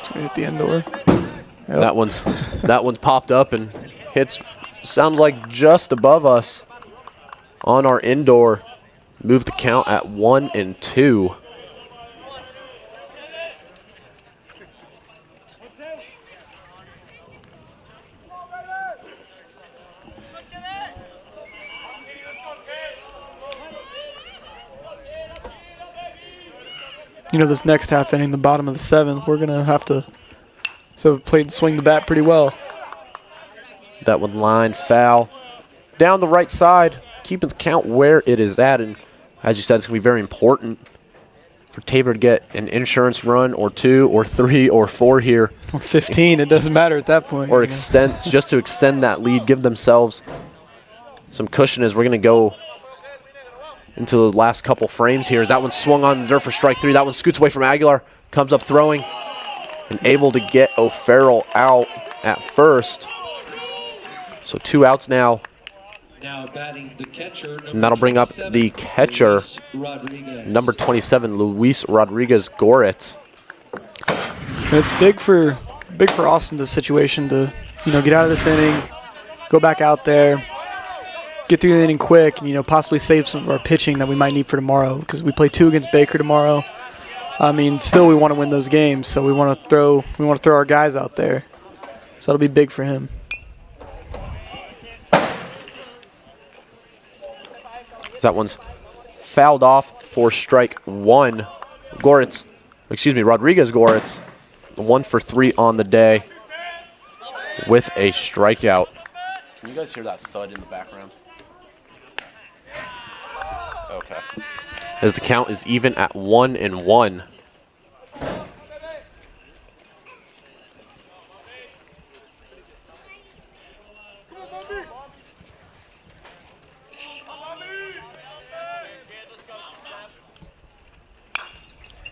It's going to hit the indoor. Yep. That one's popped up and hits, sounds like just above us on our indoor. Move the count at 1-2. You know, this next half inning, the bottom of the 7th, we're going to have to play and swing the bat pretty well. That one line foul down the right side, keeping the count where it is at. And as you said, it's going to be very important for Tabor to get an insurance run or 2 or 3 or 4 here. Or 15, it doesn't matter at that point. Or just to extend that lead, give themselves some cushion as we're going to go into the last couple frames here. As that one swung on the dirt for strike 3. That one scoots away from Aguilar, comes up throwing, and able to get O'Farrell out at first. So 2 outs now. Now batting the catcher. And that'll bring up the catcher, number 27, Luis Rodriguez Goritz. And it's big for Austin, this situation, to get out of this inning, go back out there, get through the inning quick, and possibly save some of our pitching that we might need for tomorrow, because we play 2 against Baker tomorrow. I mean, still we want to win those games, so we want to throw our guys out there. So that'll be big for him. That one's fouled off for strike 1. Rodriguez Goritz, 1 for 3 on the day with a strikeout. Can you guys hear that thud in the background? Okay. As the count is even at 1-1.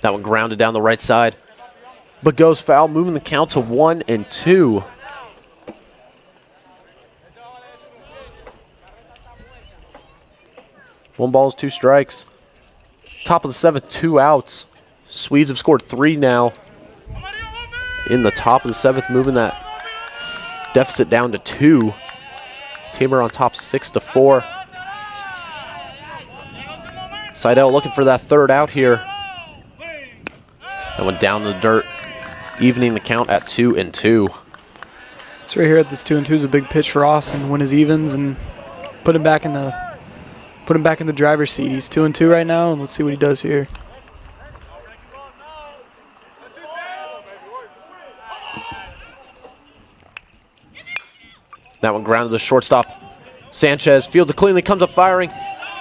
That one grounded down the right side, but goes foul, moving the count to 1-2. 1 ball, 2 strikes. Top of the 7th, 2 outs. Swedes have scored 3 now. In the top of the 7th, moving that deficit down to 2. Tabor on top 6-4. Seidel looking for that 3rd out here. That went down to the dirt, evening the count at 2-2. So right here at this 2-2 is a big pitch for Austin. Win his evens and put him back in the driver's seat. He's 2-2 right now, and let's see what he does here. That one grounded to the shortstop. Sanchez fields it cleanly, comes up firing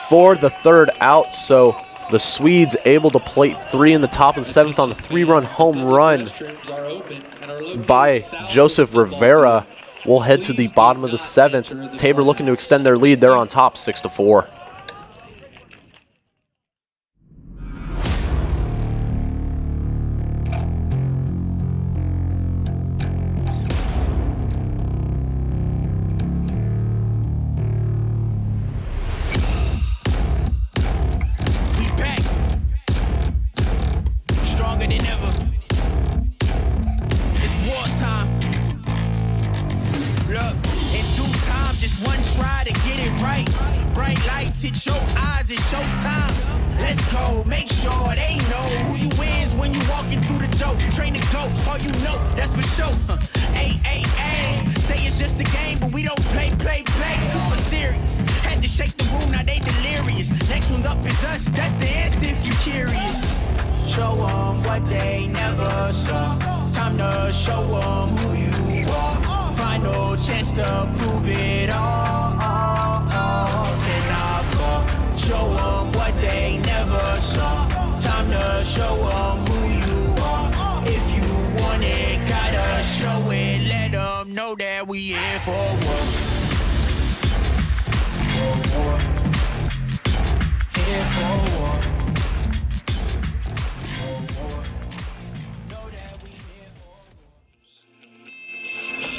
for the 3rd out. So the Swedes able to plate 3 in the top of the 7th on the 3-run home run by Joseph Rivera. We'll head to the bottom of the 7th. Tabor looking to extend their lead. They're on top 6-4.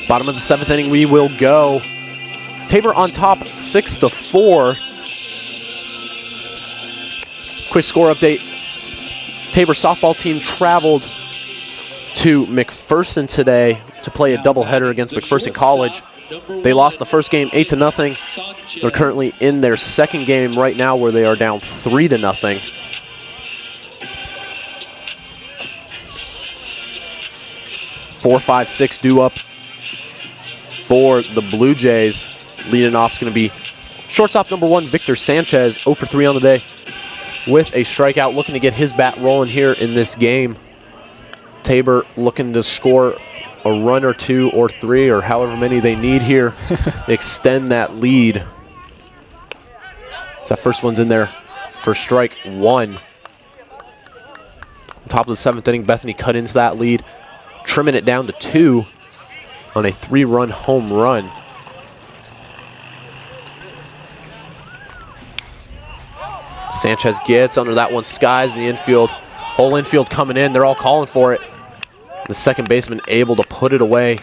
Bottom of the 7th inning, we will go. Tabor on top 6-4. Quick score update. Tabor softball team traveled to McPherson today to play a doubleheader against McPherson College. They lost the first game 8-0. They're currently in their 2nd game right now where they are down 3-0. Four, 5, 6 due up for the Blue Jays. Leading off is going to be shortstop number 1, Victor Sanchez, 0 for 3 on the day with a strikeout, looking to get his bat rolling here in this game. Tabor looking to score a run or 2 or 3 or however many they need here, extend that lead. So that first one's in there for strike 1. On top of the 7th inning, Bethany cut into that lead, trimming it down to 2 on a 3-run home run. Sanchez gets under that one, skies the infield. Whole infield coming in, they're all calling for it. The second baseman able to put it away.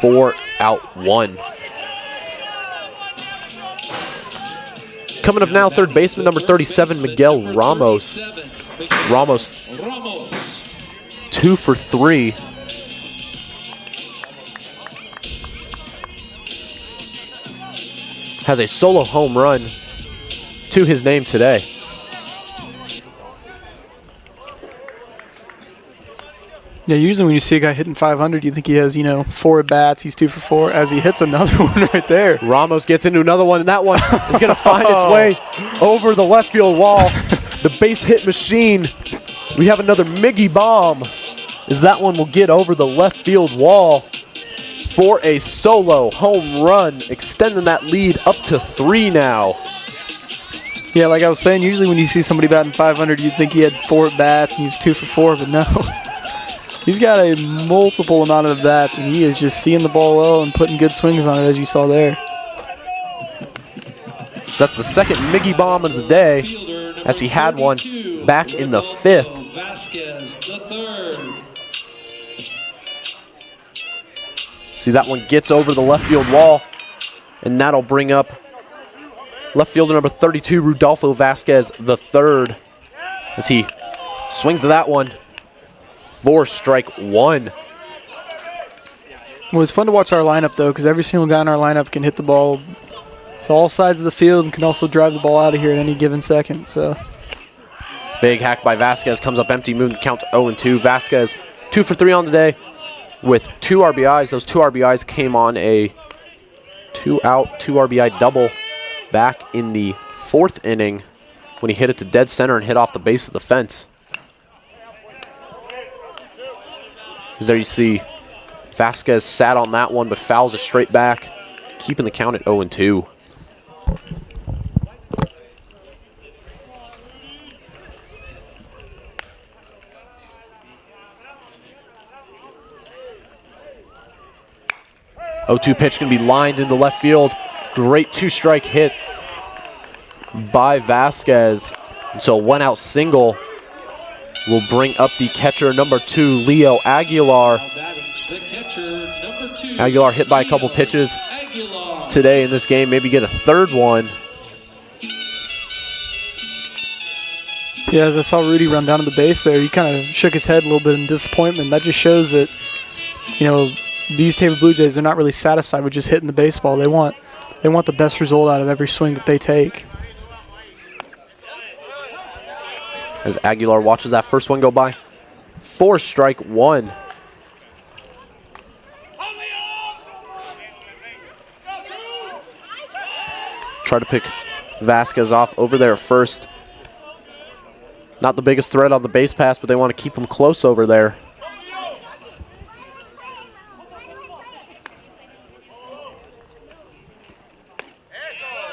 4 out 1. Coming up now, third baseman number 37, Miguel Ramos. Ramos 2 for 3. Has a solo home run to his name today. Yeah, usually when you see a guy hitting 500, you think he has, 4 at-bats. He's 2 for 4 as he hits another one right there. Ramos gets into another one, and that one is going to find its way over the left field wall. The base hit machine. We have another Miggy bomb as that one will get over the left field wall for a solo home run, extending that lead up to 3 now. Yeah, like I was saying, usually when you see somebody batting 500, you'd think he had 4 at-bats and he was 2 for 4, but no. He's got a multiple amount of at-bats, and he is just seeing the ball well and putting good swings on it, as you saw there. So that's the second Miggy bomb of the day, as he had one back in the 5th. See, that one gets over the left field wall, and that'll bring up Left fielder number 32, Rudolfo Vasquez III, as he swings to that one for strike one. Well, it's fun to watch our lineup, though, because every single guy in our lineup can hit the ball to all sides of the field and can also drive the ball out of here at any given second. So, big hack by Vasquez, comes up empty, moving the count to 0-2. Vasquez 2 for 3 on the day with 2 RBIs. Those 2 RBIs came on a 2-out, 2 RBI double back in the 4th inning when he hit it to dead center and hit off the base of the fence. As there you see Vasquez sat on that one but fouls it straight back, keeping the count at 0-2. Oh-2 pitch going to be lined into left field. Great 2-strike hit by Vasquez. And so 1-out single will bring up the catcher number 2, Leo Aguilar. Aguilar hit by a couple pitches today in this game, maybe get a third one. yeah, as I saw Rudy run down to the base there, he kind of shook his head a little bit in disappointment. That just shows that, you know, these Tabor Blue Jays are not really satisfied with just hitting the baseball. They want the best result out of every swing that they take. As Aguilar watches that first one go by. 4 strike 1. Try to pick Vasquez off over there first. Not the biggest threat on the base pass, but they want to keep him close over there.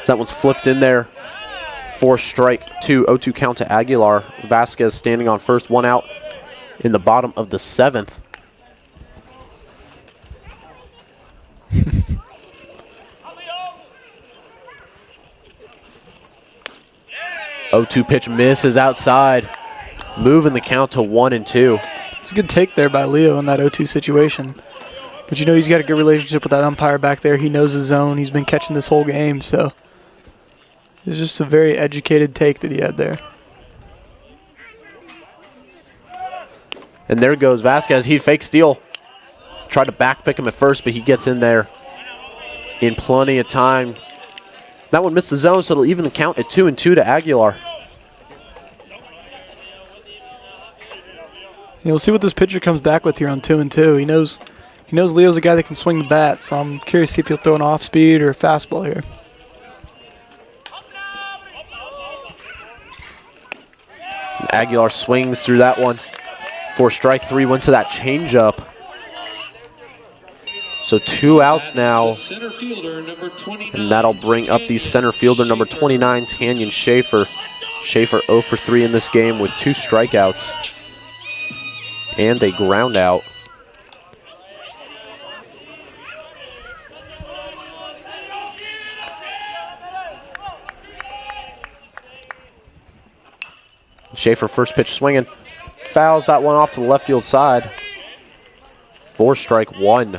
That one's flipped in there for strike 2, 0-2 count to Aguilar. Vasquez standing on first, 1 out in the bottom of the 7th. Oh-2 pitch misses outside, moving the count to 1-2. It's a good take there by Leo in that 0-2 situation. But you know he's got a good relationship with that umpire back there. He knows his zone. He's been catching this whole game, so it's just a very educated take that he had there. And there goes Vasquez. He fake steal. Tried to back pick him at first, but he gets in there in plenty of time. That one missed the zone, so it'll even the count at 2-2 to Aguilar. We'll see what this pitcher comes back with here on 2-2. He knows Leo's a guy that can swing the bat, so I'm curious to see if he'll throw an off speed or a fastball here. Aguilar swings through that one for strike 3, went to that changeup. So 2 outs now, and that'll bring up the center fielder number 29, Tanyan Schaefer. Schaefer 0 for 3 in this game with 2 strikeouts and a ground out. Schaefer first pitch swinging, fouls that one off to the left field side for strike 1.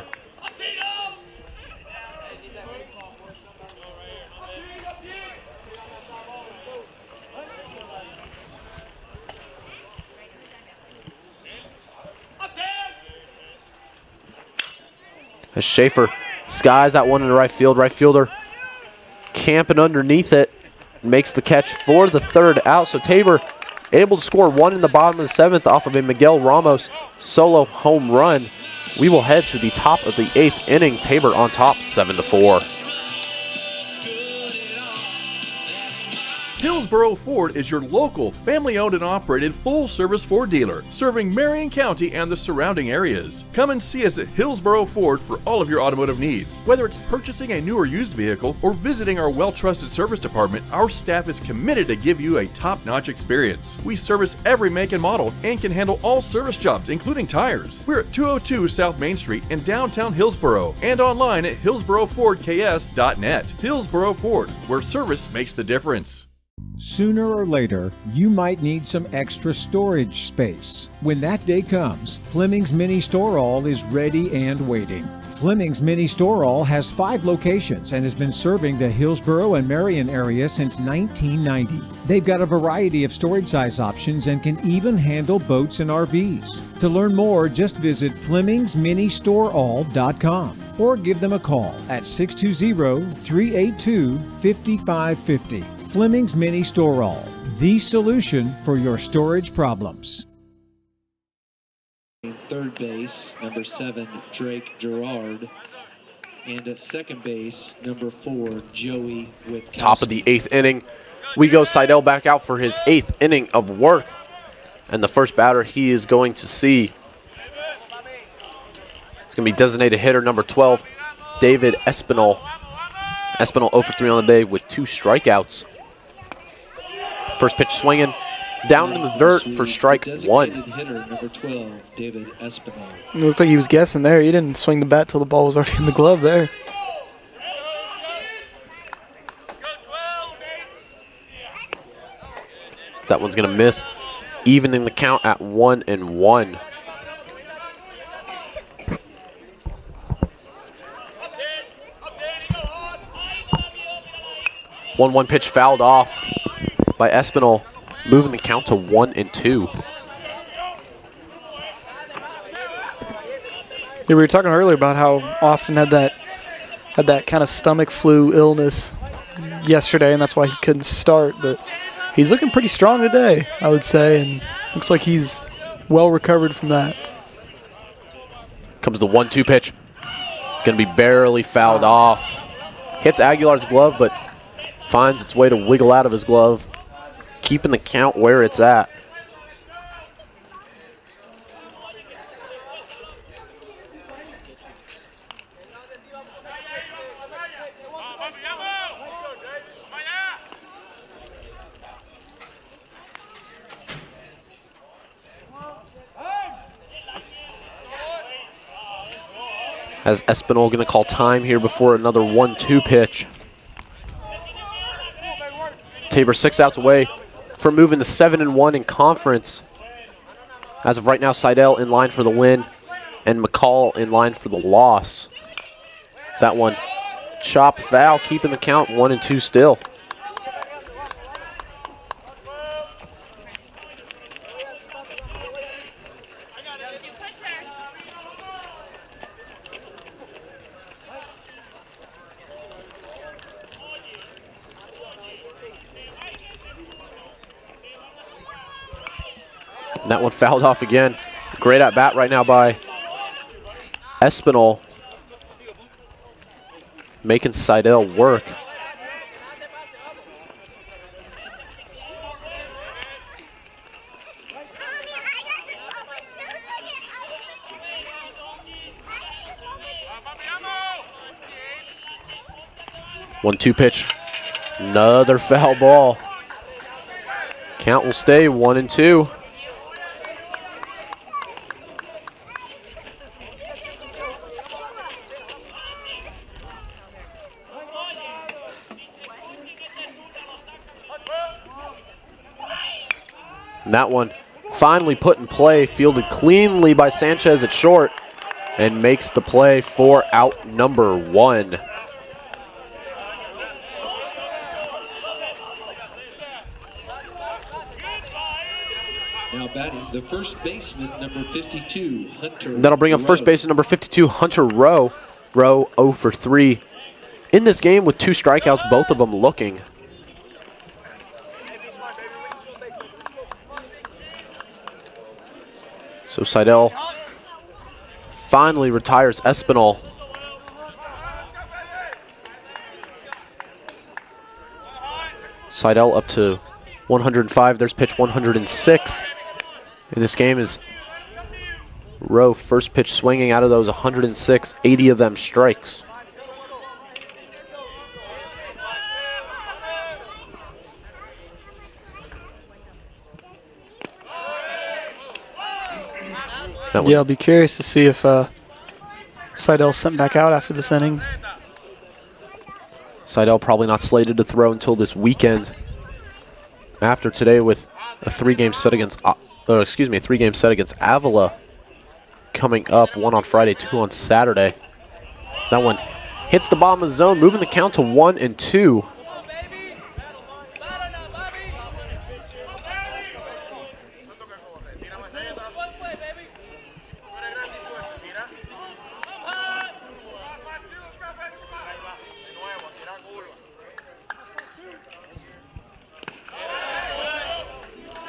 As Schaefer skies that one in the right field. Right fielder camping underneath it. Makes the catch for the 3rd out. So Tabor able to score 1 in the bottom of the 7th off of a Miguel Ramos solo home run. We will head to the top of the 8th inning. Tabor on top 7-4. Hillsboro Ford is your local, family-owned and operated full-service Ford dealer, serving Marion County and the surrounding areas. Come and see us at Hillsboro Ford for all of your automotive needs. Whether it's purchasing a new or used vehicle or visiting our well-trusted service department, our staff is committed to give you a top-notch experience. We service every make and model and can handle all service jobs, including tires. We're at 202 South Main Street in downtown Hillsboro and online at hillsborofordks.net. Hillsboro Ford, where service makes the difference. Sooner or later, you might need some extra storage space. When that day comes, Fleming's Mini Store All is ready and waiting. Fleming's Mini Store All has 5 locations and has been serving the Hillsborough and Marion area since 1990. They've got a variety of storage size options and can even handle boats and RVs. To learn more, just visit FlemingsMiniStoreAll.com or give them a call at 620-382-5550. Fleming's Mini Store All, the solution for your storage problems. Third base, number 7, Drake Gerard. And at second base, number 4, Joey Witkowski. Top of the 8th inning. We go Seidel back out for his 8th inning of work. And the first batter he is going to see, it's going to be designated hitter number 12, David Espinal. Espinal 0 for 3 on the day with 2 strikeouts. First pitch swinging, down in the dirt for strike 1. Hitter number 12, David Espinal. It looked like he was guessing there. He didn't swing the bat till the ball was already in the glove there. That one's going to miss, evening the count at 1-1. One pitch fouled off by Espinal, moving the count to 1-2. Yeah, we were talking earlier about how Austin had that kind of stomach flu illness yesterday, and that's why he couldn't start. But he's looking pretty strong today, I would say, and looks like he's well recovered from that. Comes the 1-2 pitch. Going to be barely fouled off. Hits Aguilar's glove, but finds its way to wiggle out of his glove, keeping the count where it's at. As Espinal going to call time here before another 1-2 pitch. Tabor 6 outs away from moving to 7-1 in conference. As of right now, Seidel in line for the win and McCall in line for the loss. That one chopped foul, keeping the count 1-2 still. And that one fouled off again. Great at bat right now by Espinal, making Seidel work. One-two pitch. Another foul ball. Count will stay 1-2. And that one finally put in play, fielded cleanly by Sanchez at short, and makes the play for out number 1. Now batting the first baseman, number 52, Hunter. And that'll bring up first baseman number 52, Hunter Rowe. Rowe 0 for 3 in this game with 2 strikeouts, both of them looking. So Seidel finally retires Espinal. Seidel up to 105. There's pitch 106. In this game is Rowe first pitch swinging out of those 106, 80 of them strikes. Yeah, I'll be curious to see if Seidel's sent back out after this inning. Seidel probably not slated to throw until this weekend. after today with a three-game set against Avila coming up, one on Friday, two on Saturday. That one hits the bottom of the zone, moving the count to 1-2.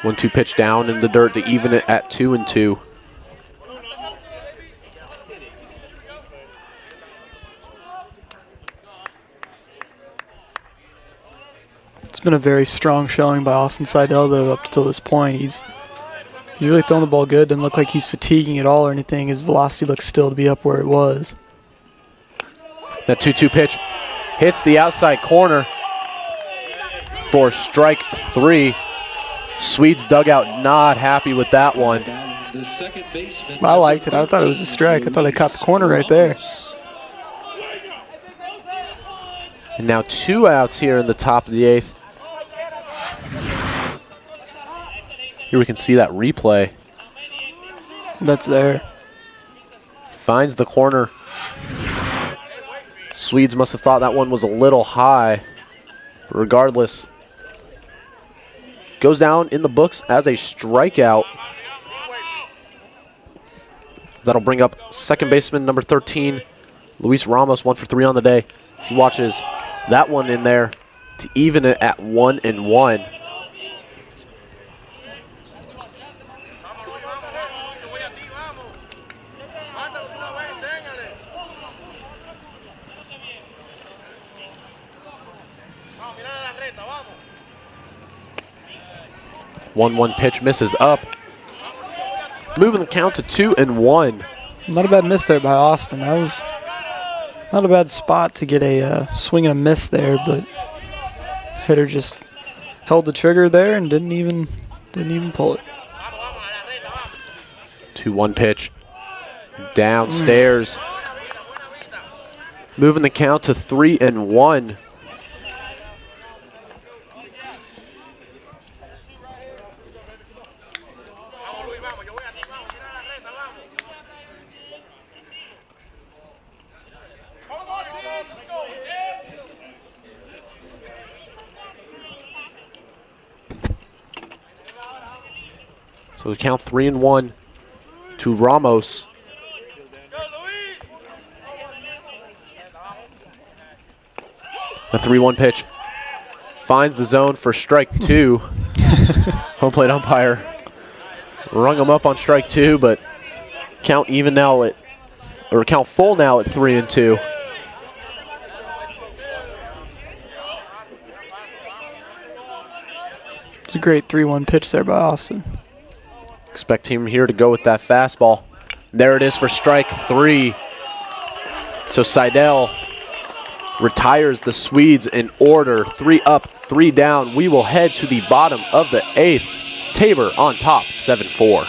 One-two pitch down in the dirt to even it at 2-2. It's been a very strong showing by Austin Seidel, though, up until this point. He's really throwing the ball good. Doesn't look like he's fatiguing at all or anything. His velocity looks still to be up where it was. That 2-2 pitch hits the outside corner for strike 3. Swedes dugout not happy with that one. I liked it. I thought it was a strike. I thought I caught the corner right there. And now 2 outs here in the top of the 8th. Here we can see that replay. That's there. Finds the corner. Swedes must have thought that one was a little high. But regardless, goes down in the books as a strikeout. That'll bring up second baseman number 13, Luis Ramos, 1 for 3 on the day. He watches that one in there to even it at 1-1. One pitch misses up. Moving the count to 2-1. Not a bad miss there by Austin. That was not a bad spot to get a swing and a miss there, but hitter just held the trigger there and didn't even pull it. 2-1 pitch downstairs. Moving the count to 3-1. So we count 3-1 to Ramos. The 3-1 pitch finds the zone for strike 2. Home plate umpire rung him up on strike 2, but count full now at 3-2. It's a great 3-1 pitch there by Austin. Expect him here to go with that fastball. There it is for strike 3. So Seidel retires the Swedes in order. 3 up, 3 down. We will head to the bottom of the 8th. Tabor on top, 7-4.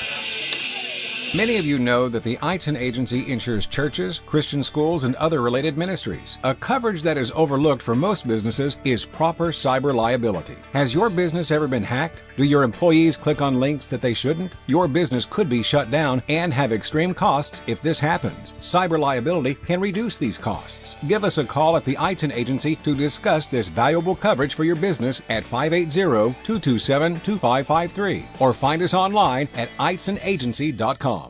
Many of you know that the Eitzen Agency insures churches, Christian schools, and other related ministries. A coverage that is overlooked for most businesses is proper cyber liability. Has your business ever been hacked? Do your employees click on links that they shouldn't? Your business could be shut down and have extreme costs if this happens. Cyber liability can reduce these costs. Give us a call at the Eitzen Agency to discuss this valuable coverage for your business at 580-227-2553 or find us online at eitzenagency.com.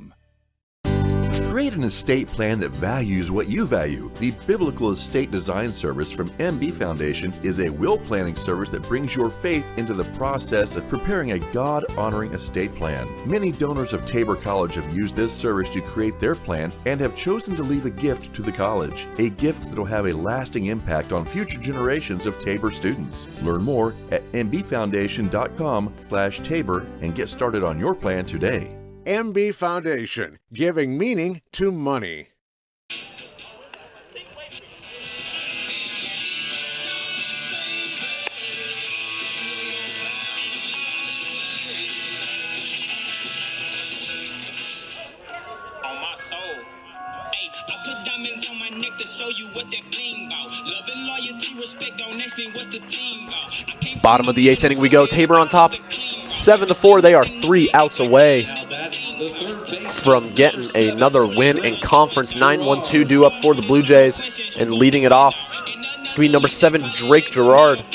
Create an estate plan that values what you value. The Biblical Estate Design Service from MB Foundation is a will planning service that brings your faith into the process of preparing a God-honoring estate plan. Many donors of Tabor College have used this service to create their plan and have chosen to leave a gift to the college, a gift that will have a lasting impact on future generations of Tabor students. Learn more at mbfoundation.com/Tabor and get started on your plan today. MB Foundation, giving meaning to money. On my soul. Hey, I put Bottom of the 8th inning we go. Tabor on top, 7-4. They are 3 outs away from getting another win in conference. 9-1-2 due up for the Blue Jays, and leading it off it's going to be number 7, Drake Gerard.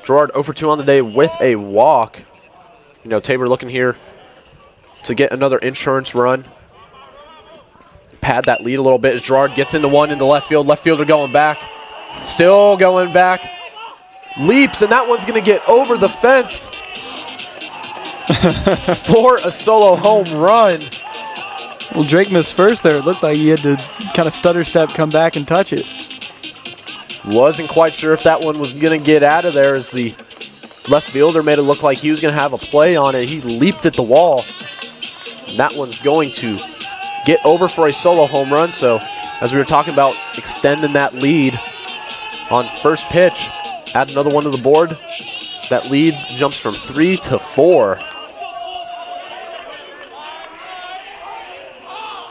Gerard 0 for 2 on the day with a walk. You know, Tabor looking here to get another insurance run. Pad that lead a little bit as Gerard gets into one in the left field. Left fielder going back. Still going back. Leaps, and that one's going to get over the fence for a solo home run. Well, Drake missed first there. It looked like he had to kind of stutter step, come back and touch it. Wasn't quite sure if that one was going to get out of there as the left fielder made it look like he was going to have a play on it. He leaped at the wall. And that one's going to get over for a solo home run. So as we were talking about extending that lead on first pitch, add another one to the board. That lead jumps from 3 to 4.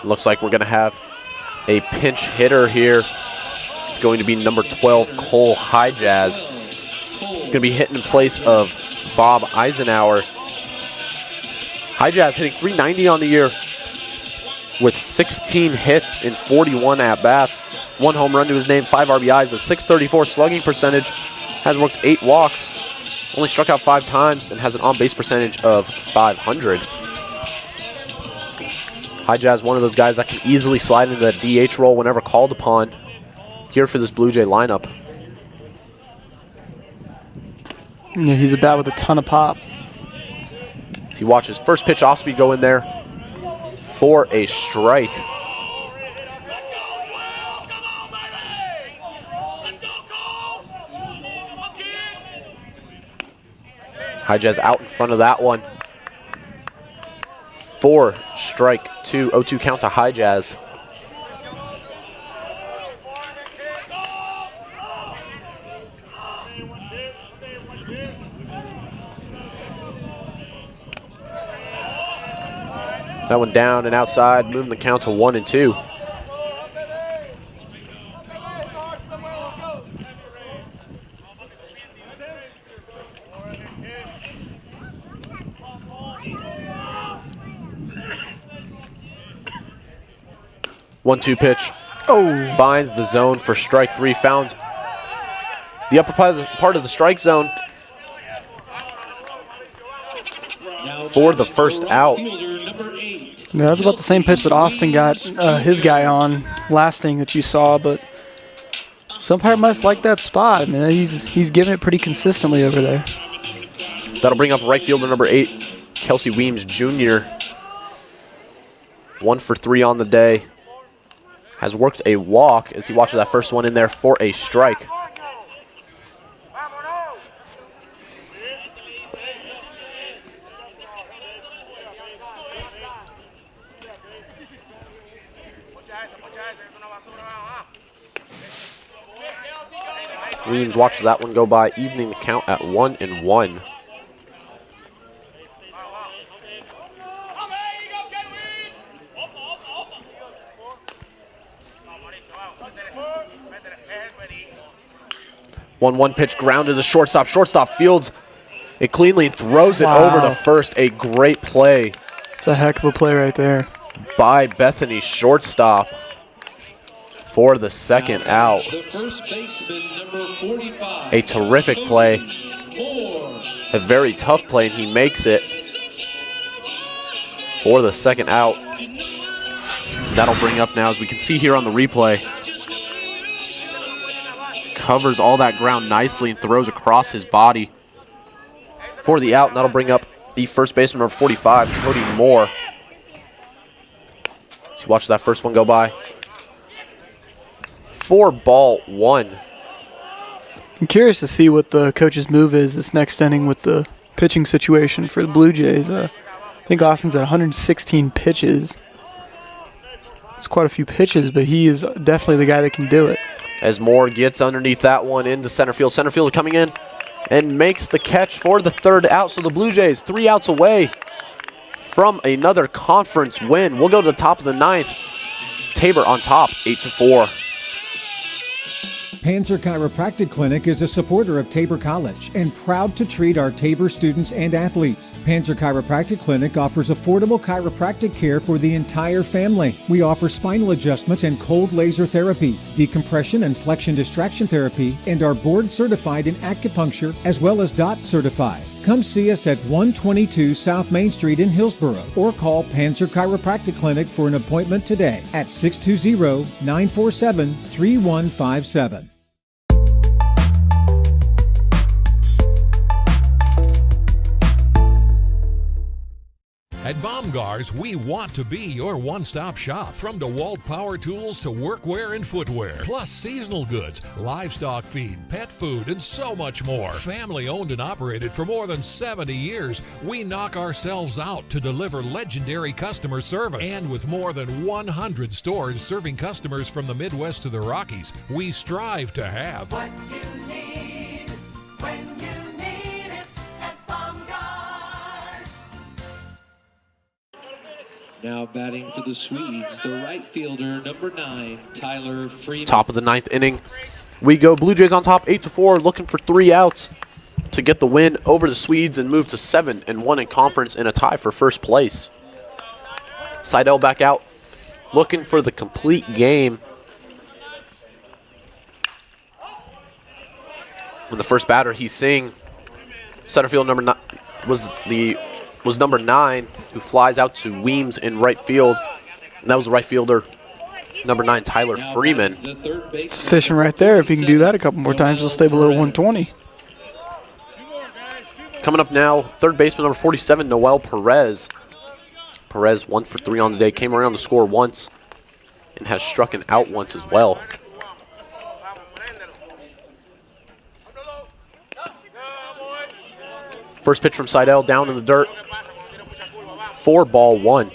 Looks like we're going to have a pinch hitter here. It's going to be number 12, Cole Highjazz. He's going to be hitting in place of Bob Eisenhower. Highjazz hitting .390 on the year with 16 hits in 41 at-bats. 1 home run to his name, 5 RBIs, a .634 slugging percentage. Has worked 8 walks, only struck out 5 times, and has an on-base percentage of .500. Highjazz, one of those guys that can easily slide into that DH role whenever called upon here for this Blue Jay lineup. Yeah, he's a bat with a ton of pop. As he watches first pitch off speed go in there for a strike. Highjazz out in front of that one. 4 strike 2, 0-2 count to Highjazz. That one down and outside, moving the count to 1-2. One-two pitch. Oh, finds the zone for strike 3. Found the upper part of the strike zone for the first out. Yeah, that's about the same pitch that Austin got his guy on last inning that you saw, but some umpire must like that spot. I mean, he's giving it pretty consistently over there. That'll bring up right fielder number 8, Kelsey Weems Jr. 1 for 3 on the day. Has worked a walk as he watches that first one in there for a strike. Weems watches that one go by, evening the count at 1-1. One pitch ground to the shortstop. Shortstop fields it cleanly and throws it over to first. A great play. It's a heck of a play right there by Bethany shortstop for the second out. A terrific play. A very tough play, and he makes it for the second out. That'll bring up now, as we can see here on the replay, covers all that ground nicely and throws across his body for the out. And that'll bring up the first baseman, number 45, Cody Moore. So watch that first one go by. 4-1. I'm curious to see what the coach's move is this next inning with the pitching situation for the Blue Jays. I think Austin's at 116 pitches. It's quite a few pitches, but he is definitely the guy that can do it. As Moore gets underneath that one into center field. Center fielder coming in and makes the catch for the third out. So the Blue Jays 3 outs away from another conference win. We'll go to the top of the 9th. Tabor on top, 8-4. Panzer Chiropractic Clinic is a supporter of Tabor College and proud to treat our Tabor students and athletes. Panzer Chiropractic Clinic offers affordable chiropractic care for the entire family. We offer spinal adjustments and cold laser therapy, decompression and flexion distraction therapy, and are board certified in acupuncture as well as DOT certified. Come see us at 122 South Main Street in Hillsboro or call Panzer Chiropractic Clinic for an appointment today at 620-947-3157. At Baumgars, we want to be your one-stop shop. From DeWalt power tools to workwear and footwear, plus seasonal goods, livestock feed, pet food, and so much more. Family owned and operated for more than 70 years, we knock ourselves out to deliver legendary customer service. And with more than 100 stores serving customers from the Midwest to the Rockies, we strive to have what you need when you need it at Baumgars. Now batting for the Swedes, the right fielder, number 9, Tyler Freeman. Top of the 9th inning. We go Blue Jays on top, 8-4, looking for 3 outs to get the win over the Swedes and move to 7-1 in conference in a tie for first place. Seidel back out, looking for the complete game. When the first batter he's seeing, center field number 9 was number 9, who flies out to Weems in right field. And that was the right fielder, number 9, Tyler Freeman. It's efficient right there. If he can do that a couple more times, he'll stay below 120. Coming up now, third baseman number 47, Noel Perez. Perez 1 for 3 on the day, came around to score once and has struck an out once as well. First pitch from Seidel, down in the dirt. 4-1.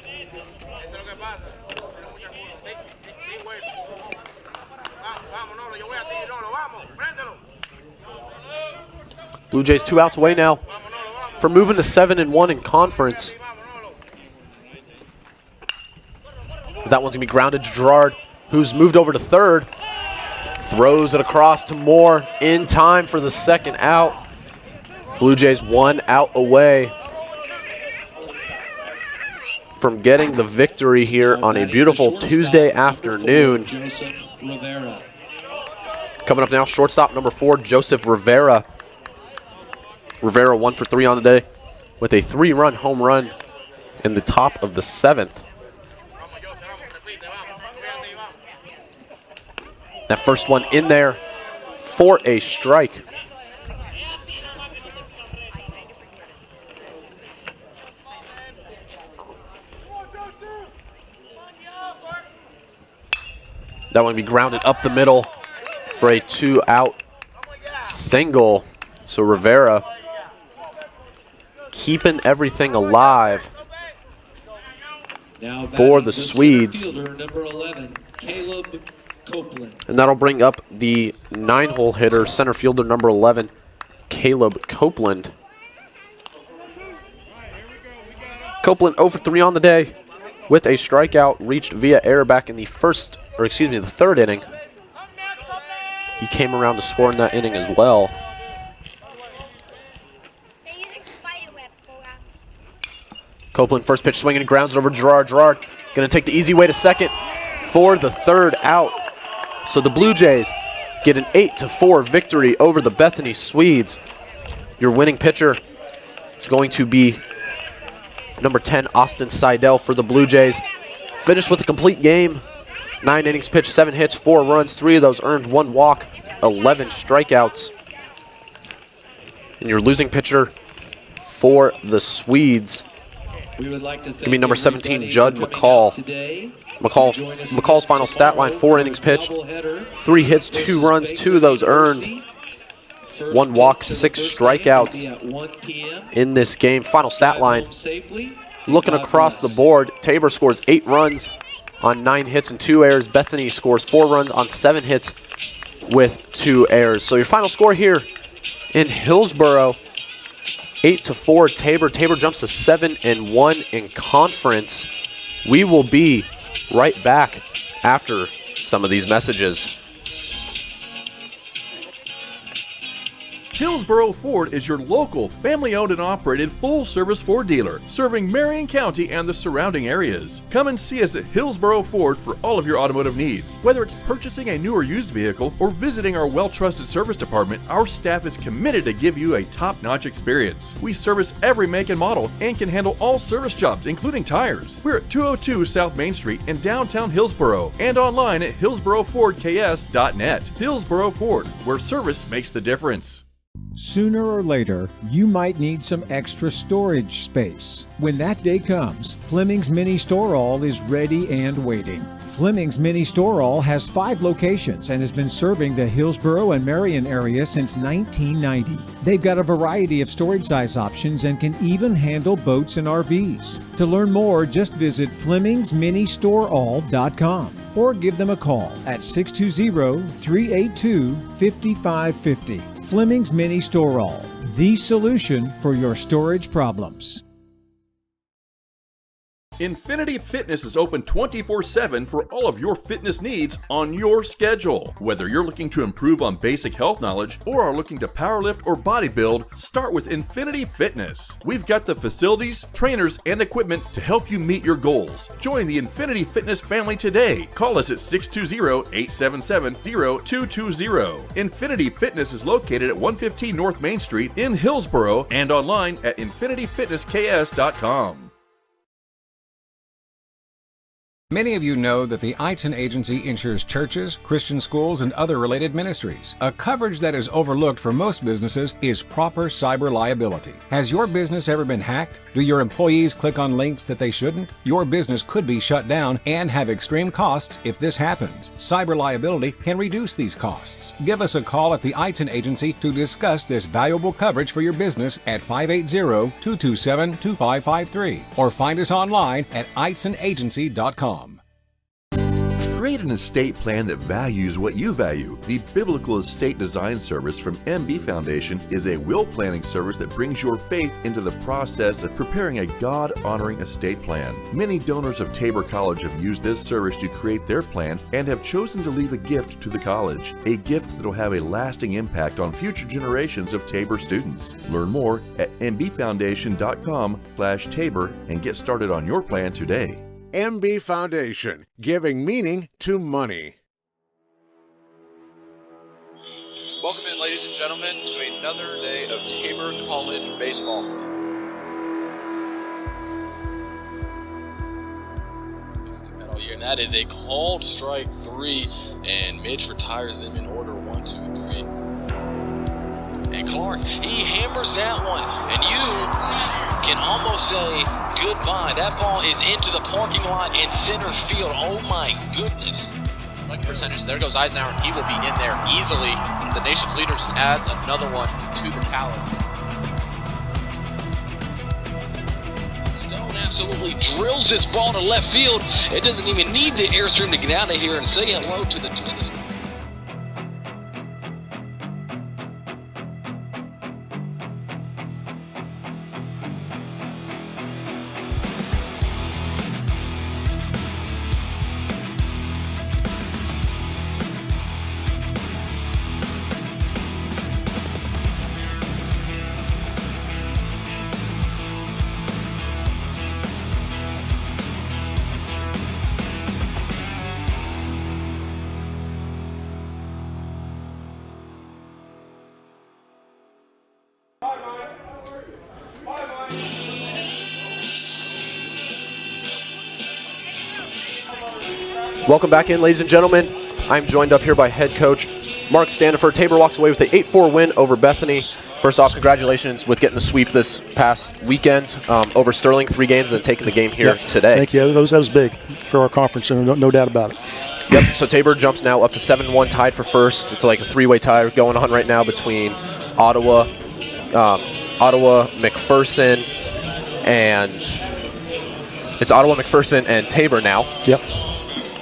Blue Jays 2 outs away now from moving to 7-1 in conference. That one's gonna be grounded to Gerard, who's moved over to third. Throws it across to Moore in time for the second out. Blue Jays 1 out away from getting the victory here on a beautiful Tuesday afternoon. Coming up now, shortstop number 4, Joseph Rivera. Rivera 1 for 3 on the day with a 3-run home run in the top of the 7th. That first one in there for a strike. That one will be grounded up the middle for a 2-out single. So Rivera keeping everything alive for the Swedes. Number 11, Caleb Copeland. And that'll bring up the 9-hole hitter, center fielder number 11, Caleb Copeland. Copeland 0 for 3 on the day with a strikeout, reached via error back in the the third inning. He came around to score in that inning as well. Copeland first pitch swinging and grounds it over Gerard. Gerard going to take the easy way to second for the third out. So the Blue Jays get an 8-4 victory over the Bethany Swedes. Your winning pitcher is going to be number 10, Austin Seidel for the Blue Jays. Finished with a complete game. 9 innings pitched, 7 hits, 4 runs, 3 of those earned, 1 walk, 11 strikeouts. And your losing pitcher for the Swedes We would like to gonna be number 17, Judd McCall. McCall's final stat line: 4 innings pitched, 3 hits, 2 runs, 2 of those earned, 1 walk, 6 strikeouts in this game. Final stat line: looking across the board, Tabor scores 8 runs on 9 hits and 2 errors. Bethany scores 4 runs on 7 hits with 2 errors. So your final score here in Hillsboro, 8-4 Tabor. Tabor jumps to 7-1 in conference. We will be right back after some of these messages. Hillsboro Ford is your local, family-owned and operated full-service Ford dealer, serving Marion County and the surrounding areas. Come and see us at Hillsboro Ford for all of your automotive needs. Whether it's purchasing a new or used vehicle or visiting our well-trusted service department, our staff is committed to give you a top-notch experience. We service every make and model and can handle all service jobs, including tires. We're at 202 South Main Street in downtown Hillsboro and online at hillsborofordks.net. Hillsboro Ford, where service makes the difference. Sooner or later, you might need some extra storage space. When that day comes, Fleming's Mini Store All is ready and waiting. Fleming's Mini Store All has 5 locations and has been serving the Hillsboro and Marion area since 1990. They've got a variety of storage size options and can even handle boats and RVs. To learn more, just visit FlemingsMiniStoreAll.com or give them a call at 620-382-5550. Fleming's Mini Store All, the solution for your storage problems. Infinity Fitness is open 24/7 for all of your fitness needs on your schedule. Whether you're looking to improve on basic health knowledge or are looking to powerlift or bodybuild, start with Infinity Fitness. We've got the facilities, trainers, and equipment to help you meet your goals. Join the Infinity Fitness family today. Call us at 620-877-0220. Infinity Fitness is located at 115 North Main Street in Hillsboro and online at infinityfitnessks.com. Many of you know that the Eitzen Agency insures churches, Christian schools, and other related ministries. A coverage that is overlooked for most businesses is proper cyber liability. Has your business ever been hacked? Do your employees click on links that they shouldn't? Your business could be shut down and have extreme costs if this happens. Cyber liability can reduce these costs. Give us a call at the Eitzen Agency to discuss this valuable coverage for your business at 580-227-2553 or find us online at eitzenagency.com. Create an estate plan that values what you value. The Biblical Estate Design Service from MB Foundation is a will planning service that brings your faith into the process of preparing a God-honoring estate plan. Many donors of Tabor College have used this service to create their plan and have chosen to leave a gift to the college, a gift that will have a lasting impact on future generations of Tabor students. Learn more at mbfoundation.com/Tabor and get started on your plan today. MB Foundation, giving meaning to money. Welcome in, ladies and gentlemen, to another day of Tabor College baseball. All year, and that is a called strike 3, and Mitch retires them in order 1, 2, 3. And Clark, he hammers that one, and you can almost say goodbye. That ball is into the parking lot in center field. Oh my goodness. Lucky percentage. There goes Eisenhower, and he will be in there easily. The nation's leader just adds another one to the tally. Stone absolutely drills this ball to left field. It doesn't even need the airstream to get out of here and say hello to the Twins. Welcome back in, ladies and gentlemen. I'm joined up here by head coach Mark Standiford. Tabor walks away with an 8-4 win over Bethany. First off, congratulations with getting the sweep this past weekend over Sterling, 3 games, and then taking the game here today. Thank you. That was big for our conference, and no doubt about it. Yep, so Tabor jumps now up to 7-1, tied for first. It's like a 3-way tie going on right now between Ottawa, McPherson, and it's Ottawa, McPherson, and Tabor now. Yep.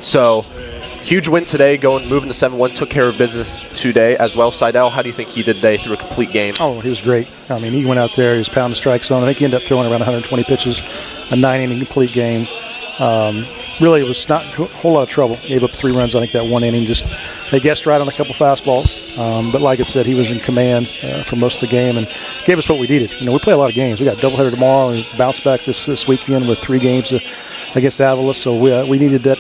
So Huge win today, moving to 7-1, took care of business today as well. Seidel, how do you think he did today through a complete game? Oh, he was great. I mean, he went out there, he was pounding strike zone. I think he ended up throwing around 120 pitches, a 9-inning complete game. Really, it was not a whole lot of trouble. Gave up 3 runs, I think, that 1 inning. Just they guessed right on a couple fastballs. But like I said, he was in command for most of the game and gave us what we needed. We play a lot of games. We got a doubleheader tomorrow and bounce back this weekend with 3 games against Avila. So we needed that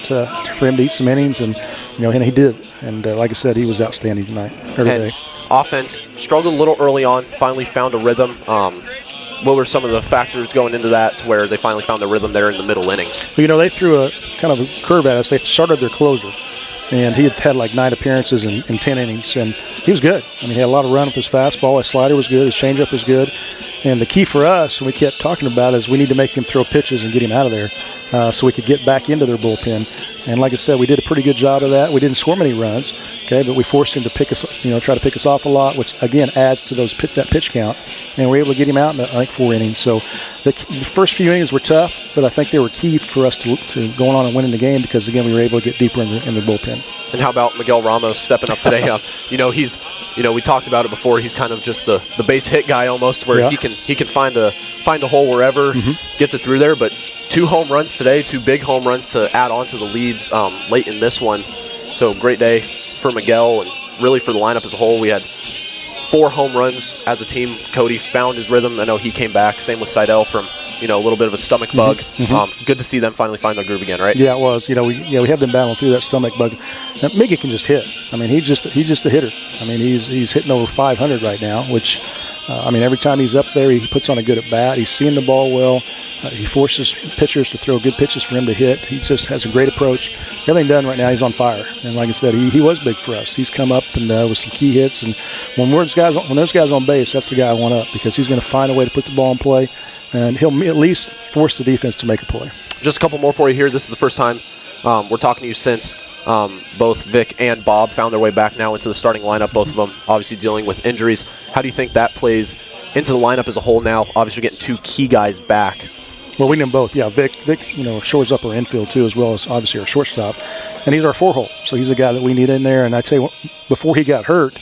for him to eat some innings, and and he did. And like I said, he was outstanding tonight, every day. Offense struggled a little early on, finally found a rhythm. What were some of the factors going into that to where they finally found the rhythm there in the middle innings? Well, they threw a kind of a curve at us. They started their closer, and he had like 9 appearances in 10 innings, and he was good. I mean, he had a lot of run with his fastball. His slider was good. His changeup was good. And the key for us, and we kept talking about, is we need to make him throw pitches and get him out of there so we could get back into their bullpen. And like I said, we did a pretty good job of that. We didn't score many runs, okay, but we forced him to try to pick us off a lot, which again adds to that pitch count. And we were able to get him out in, I think, 4 innings. So the first few innings were tough, but I think they were key for us to going on and winning the game because, again, we were able to get deeper in the bullpen. And how about Miguel Ramos stepping up today? He's, we talked about it before. He's kind of just the base hit guy almost, where he can find a hole wherever, gets it through there. But 2 home runs today, 2 big home runs to add on to the leads late in this one. So great day for Miguel and really for the lineup as a whole. We had 4 home runs as a team. Cody found his rhythm. I know he came back. Same with Seidel from a little bit of a stomach bug. Good to see them finally find their groove again, right? Yeah, it was. We have them battling through that stomach bug. Now, Miggy can just hit. I mean, he's just a hitter. I mean, he's hitting over 500 right now, which, every time he's up there, he puts on a good at bat. He's seeing the ball well. He forces pitchers to throw good pitches for him to hit. He just has a great approach. Everything done right now, he's on fire. And like I said, he was big for us. He's come up and with some key hits. And when there's guys on base, that's the guy I want up because he's going to find a way to put the ball in play. And he'll at least force the defense to make a play. Just a couple more for you here. This is the first time we're talking to you since both Vic and Bob found their way back now into the starting lineup, both of them obviously dealing with injuries. How do you think that plays into the lineup as a whole now? Obviously getting 2 key guys back. Well, we need them both. Yeah, Vic, shores up our infield too, as well as obviously our shortstop. And he's our 4-hole. So he's a guy that we need in there. And I'd say before he got hurt,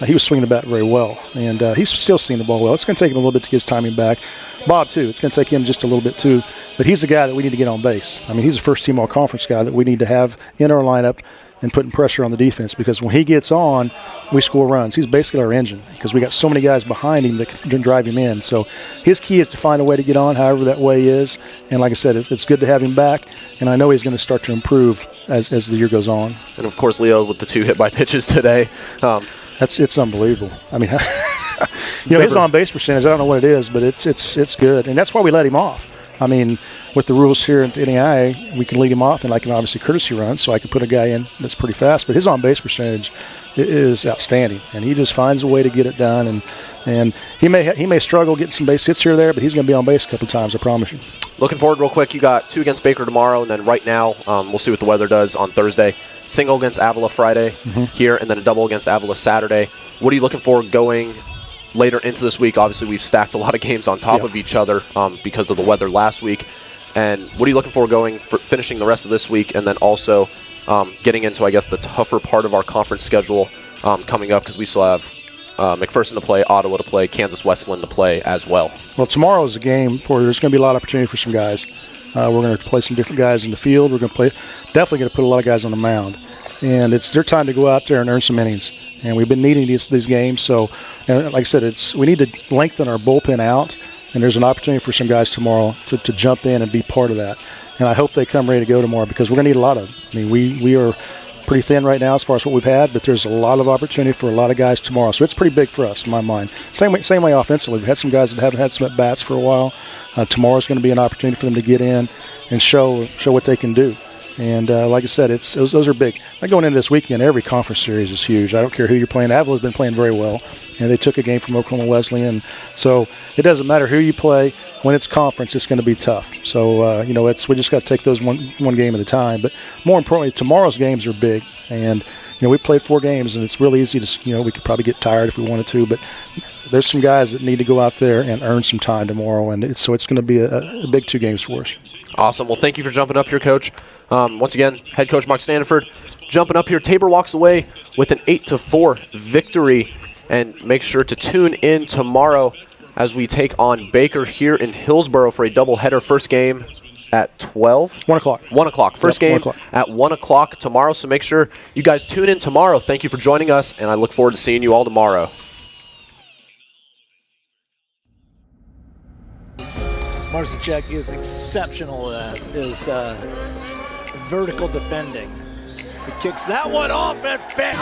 he was swinging the bat very well. And he's still seeing the ball well. It's going to take him a little bit to get his timing back. Bob, too. It's going to take him just a little bit, too. But he's the guy that we need to get on base. I mean, he's a first-team all-conference guy that we need to have in our lineup and putting pressure on the defense because when he gets on, we score runs. He's basically our engine because we got so many guys behind him that can drive him in. So his key is to find a way to get on, however that way is. And like I said, it's good to have him back, and I know he's going to start to improve as the year goes on. And, of course, Leo with the 2 hit-by pitches today. It's unbelievable. I mean, his on-base percentage, I don't know what it is, but it's good. And that's why we let him off. I mean, with the rules here at NAIA, we can lead him off, and I can obviously courtesy run, so I can put a guy in that's pretty fast. But his on-base percentage is outstanding, and he just finds a way to get it done. And he may struggle getting some base hits here or there, but he's going to be on base a couple of times, I promise you. Looking forward real quick, you got 2 against Baker tomorrow, and then right now we'll see what the weather does on Thursday. Single against Avila Friday here, and then a double against Avila Saturday. What are you looking for going later into this week? Obviously, we've stacked a lot of games on top of each other because of the weather last week. And what are you looking for finishing the rest of this week, and then also getting into, I guess, the tougher part of our conference schedule coming up because we still have McPherson to play, Ottawa to play, Kansas Westland to play as well. Well, tomorrow is a game where there's going to be a lot of opportunity for some guys. We're going to play some different guys in the field. We're going to definitely going to put a lot of guys on the mound. And it's their time to go out there and earn some innings. And we've been needing these games. So, and like I said, we need to lengthen our bullpen out. And there's an opportunity for some guys tomorrow to jump in and be part of that. And I hope they come ready to go tomorrow because we're going to need a lot of them. I mean, we are pretty thin right now as far as what we've had, but there's a lot of opportunity for a lot of guys tomorrow. So it's pretty big for us in my mind. Same way offensively. We've had some guys that haven't had some at-bats for a while. Tomorrow's going to be an opportunity for them to get in and show what they can do. And like I said, those are big. Like going into this weekend, every conference series is huge. I don't care who you're playing. Avila's been playing very well, and they took a game from Oklahoma Wesleyan. So it doesn't matter who you play. When it's conference, it's going to be tough. So we just got to take those one game at a time. But more importantly, tomorrow's games are big, and we played 4 games, and it's really easy to we could probably get tired if we wanted to, but there's some guys that need to go out there and earn some time tomorrow, and so it's going to be a big 2 games for us. Awesome. Well, thank you for jumping up here, Coach. Once again, head coach Mark Standiford jumping up here. Tabor walks away with an 8-4 victory. And make sure to tune in tomorrow as we take on Baker here in Hillsboro for a doubleheader. First game at 12? 1 o'clock. 1 o'clock. First Yep, game 1 o'clock. at 1 o'clock tomorrow. So make sure you guys tune in tomorrow. Thank you for joining us, and I look forward to seeing you all tomorrow. Marzacek is exceptional at his vertical defending. He kicks that one off and fit.